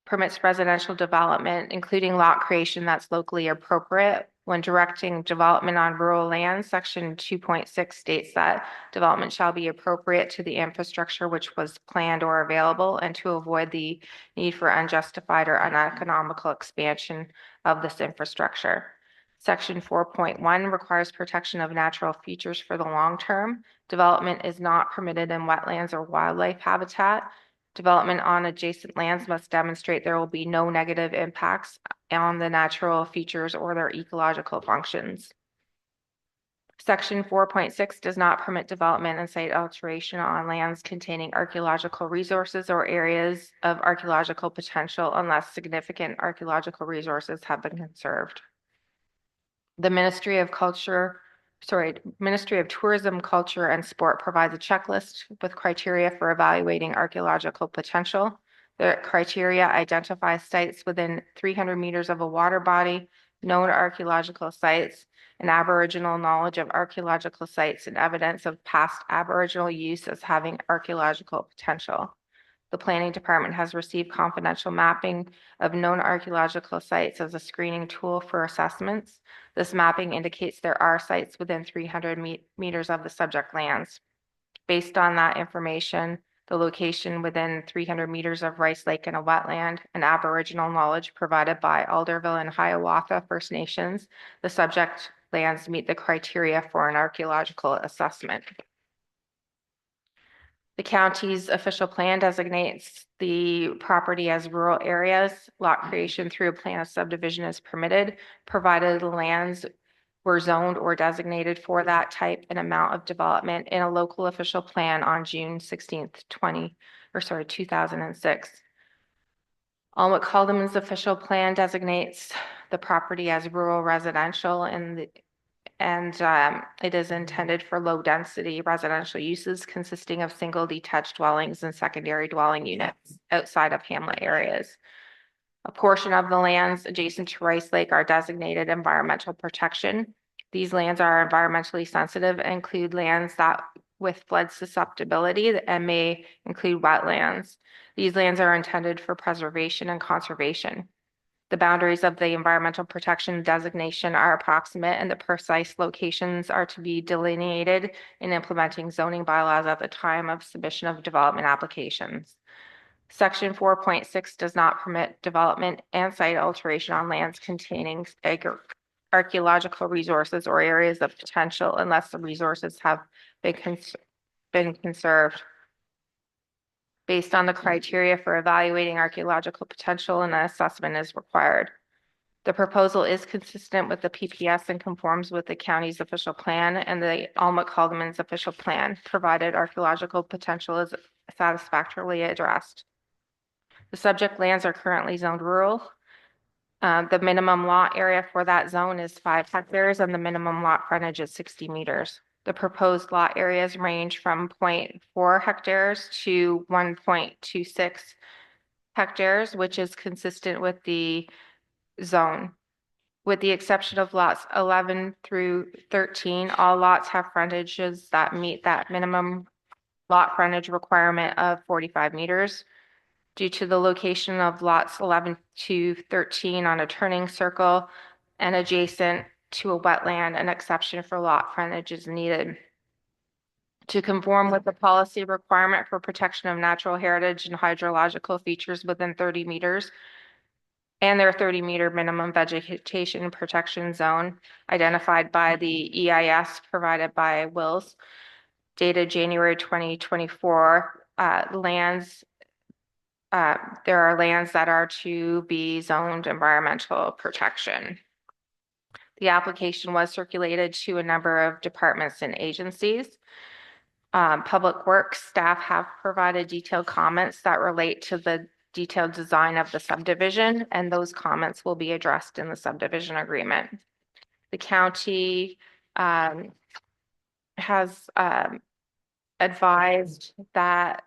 permits residential development, including lot creation that's locally appropriate. When directing development on rural land, Section 2.6 states that development shall be appropriate to the infrastructure which was planned or available and to avoid the need for unjustified or uneconomical expansion of this infrastructure. Section 4.1 requires protection of natural features for the long term. Development is not permitted in wetlands or wildlife habitat. Development on adjacent lands must demonstrate there will be no negative impacts on the natural features or their ecological functions. Section 4.6 does not permit development and site alteration on lands containing archaeological resources or areas of archaeological potential unless significant archaeological resources have been conserved. The Ministry of Tourism, Culture, and Sport provides a checklist with criteria for evaluating archaeological potential. The criteria identify sites within 300 meters of a water body, known archaeological sites, and Aboriginal knowledge of archaeological sites and evidence of past Aboriginal use as having archaeological potential. The planning department has received confidential mapping of known archaeological sites as a screening tool for assessments. This mapping indicates there are sites within 300 meters of the subject lands. Based on that information, the location within 300 meters of Rice Lake and a wetland, and Aboriginal knowledge provided by Alderville and Hiawatha First Nations, the subject lands meet the criteria for an archaeological assessment. The county's official plan designates the property as rural areas. Lot creation through a plan of subdivision is permitted, provided the lands were zoned or designated for that type and amount of development in a local official plan on June 16th, 2006. Almut Caldeman's official plan designates the property as rural residential and it is intended for low-density residential uses consisting of single detached dwellings and secondary dwelling units outside of hamlet areas. A portion of the lands adjacent to Rice Lake are designated environmental protection. These lands are environmentally sensitive and include lands that with flood susceptibility and may include wetlands. These lands are intended for preservation and conservation. The boundaries of the environmental protection designation are approximate and the precise locations are to be delineated in implementing zoning bylaws at the time of submission of development applications. Section 4.6 does not permit development and site alteration on lands containing archaeological resources or areas of potential unless the resources have been conserved. Based on the criteria for evaluating archaeological potential, an assessment is required. The proposal is consistent with the PPS and conforms with the county's official plan and the Alma Caldeman's official plan, provided archaeological potential is satisfactorily addressed. The subject lands are currently zoned rural. The minimum lot area for that zone is 5 hectares and the minimum lot frontage is 60 meters. The proposed lot areas range from 0.4 hectares to 1.26 hectares, which is consistent with the zone, With the exception of lots 11 through 13, all lots have frontages that meet that minimum lot frontage requirement of 45 meters. Due to the location of lots 11 to 13 on a turning circle and adjacent to a wetland, an exception for lot frontage is needed. To conform with the policy requirement for protection of natural heritage and hydrological features within 30 meters, and their 30-meter minimum vegetation protection zone identified by the EIS provided by Wills, dated January 2024, there are lands that are to be zoned environmental protection. The application was circulated to a number of departments and agencies. Public Works staff have provided detailed comments that relate to the detailed design of the subdivision, and those comments will be addressed in the subdivision agreement. The county has advised that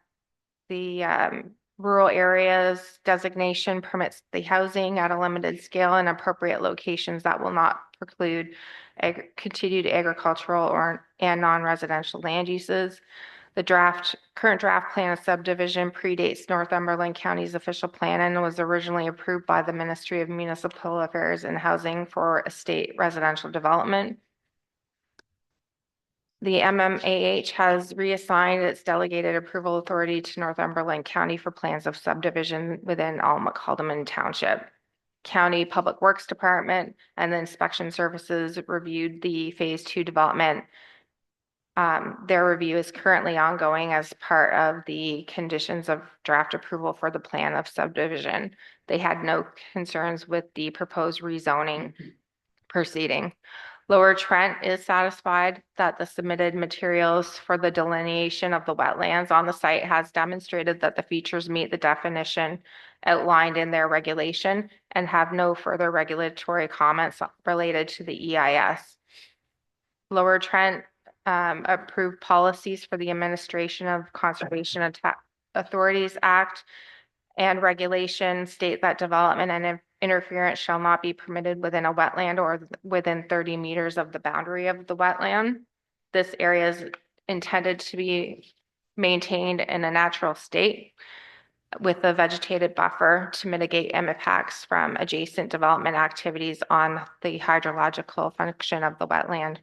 the rural areas designation permits the housing at a limited scale in appropriate locations that will not preclude continued agricultural and non-residential land uses. The current draft plan of subdivision predates Northumberland County's official plan and was originally approved by the Ministry of Municipal Affairs and Housing for estate residential development. The MMAH has reassigned its delegated approval authority to Northumberland County for plans of subdivision within all McCalderman Township. County Public Works Department and the Inspection Services reviewed the Phase 2 development. Their review is currently ongoing as part of the conditions of draft approval for the plan of subdivision. They had no concerns with the proposed rezoning proceeding. Lower Trent is satisfied that the submitted materials for the delineation of the wetlands on the site has demonstrated that the features meet the definition outlined in their regulation and have no further regulatory comments related to the EIS. Lower Trent approved policies for the Administration of Conservation Authorities Act and regulation state that development and interference shall not be permitted within a wetland or within 30 meters of the boundary of the wetland. This area is intended to be maintained in a natural state with a vegetated buffer to mitigate impacts from adjacent development activities on the hydrological function of the wetland.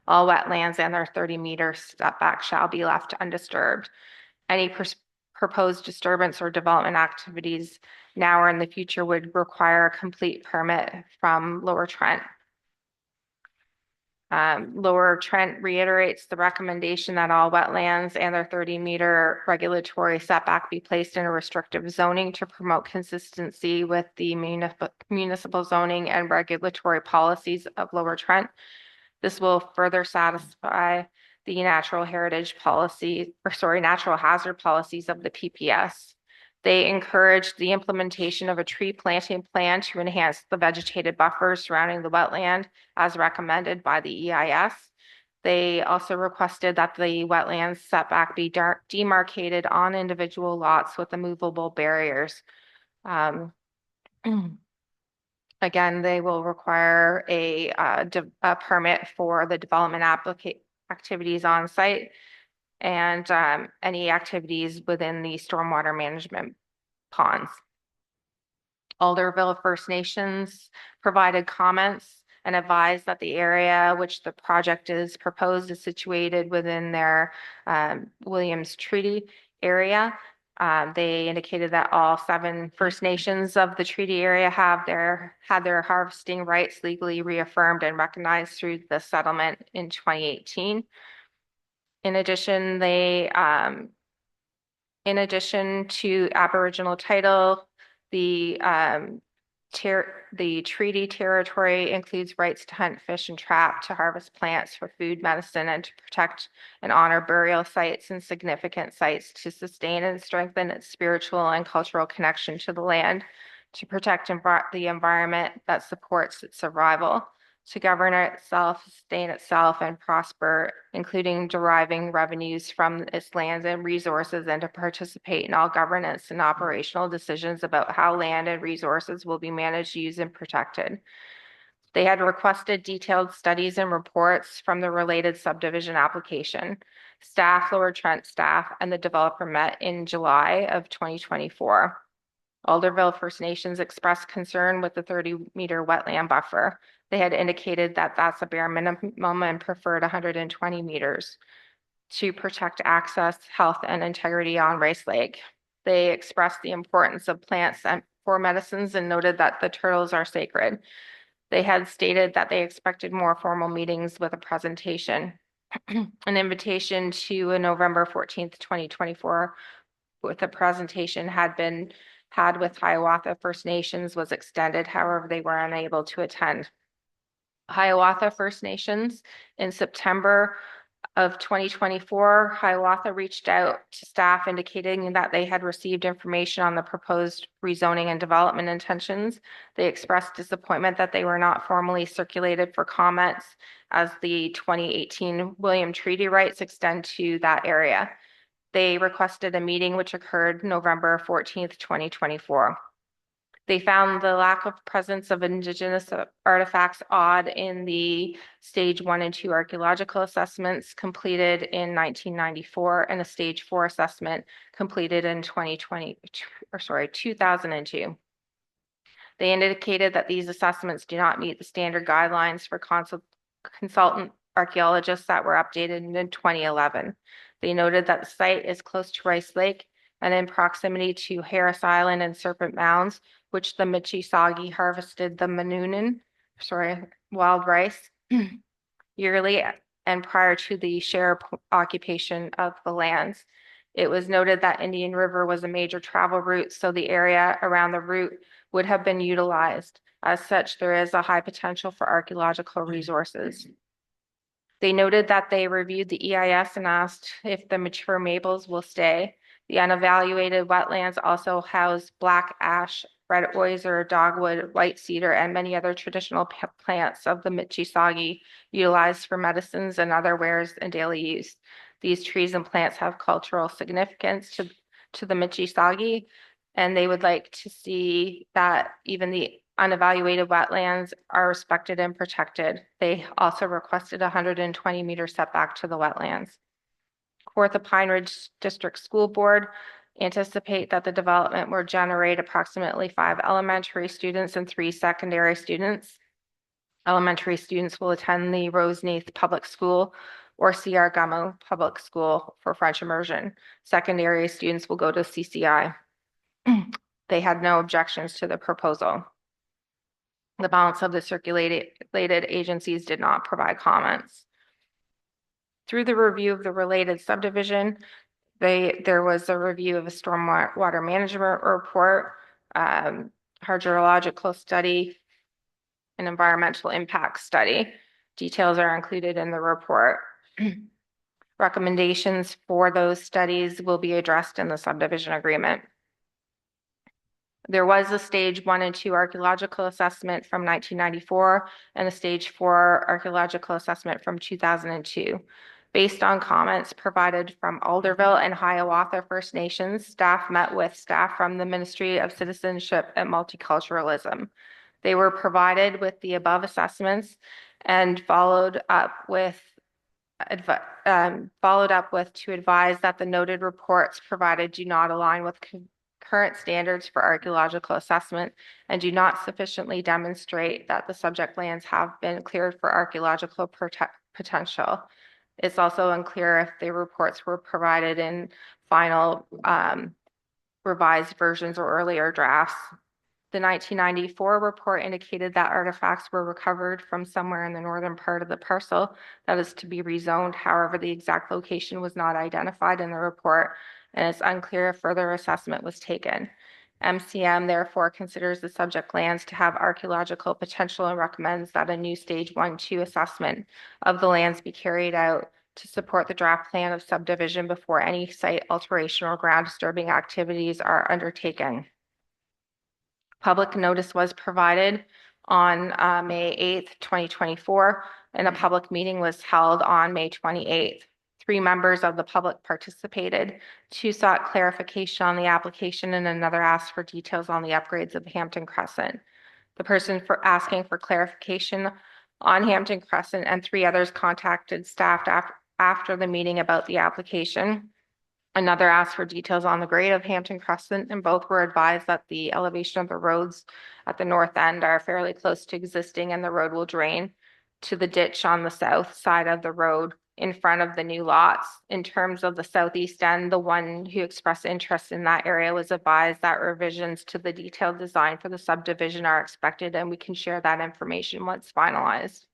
All wetlands and their 30-meter setback shall be left undisturbed. Any proposed disturbance or development activities now or in the future would require a complete permit from Lower Trent. Lower Trent reiterates the recommendation that all wetlands and their 30-meter regulatory setback be placed in a restrictive zoning to promote consistency with the municipal zoning and regulatory policies of Lower Trent. This will further satisfy the natural hazard policies of the PPS. They encourage the implementation of a tree planting plan to enhance the vegetated buffers surrounding the wetland as recommended by the EIS. They also requested that the wetland setback be demarcated on individual lots with immovable barriers. Again, they will require a permit for the development activities on site and any activities within the stormwater management ponds. Alderville First Nations provided comments and advised that the area which the project is proposed is situated within their Williams Treaty area. They indicated that all 7 First Nations of the treaty area had their harvesting rights legally reaffirmed and recognized through the settlement in 2018. In addition, in addition to Aboriginal title, the treaty territory includes rights to hunt, fish, and trap, to harvest plants for food, medicine, and to protect and honor burial sites and significant sites, to sustain and strengthen its spiritual and cultural connection to the land, to protect the environment that supports its survival, to govern itself, sustain itself, and prosper, including deriving revenues from its lands and resources, and to participate in all governance and operational decisions about how land and resources will be managed, used, and protected. They had requested detailed studies and reports from the related subdivision application. Staff, Lower Trent staff, and the developer met in July of 2024. Alderville First Nations expressed concern with the 30-meter wetland buffer. They had indicated that that's a bare minimum and preferred 120 meters to protect access, health, and integrity on Rice Lake. They expressed the importance of plants and for medicines and noted that the turtles are sacred. They had stated that they expected more formal meetings with a presentation. An invitation to a November 14th, 2024 with a presentation had been had with Hiawatha First Nations was extended. However, they were unable to attend. Hiawatha First Nations in September of 2024, Hiawatha reached out to staff indicating that they had received information on the proposed rezoning and development intentions. They expressed disappointment that they were not formally circulated for comments as the 2018 William Treaty rights extend to that area. They requested a meeting which occurred November 14th, 2024. They found the lack of presence of Indigenous artifacts odd in the stage 1 and 2 archaeological assessments completed in 1994 and a stage 4 assessment completed in 2002. They indicated that these assessments do not meet the standard guidelines for consultant archaeologists that were updated in 2011. They noted that the site is close to Rice Lake and in proximity to Harris Island and Serpent Mounds, which the Michisagi harvested the wild rice yearly and prior to the share occupation of the lands. It was noted that Indian River was a major travel route, so the area around the route would have been utilized. As such, there is a high potential for archaeological resources. They noted that they reviewed the EIS and asked if the mature maples will stay. The unevaluated wetlands also house black ash, red osier, dogwood, white cedar, and many other traditional plants of the Michisagi utilized for medicines and other wares and daily use. These trees and plants have cultural significance to the Michisagi, and they would like to see that even the unevaluated wetlands are respected and protected. They also requested a 120-meter setback to the wetlands. Kawartha Pine Ridge District School Board anticipate that the development will generate approximately 5 elementary students and 3 secondary students. Elementary students will attend the Roseneath Public School or C.R. Gummo Public School for French immersion. Secondary students will go to CCI. They had no objections to the proposal. The balance of the circulated agencies did not provide comments. Through the review of the related subdivision, there was a review of a stormwater management report, hydrological study, an environmental impact study. Details are included in the report. Recommendations for those studies will be addressed in the subdivision agreement. There was a stage 1 and 2 archaeological assessment from 1994 and a stage 4 archaeological assessment from 2002. Based on comments provided from Alderville and Hiawatha First Nations, staff met with staff from the Ministry of Citizenship and Multiculturalism. They were provided with the above assessments and followed up with to advise that the noted reports provided do not align with current standards for archaeological assessment and do not sufficiently demonstrate that the subject lands have been cleared for archaeological potential. It's also unclear if the reports were provided in final revised versions or earlier drafts. The 1994 report indicated that artifacts were recovered from somewhere in the northern part of the parcel that is to be rezoned. However, the exact location was not identified in the report, and it's unclear if further assessment was taken. MCM therefore considers the subject lands to have archaeological potential and recommends that a new stage 1-2 assessment of the lands be carried out to support the draft plan of subdivision before any site alteration or ground disturbing activities are undertaken. Public notice was provided on May 8th, 2024, and a public meeting was held on May 28th. 3 members of the public participated. 2 sought clarification on the application and another asked for details on the upgrades of Hampton Crescent. The person for asking for clarification on Hampton Crescent and 3 others contacted staff after the meeting about the application. Another asked for details on the grade of Hampton Crescent, and both were advised that the elevation of the roads at the north end are fairly close to existing and the road will drain to the ditch on the south side of the road in front of the new lots. In terms of the southeast end, the one who expressed interest in that area was advised that revisions to the detailed design for the subdivision are expected, and we can share that information once finalized.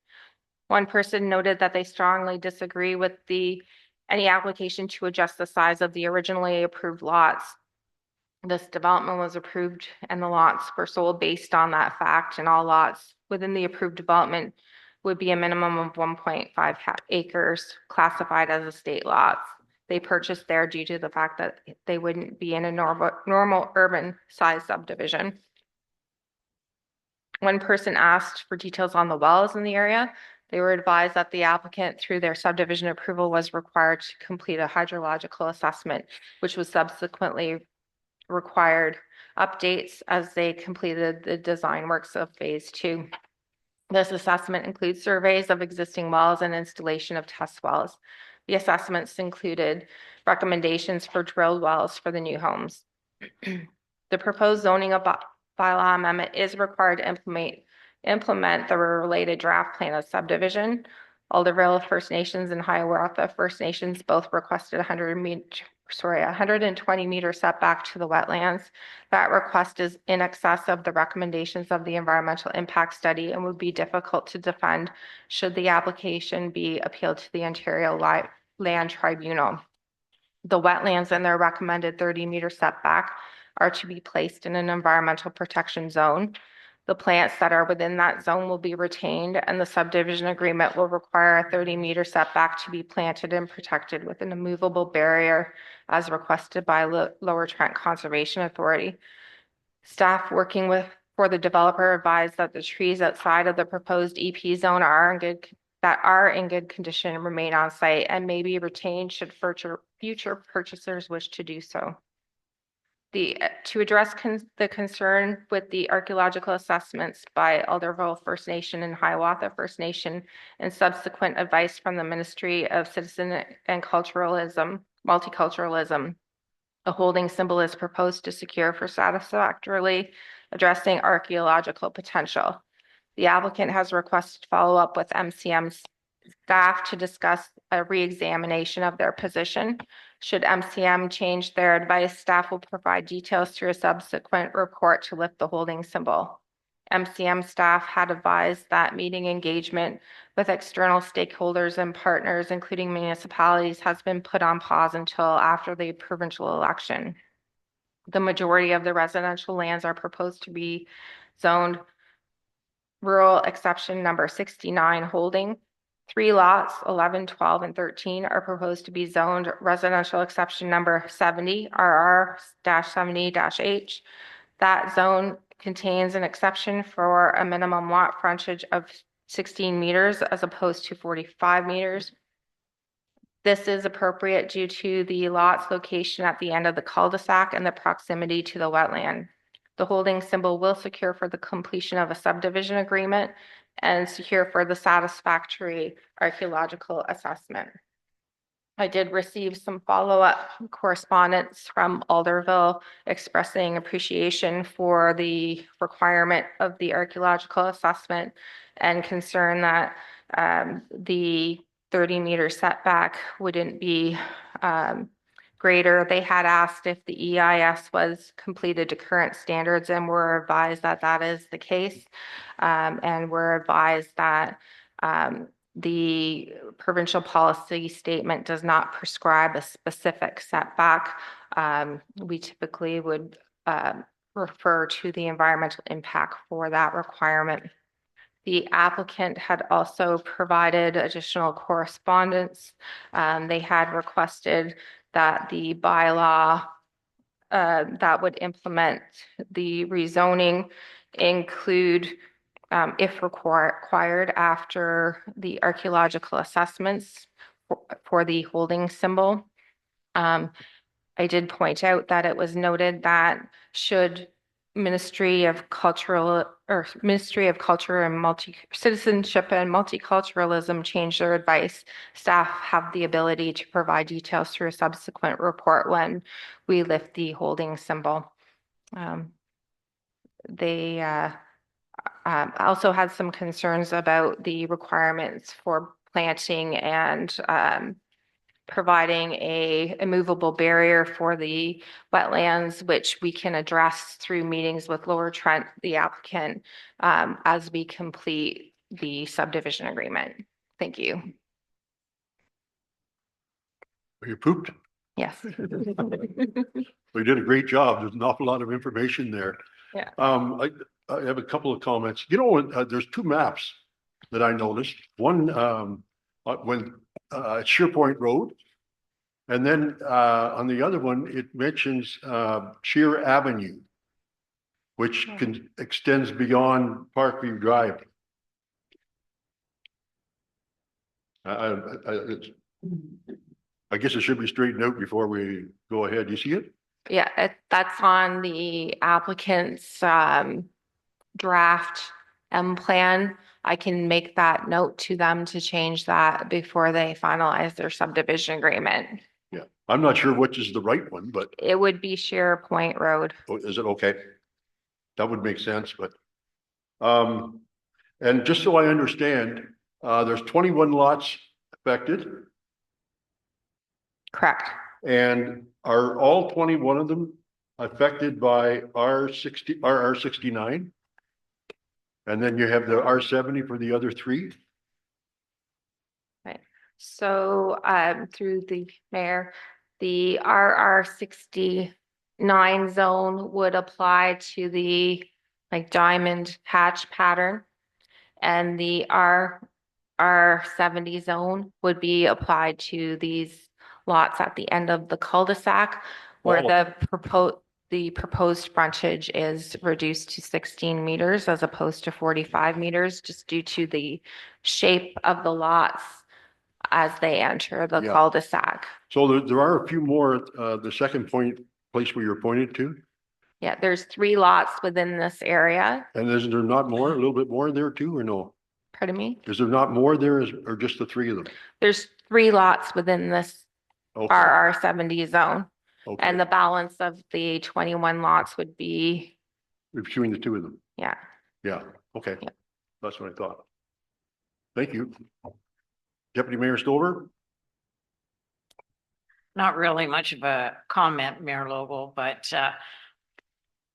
One person noted that they strongly disagree with any application to adjust the size of the originally approved lots. This development was approved and the lots were sold based on that fact, and all lots within the approved development would be a minimum of 1.5 acres classified as estate lots. They purchased there due to the fact that they wouldn't be in a normal urban size subdivision. One person asked for details on the wells in the area. They were advised that the applicant, through their subdivision approval, was required to complete a hydrological assessment, which was subsequently required updates as they completed the design works of phase 2. This assessment includes surveys of existing wells and installation of test wells. The assessments included recommendations for drilled wells for the new homes. The proposed zoning bylaw amendment is required to implement the related draft plan of subdivision. Alderville First Nations and Hiawatha First Nations both requested 120 meter setback to the wetlands. That request is in excess of the recommendations of the environmental impact study and would be difficult to defend should the application be appealed to the Ontario Land Tribunal. The wetlands and their recommended 30-meter setback are to be placed in an environmental protection zone. The plants that are within that zone will be retained, and the subdivision agreement will require a 30-meter setback to be planted and protected with an immovable barrier as requested by Lower Trent Conservation Authority. Staff working for the developer advised that the trees outside of the proposed EP zone are in good condition and remain on site and may be retained should future purchasers wish to do so. To address the concern with the archaeological assessments by Alderville First Nation and Hiawatha First Nation and subsequent advice from the Ministry of Citizen and Multiculturalism, a holding symbol is proposed to secure for satisfactorily addressing archaeological potential. The applicant has requested follow-up with MCM's staff to discuss a re-examination of their position. Should MCM change their advice, staff will provide details through a subsequent report to lift the holding symbol. MCM staff had advised that meeting engagement with external stakeholders and partners, including municipalities, has been put on pause until after the provincial election. The majority of the residential lands are proposed to be zoned rural exception number 69 holding. 3 lots, 11, 12, and 13 are proposed to be zoned residential exception number 70, RR-70-H. That zone contains an exception for a minimum lot frontage of 16 meters as opposed to 45 meters. This is appropriate due to the lot's location at the end of the cul-de-sac and the proximity to the wetland. The holding symbol will secure for the completion of a subdivision agreement and secure for the satisfactory archaeological assessment. I did receive some follow-up correspondence from Alderville expressing appreciation for the requirement of the archaeological assessment and concern that the 30-meter setback wouldn't be greater. They had asked if the EIS was completed to current standards and were advised that that is the case. And were advised that the provincial policy statement does not prescribe a specific setback. We typically would refer to the environmental impact for that requirement. The applicant had also provided additional correspondence. They had requested that the bylaw that would implement the rezoning include, if required, after the archaeological assessments for the holding symbol. I did point out that it was noted that should Ministry of Cultural or Ministry of Culture and Citizenship and Multiculturalism change their advice. Staff have the ability to provide details through a subsequent report when we lift the holding symbol. They also had some concerns about the requirements for planting and providing a immovable barrier for the wetlands, which we can address through meetings with Lower Trent, the applicant, as we complete the subdivision agreement. Thank you. You pooped? Yes. We did a great job. There's an awful lot of information there. Yeah. I have a couple of comments. You know, there's two maps that I noticed. One, when SharePoint Road, and then on the other one, it mentions Sheer Avenue, which extends beyond Parkview Drive. I guess it should be straightened out before we go ahead. You see it? Yeah, that's on the applicant's draft plan. I can make that note to them to change that before they finalize their subdivision agreement. Yeah, I'm not sure which is the right one, but It would be SharePoint Road. is it okay? That would make sense, but and just so I understand, there's 21 lots affected. Correct. And are all 21 of them affected by R69? And then you have the R70 for the other three? Right. So through the mayor, the RR69 zone would apply to the like diamond hatch pattern. And the R70 zone would be applied to these lots at the end of the cul-de-sac where the proposed frontage is reduced to 16 meters as opposed to 45 meters, just due to the shape of the lots as they enter the Yeah. cul-de-sac. So there are a few more, the second place where you're pointed to, Yeah, there's 3 lots within this area. and is there not more, a little bit more there too, or no? Pardon me? Is there not more there, or just the 3 of them? There's 3 lots within this Okay, RR70 zone. okay, And the balance of the 21 lots would be, between the 2 of them, yeah. yeah, okay. Yep. That's what I thought. Thank you. Deputy Mayor Stover? Not really much of a comment, Mayor Logal, but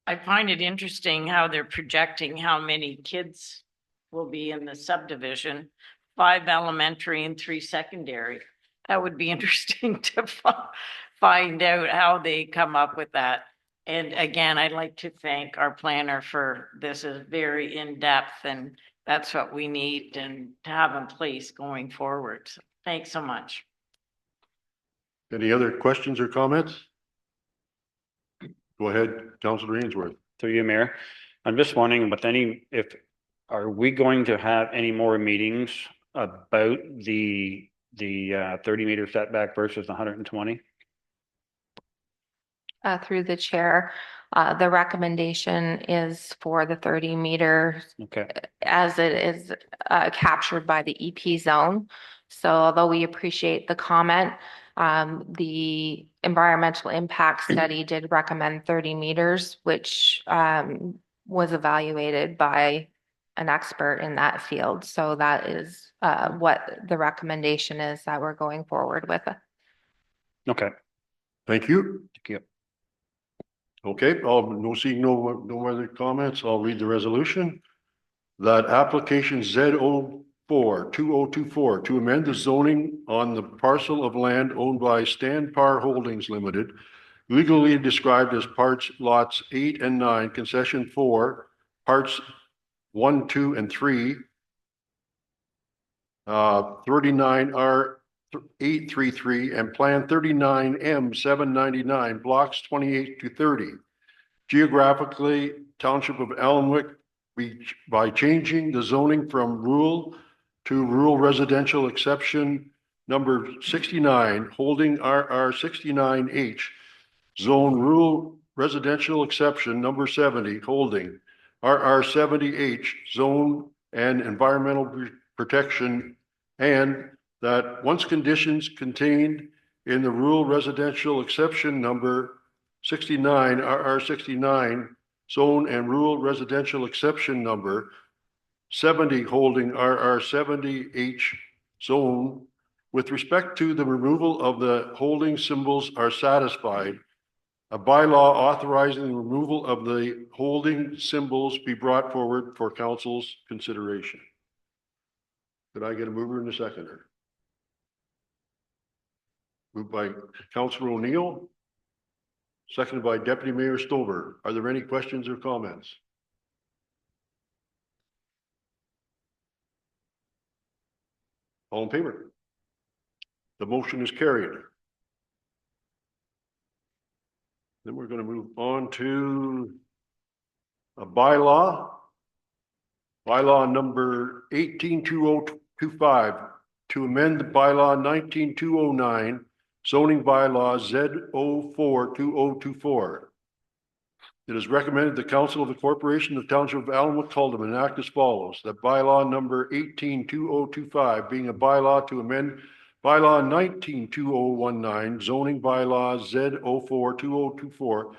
I find it interesting how they're projecting how many kids will be in the subdivision, 5 elementary and 3 secondary. That would be interesting to find out how they come up with that. And again, I'd like to thank our planner for this is very in-depth, and that's what we need and to have in place going forward. So thanks so much. Any other questions or comments? Go ahead, Councilor Ainsworth. Through you, Mayor. I'm just wondering are we going to have any more meetings about the 30-meter setback versus 120? Through the chair, the recommendation is for the 30 meters Okay, as it is captured by the EP zone. So although we appreciate the comment, the environmental impact study did recommend 30 meters, which was evaluated by an expert in that field. So that is what the recommendation is that we're going forward with. okay, Thank you. thank you. Okay, seeing no other comments, I'll read the resolution. That application Z04-2024 to amend the zoning on the parcel of land owned by Stan Par Holdings Limited, legally described as parts lots 8 and 9, concession 4, parts 1, 2, and 3, 39R 833 and Plan 39M 799, blocks 28 to 30. Geographically, Township of Elmwick, by changing the zoning from rural to rural residential exception number 69, holding RR 69H, zone rural residential exception number 70 holding RR 70H zone and environmental protection, and that once conditions contained in the rural residential exception number 69 RR 69 zone and rural residential exception number 70 holding RR 70H zone with respect to the removal of the holding symbols are satisfied, a bylaw authorizing the removal of the holding symbols be brought forward for council's consideration. Could I get a mover and a seconder? Moved by Councillor O'Neill, seconded by Deputy Mayor Stover. Are there any questions or comments? All in favor? The motion is carried. Then we're going to move on to a bylaw. Bylaw number 182025 to amend the bylaw 19209 zoning bylaw Z042024. It is recommended the Council of the Corporation of the Township of Allen-McCullum enact as follows: that bylaw number 182025 being a bylaw to amend bylaw 192019 zoning bylaw Z042024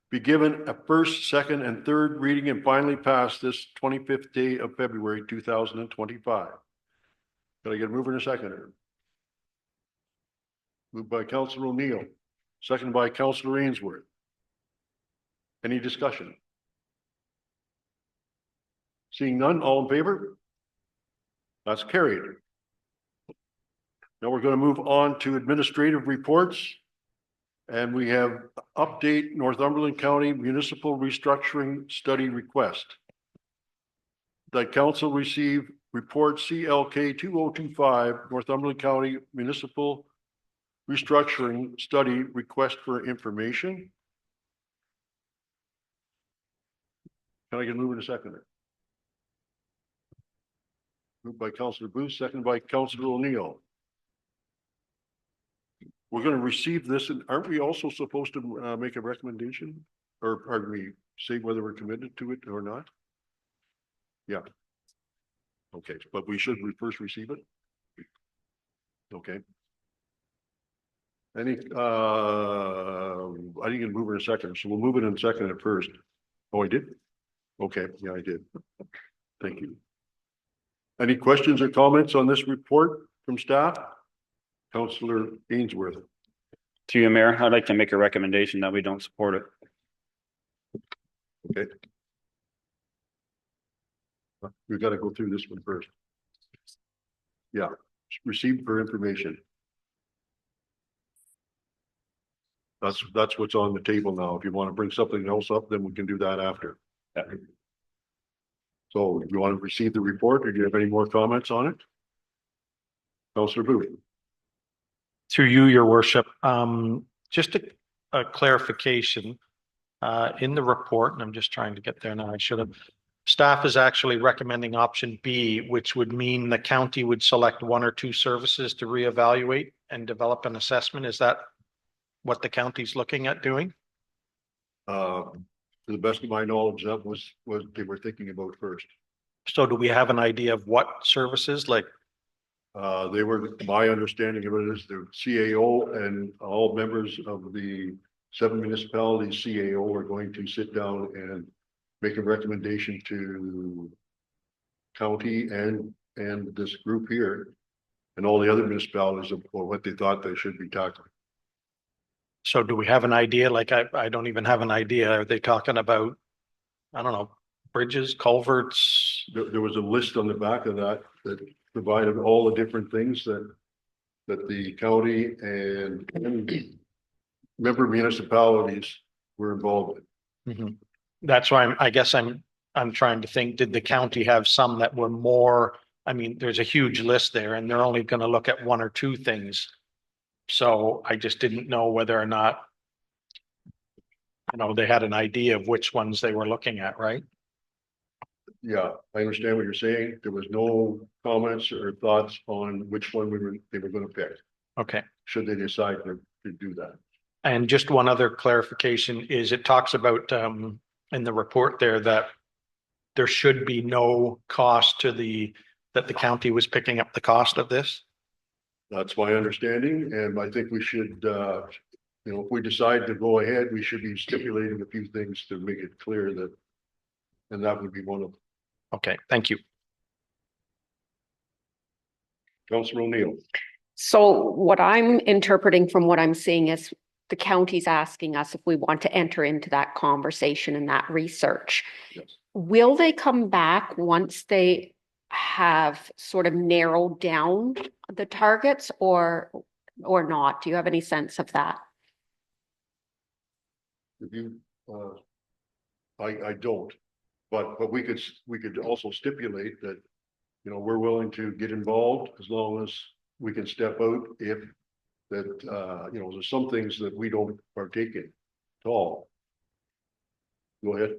be given a first, second, and third reading and finally passed this 25th day of February 2025. Can I get a mover and a seconder? Moved by Councillor O'Neill, seconded by Councillor Ainsworth. Any discussion? Seeing none, all in favor? That's carried. Now we're going to move on to administrative reports. And we have update Northumberland County Municipal Restructuring Study Request. That council received report CLK 2025 Northumberland County Municipal Restructuring Study Request for information. Can I get a mover and a seconder? Moved by Councillor Booth, seconded by Councillor O'Neill. We're going to receive this, and aren't we also supposed to make a recommendation? Or pardon me, say whether we're committed to it or not? Yeah. Okay, but we should first receive it? Okay. Any, I didn't move in a second, so we'll move it in a second at first. Oh, I did? Okay, yeah, I did. Thank you. Any questions or comments on this report from staff? Councillor Ainsworth. To you, Mayor, I'd like to make a recommendation that we don't support it. Okay. We've got to go through this one first. Yeah, received for information. That's what's on the table now. If you want to bring something else up, then we can do that after. Yeah. So you want to receive the report, or do you have any more comments on it? Councillor Booth. Through you, your worship, just a clarification in the report, and I'm just trying to get there now. I should have. Staff is actually recommending option B, which would mean the county would select one or two services to reevaluate and develop an assessment. Is that what the county's looking at doing? To the best of my knowledge, that was what they were thinking about first. So do we have an idea of what services, like? They were, my understanding of it is the CAO and all members of the 7 municipalities CAO are going to sit down and make a recommendation to county and this group here and all the other municipalities of what they thought they should be tackling. So do we have an idea? Like, I don't even have an idea. Are they talking about, I don't know, bridges, culverts? There was a list on the back of that provided all the different things that the county and member municipalities were involved in. Mm-hmm. That's why I guess I'm trying to think, did the county have some that were more, I mean, there's a huge list there and they're only going to look at one or two things. So I just didn't know whether or not, they had an idea of which ones they were looking at, right? Yeah, I understand what you're saying. There was no comments or thoughts on which one they were going to pick. Okay. Should they decide to do that. And just one other clarification is it talks about in the report there that there should be no cost to that the county was picking up the cost of this. That's my understanding, and I think we should, if we decide to go ahead, we should be stipulating a few things to make it clear that, and that would be one of them. Okay, thank you. Councillor O'Neill. So what I'm interpreting from what I'm seeing is the county's asking us if we want to enter into that conversation and that research. Yes. Will they come back once they have sort of narrowed down the targets or not? Do you have any sense of that? If you, I don't, but we could also stipulate that, we're willing to get involved as long as we can step out if that, there's some things that we don't partake in at all. Go ahead.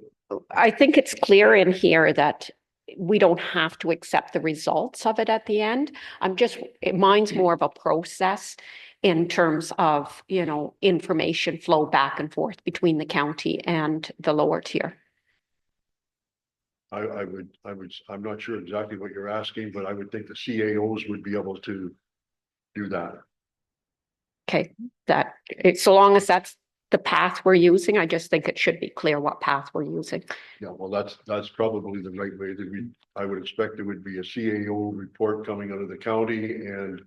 I think it's clear in here that we don't have to accept the results of it at the end. Mine's more of a process in terms of, information flow back and forth between the county and the lower tier. I'm not sure exactly what you're asking, but I would think the CAOs would be able to do that. Okay, so long as that's the path we're using, I just think it should be clear what path we're using. Yeah, well, that's probably the right way that I would expect there would be a CAO report coming out of the county, and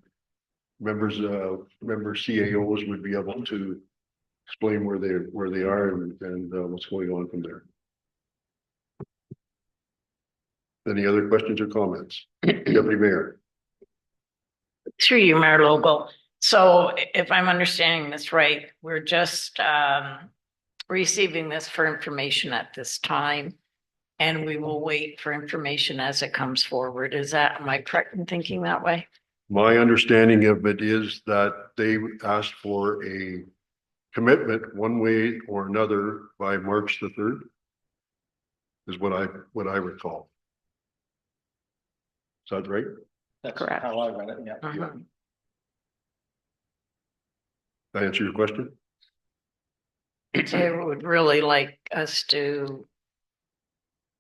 member CAOs would be able to explain where they are and what's going on from there. Any other questions or comments? Deputy Mayor. Through you, Mayor Logal. So if I'm understanding this right, we're just receiving this for information at this time, and we will wait for information as it comes forward. Am I correct in thinking that way? My understanding of it is that they asked for a commitment one way or another by March the 3rd, is what I recall. Is that right? That's correct. How I read it, yeah. Uh-huh. Did I answer your question? So I would really like us to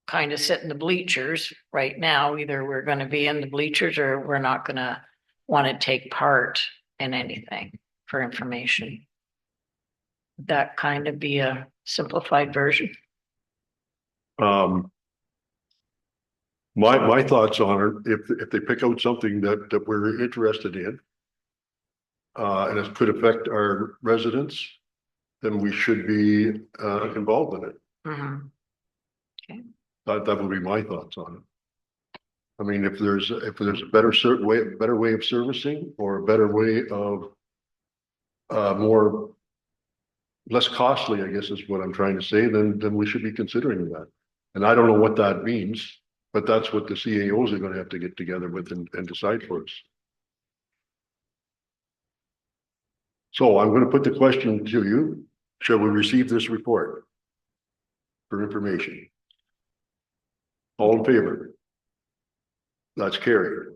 kind of sit in the bleachers right now. Either we're going to be in the bleachers or we're not going to want to take part in anything for information. Would that kind of be a simplified version? My thoughts on it, if they pick out something that we're interested in, and it could affect our residents, then we should be involved in it. Mm-hmm. Okay. That would be my thoughts on it. I mean, if there's a better way of servicing, or a better way of less costly, I guess is what I'm trying to say, then we should be considering that. And I don't know what that means, but that's what the CAOs are going to have to get together with and decide for us. So I'm going to put the question to you. Shall we receive this report for information? All in favor? That's carried.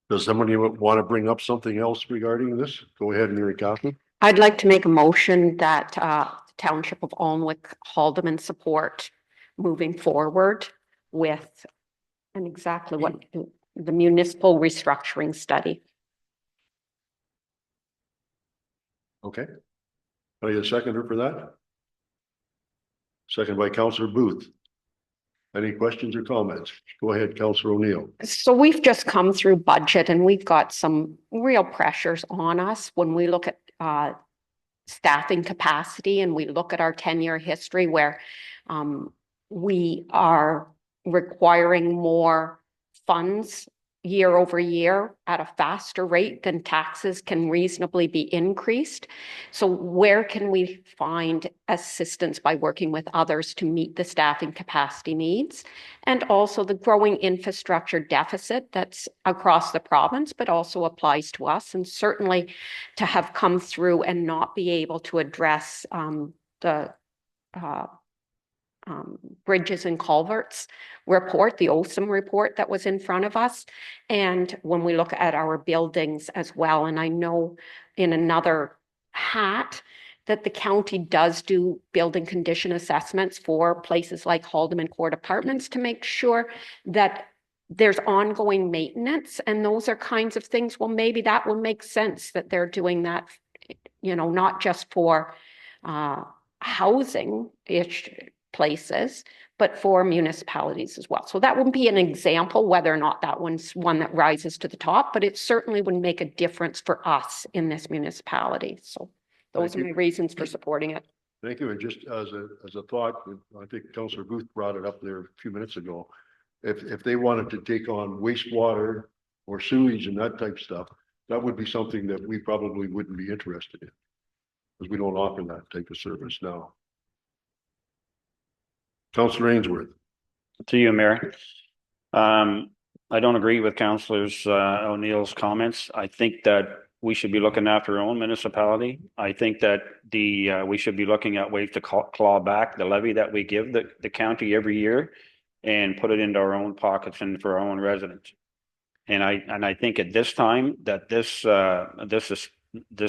Does somebody want to bring up something else regarding this? Go ahead, Mary Catherine. I'd like to make a motion that the Township of Alnwick Haldeman support moving forward with and exactly what the municipal restructuring study. Okay. Are you a seconder for that? Second by Councillor Booth. Any questions or comments? Go ahead, Councillor O'Neill. So we've just come through budget and we've got some real pressures on us when we look at staffing capacity and we look at our 10-year history where we are requiring more funds year over year at a faster rate than taxes can reasonably be increased. So where can we find assistance by working with others to meet the staffing capacity needs? And also the growing infrastructure deficit that's across the province, but also applies to us. And certainly to have come through and not be able to address the bridges and culverts report, the OSAM report that was in front of us. And when we look at our buildings as well, and I know in another hat that the county does do building condition assessments for places like Haldeman Court Apartments to make sure that there's ongoing maintenance, and those are kinds of things, well, maybe that will make sense that they're doing that, not just for housing-ish places, but for municipalities as well. So that would be an example, whether or not that one's one that rises to the top, but it certainly would make a difference for us in this municipality. So those are my reasons for supporting it. Thank you. And just as a thought, I think Councillor Booth brought it up there a few minutes ago. If they wanted to take on wastewater or sewage and that type stuff, that would be something that we probably wouldn't be interested in, because we don't offer that type of service now. Councillor Ainsworth. To you, Mayor. I don't agree with Councillors O'Neill's comments. I think that we should be looking after our own municipality. I think that we should be looking at ways to claw back the levy that we give the county every year and put it into our own pockets and for our own residents. And I think at this time that this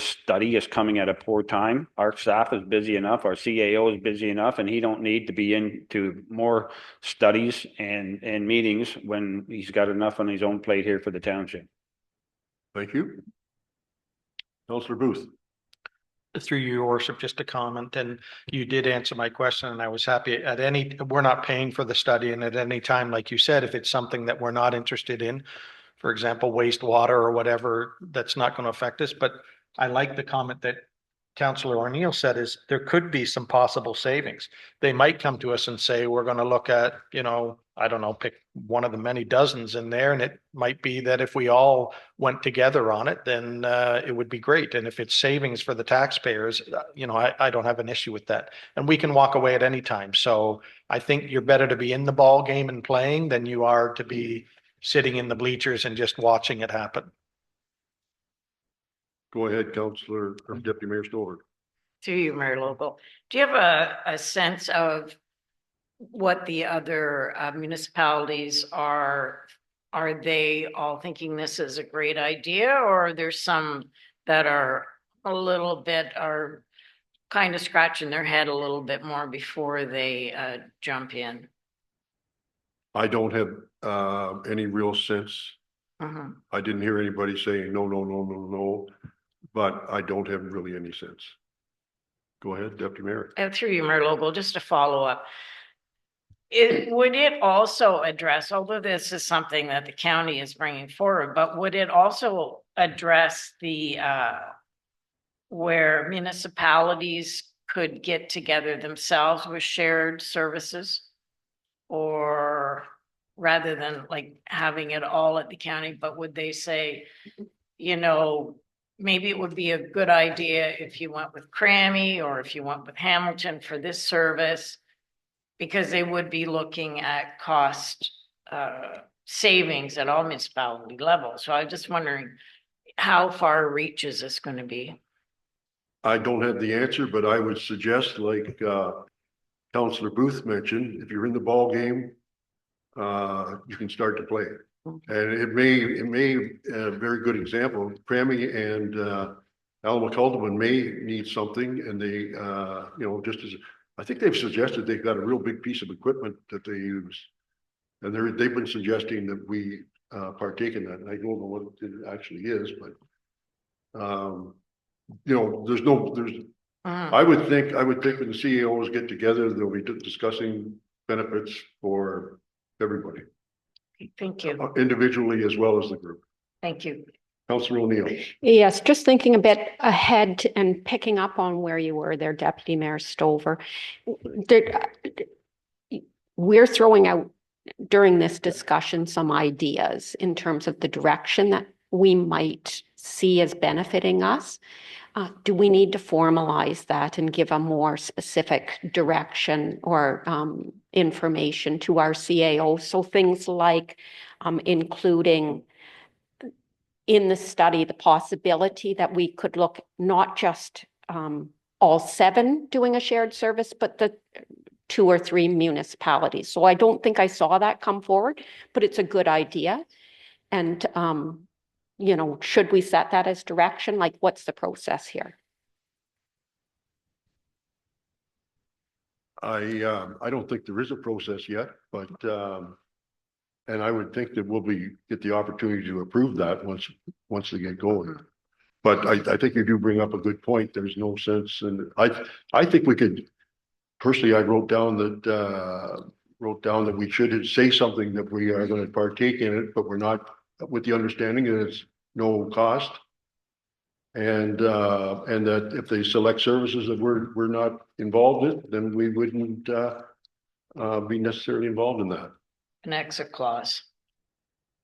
study is coming at a poor time. Our staff is busy enough, our CAO is busy enough, and he don't need to be into more studies and meetings when he's got enough on his own plate here for the township. Thank you. Councillor Booth. Through your worship, just a comment, and you did answer my question, and I was happy. We're not paying for the study, and at any time, like you said, if it's something that we're not interested in, for example, wastewater or whatever, that's not going to affect us. But I like the comment that Councillor O'Neill said, is there could be some possible savings. They might come to us and say, we're going to look at, I don't know, pick one of the many dozens in there. And it might be that if we all went together on it, then it would be great. And if it's savings for the taxpayers, I don't have an issue with that. And we can walk away at any time. So I think you're better to be in the ball game and playing than you are to be sitting in the bleachers and just watching it happen. Go ahead, Councillor or Deputy Mayor Stover. To you, Mayor Local. Do you have a sense of what the other municipalities are? Are they all thinking this is a great idea, or are there some that are are kind of scratching their head a little bit more before they jump in? I don't have any real sense. I didn't hear anybody saying no, no, no, no, no, but I don't have really any sense. Go ahead, Deputy Mayor. Through you, Mayor Local, just to follow up. Would it also address, although this is something that the county is bringing forward, but would it also address the where municipalities could get together themselves with shared services? Or rather than like having it all at the county, but would they say, maybe it would be a good idea if you went with Crammy or if you went with Hamilton for this service, because they would be looking at cost savings at all municipality levels. So I'm just wondering, how far reach is this going to be? I don't have the answer, but I would suggest, like Councillor Booth mentioned, if you're in the ball game, you can start to play. And it may a very good example. Crammy and Alma-Caldewan may need something, and they, just as I think they've suggested, they've got a real big piece of equipment that they use, and they've been suggesting that we partake in that. And I don't know what it actually is, but I would think when the CEOs get together, they'll be discussing benefits for everybody. Thank you. Individually as well as the group. Thank you. Councillor O'Neill. Yes, just thinking a bit ahead and picking up on where you were there, Deputy Mayor Stover. We're throwing out during this discussion some ideas in terms of the direction that we might see as benefiting us. Do we need to formalize that and give a more specific direction or information to our CAO? So things like including in the study the possibility that we could look not just all 7 doing a shared service, but 2 or 3 municipalities. So I don't think I saw that come forward, but it's a good idea. And, you know, should we set that as direction? Like, what's the process here? I don't think there is a process yet, but, and I would think that we'll get the opportunity to approve that once they get going. But I think you do bring up a good point. There's no sense, and I think we could, personally, I wrote down that we should say something that we are going to partake in it, but we're not, with the understanding that it's no cost. And that if they select services that we're not involved in, then we wouldn't be necessarily involved in that. An exit clause.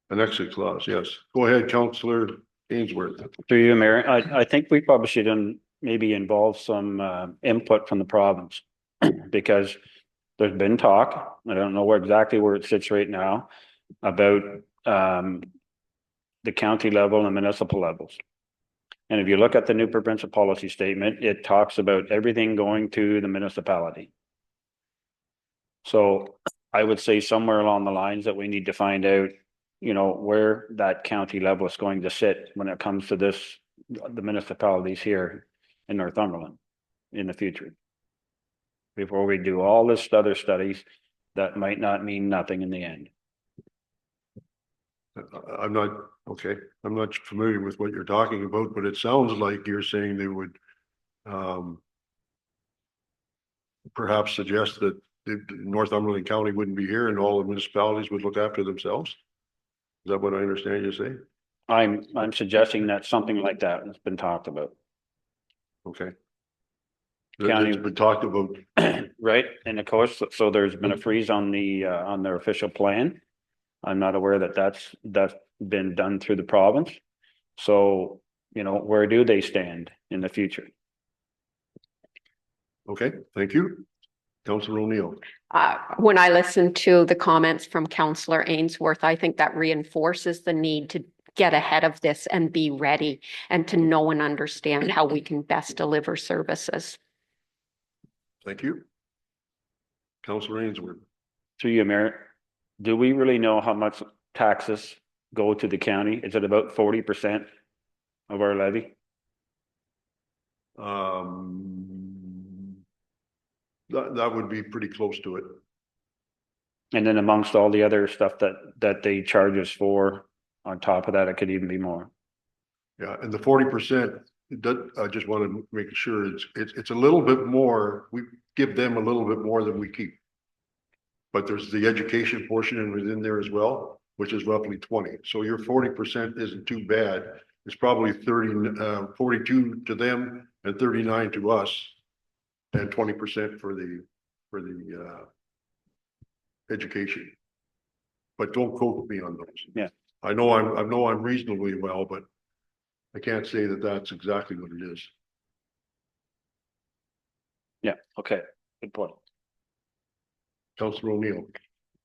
An exit clause, yes. Go ahead, Councillor Ainsworth. Through you, Mayor, I think we probably should maybe involve some input from the province. Because there's been talk, I don't know exactly where it sits right now, about the county level and municipal levels. And if you look at the new provincial policy statement, it talks about everything going to the municipality. So I would say somewhere along the lines that we need to find out, you know, where that county level is going to sit when it comes to this, the municipalities here in Northumberland in the future. Before we do all this other studies that might not mean nothing in the end. I'm not familiar with what you're talking about, but it sounds like you're saying they would perhaps suggest that Northumberland County wouldn't be here and all the municipalities would look after themselves. Is that what I understand you say? I'm suggesting that something like that has been talked about. Okay. County It's been talked about. Right, and of course, so there's been a freeze on their official plan. I'm not aware that that's been done through the province. So, you know, where do they stand in the future? Okay, thank you. Councillor O'Neill. When I listen to the comments from Councillor Ainsworth, I think that reinforces the need to get ahead of this and be ready and to know and understand how we can best deliver services. Thank you. Councillor Ainsworth. Through you, Mayor, do we really know how much taxes go to the county? Is it about 40% of our levy? That would be pretty close to it. And then amongst all the other stuff that they charge us for, on top of that, it could even be more. Yeah, and the 40%, I just want to make sure it's a little bit more. We give them a little bit more than we keep. But there's the education portion within there as well, which is roughly 20. So your 40% isn't too bad. It's probably 42 to them and 39 to us, and 20% for the education. But don't quote me on those. Yeah. I know I'm reasonably well, but I can't say that that's exactly what it is. Yeah, okay, good point. Councillor O'Neill.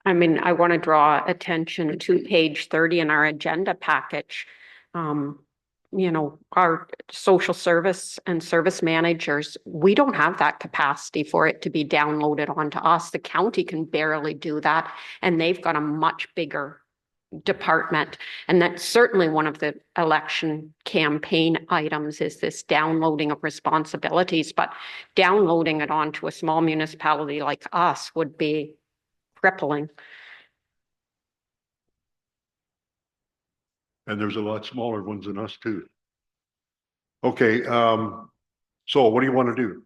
I mean, I want to draw attention to page 30 in our agenda package. You know, our social service and service managers, we don't have that capacity for it to be downloaded onto us. The county can barely do that, and they've got a much bigger department. And that's certainly one of the election campaign items, is this downloading of responsibilities, but downloading it onto a small municipality like us would be crippling. And there's a lot smaller ones than us too. Okay, so what do you want to do?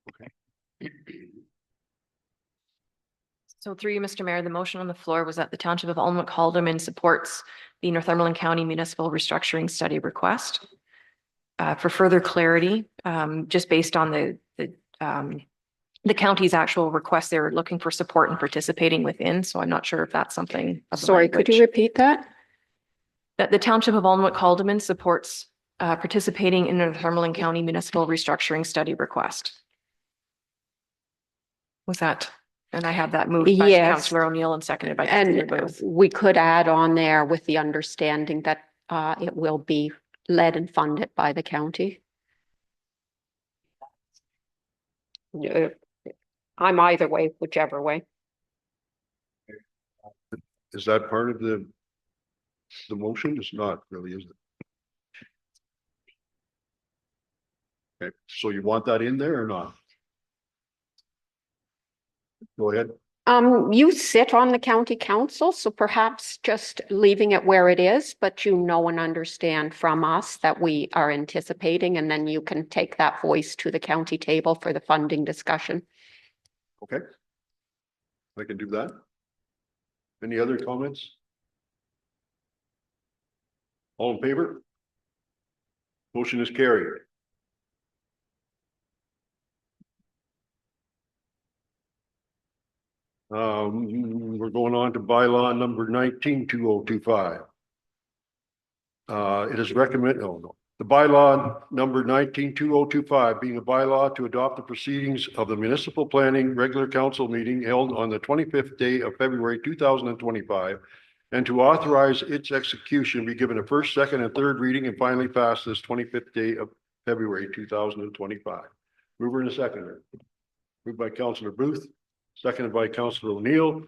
Okay. So through you, Mr. Mayor, the motion on the floor was that the Township of Alnwick-Haldeman supports the Northumberland County Municipal Restructuring Study request. For further clarity, just based on the county's actual request, they're looking for support and participating within, so I'm not sure if that's something. Sorry, could you repeat that? That the Township of Alnwick-Haldeman supports participating in the Northumberland County Municipal Restructuring Study request. Was that, and I have that moved by Yes. Councillor O'Neill and seconded by Councillor And Booth. we could add on there with the understanding that it will be led and funded by the county. I'm either way, whichever way. Is that part of the motion? It's not really, is it? Okay, so you want that in there or not? Go ahead. You sit on the county council, so perhaps just leaving it where it is, but you know and understand from us that we are anticipating, and then you can take that voice to the county table for the funding discussion. Okay. I can do that. Any other comments? All in favor? Motion is carried. We're going on to bylaw number 19-2025. It is recommended, oh no, the bylaw number 19-2025 being a bylaw to adopt the proceedings of the municipal planning regular council meeting held on the 25th day of February 2025, and to authorize its execution be given a first, second, and third reading and finally pass this 25th day of February 2025. Mover and a seconder. Moved by Councillor Booth, seconded by Councillor O'Neill.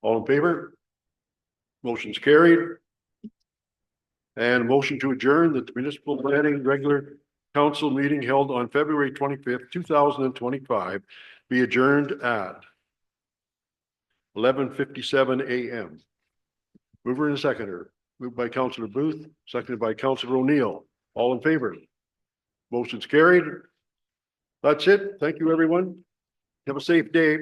All in favor? Motion's carried. And a motion to adjourn the municipal planning regular council meeting held on February 25th, 2025 be adjourned at 11:57 a.m. Mover and seconder. Moved by Councillor Booth, seconded by Councillor O'Neill. All in favor? Motion's carried. That's it. Thank you, everyone. Have a safe day.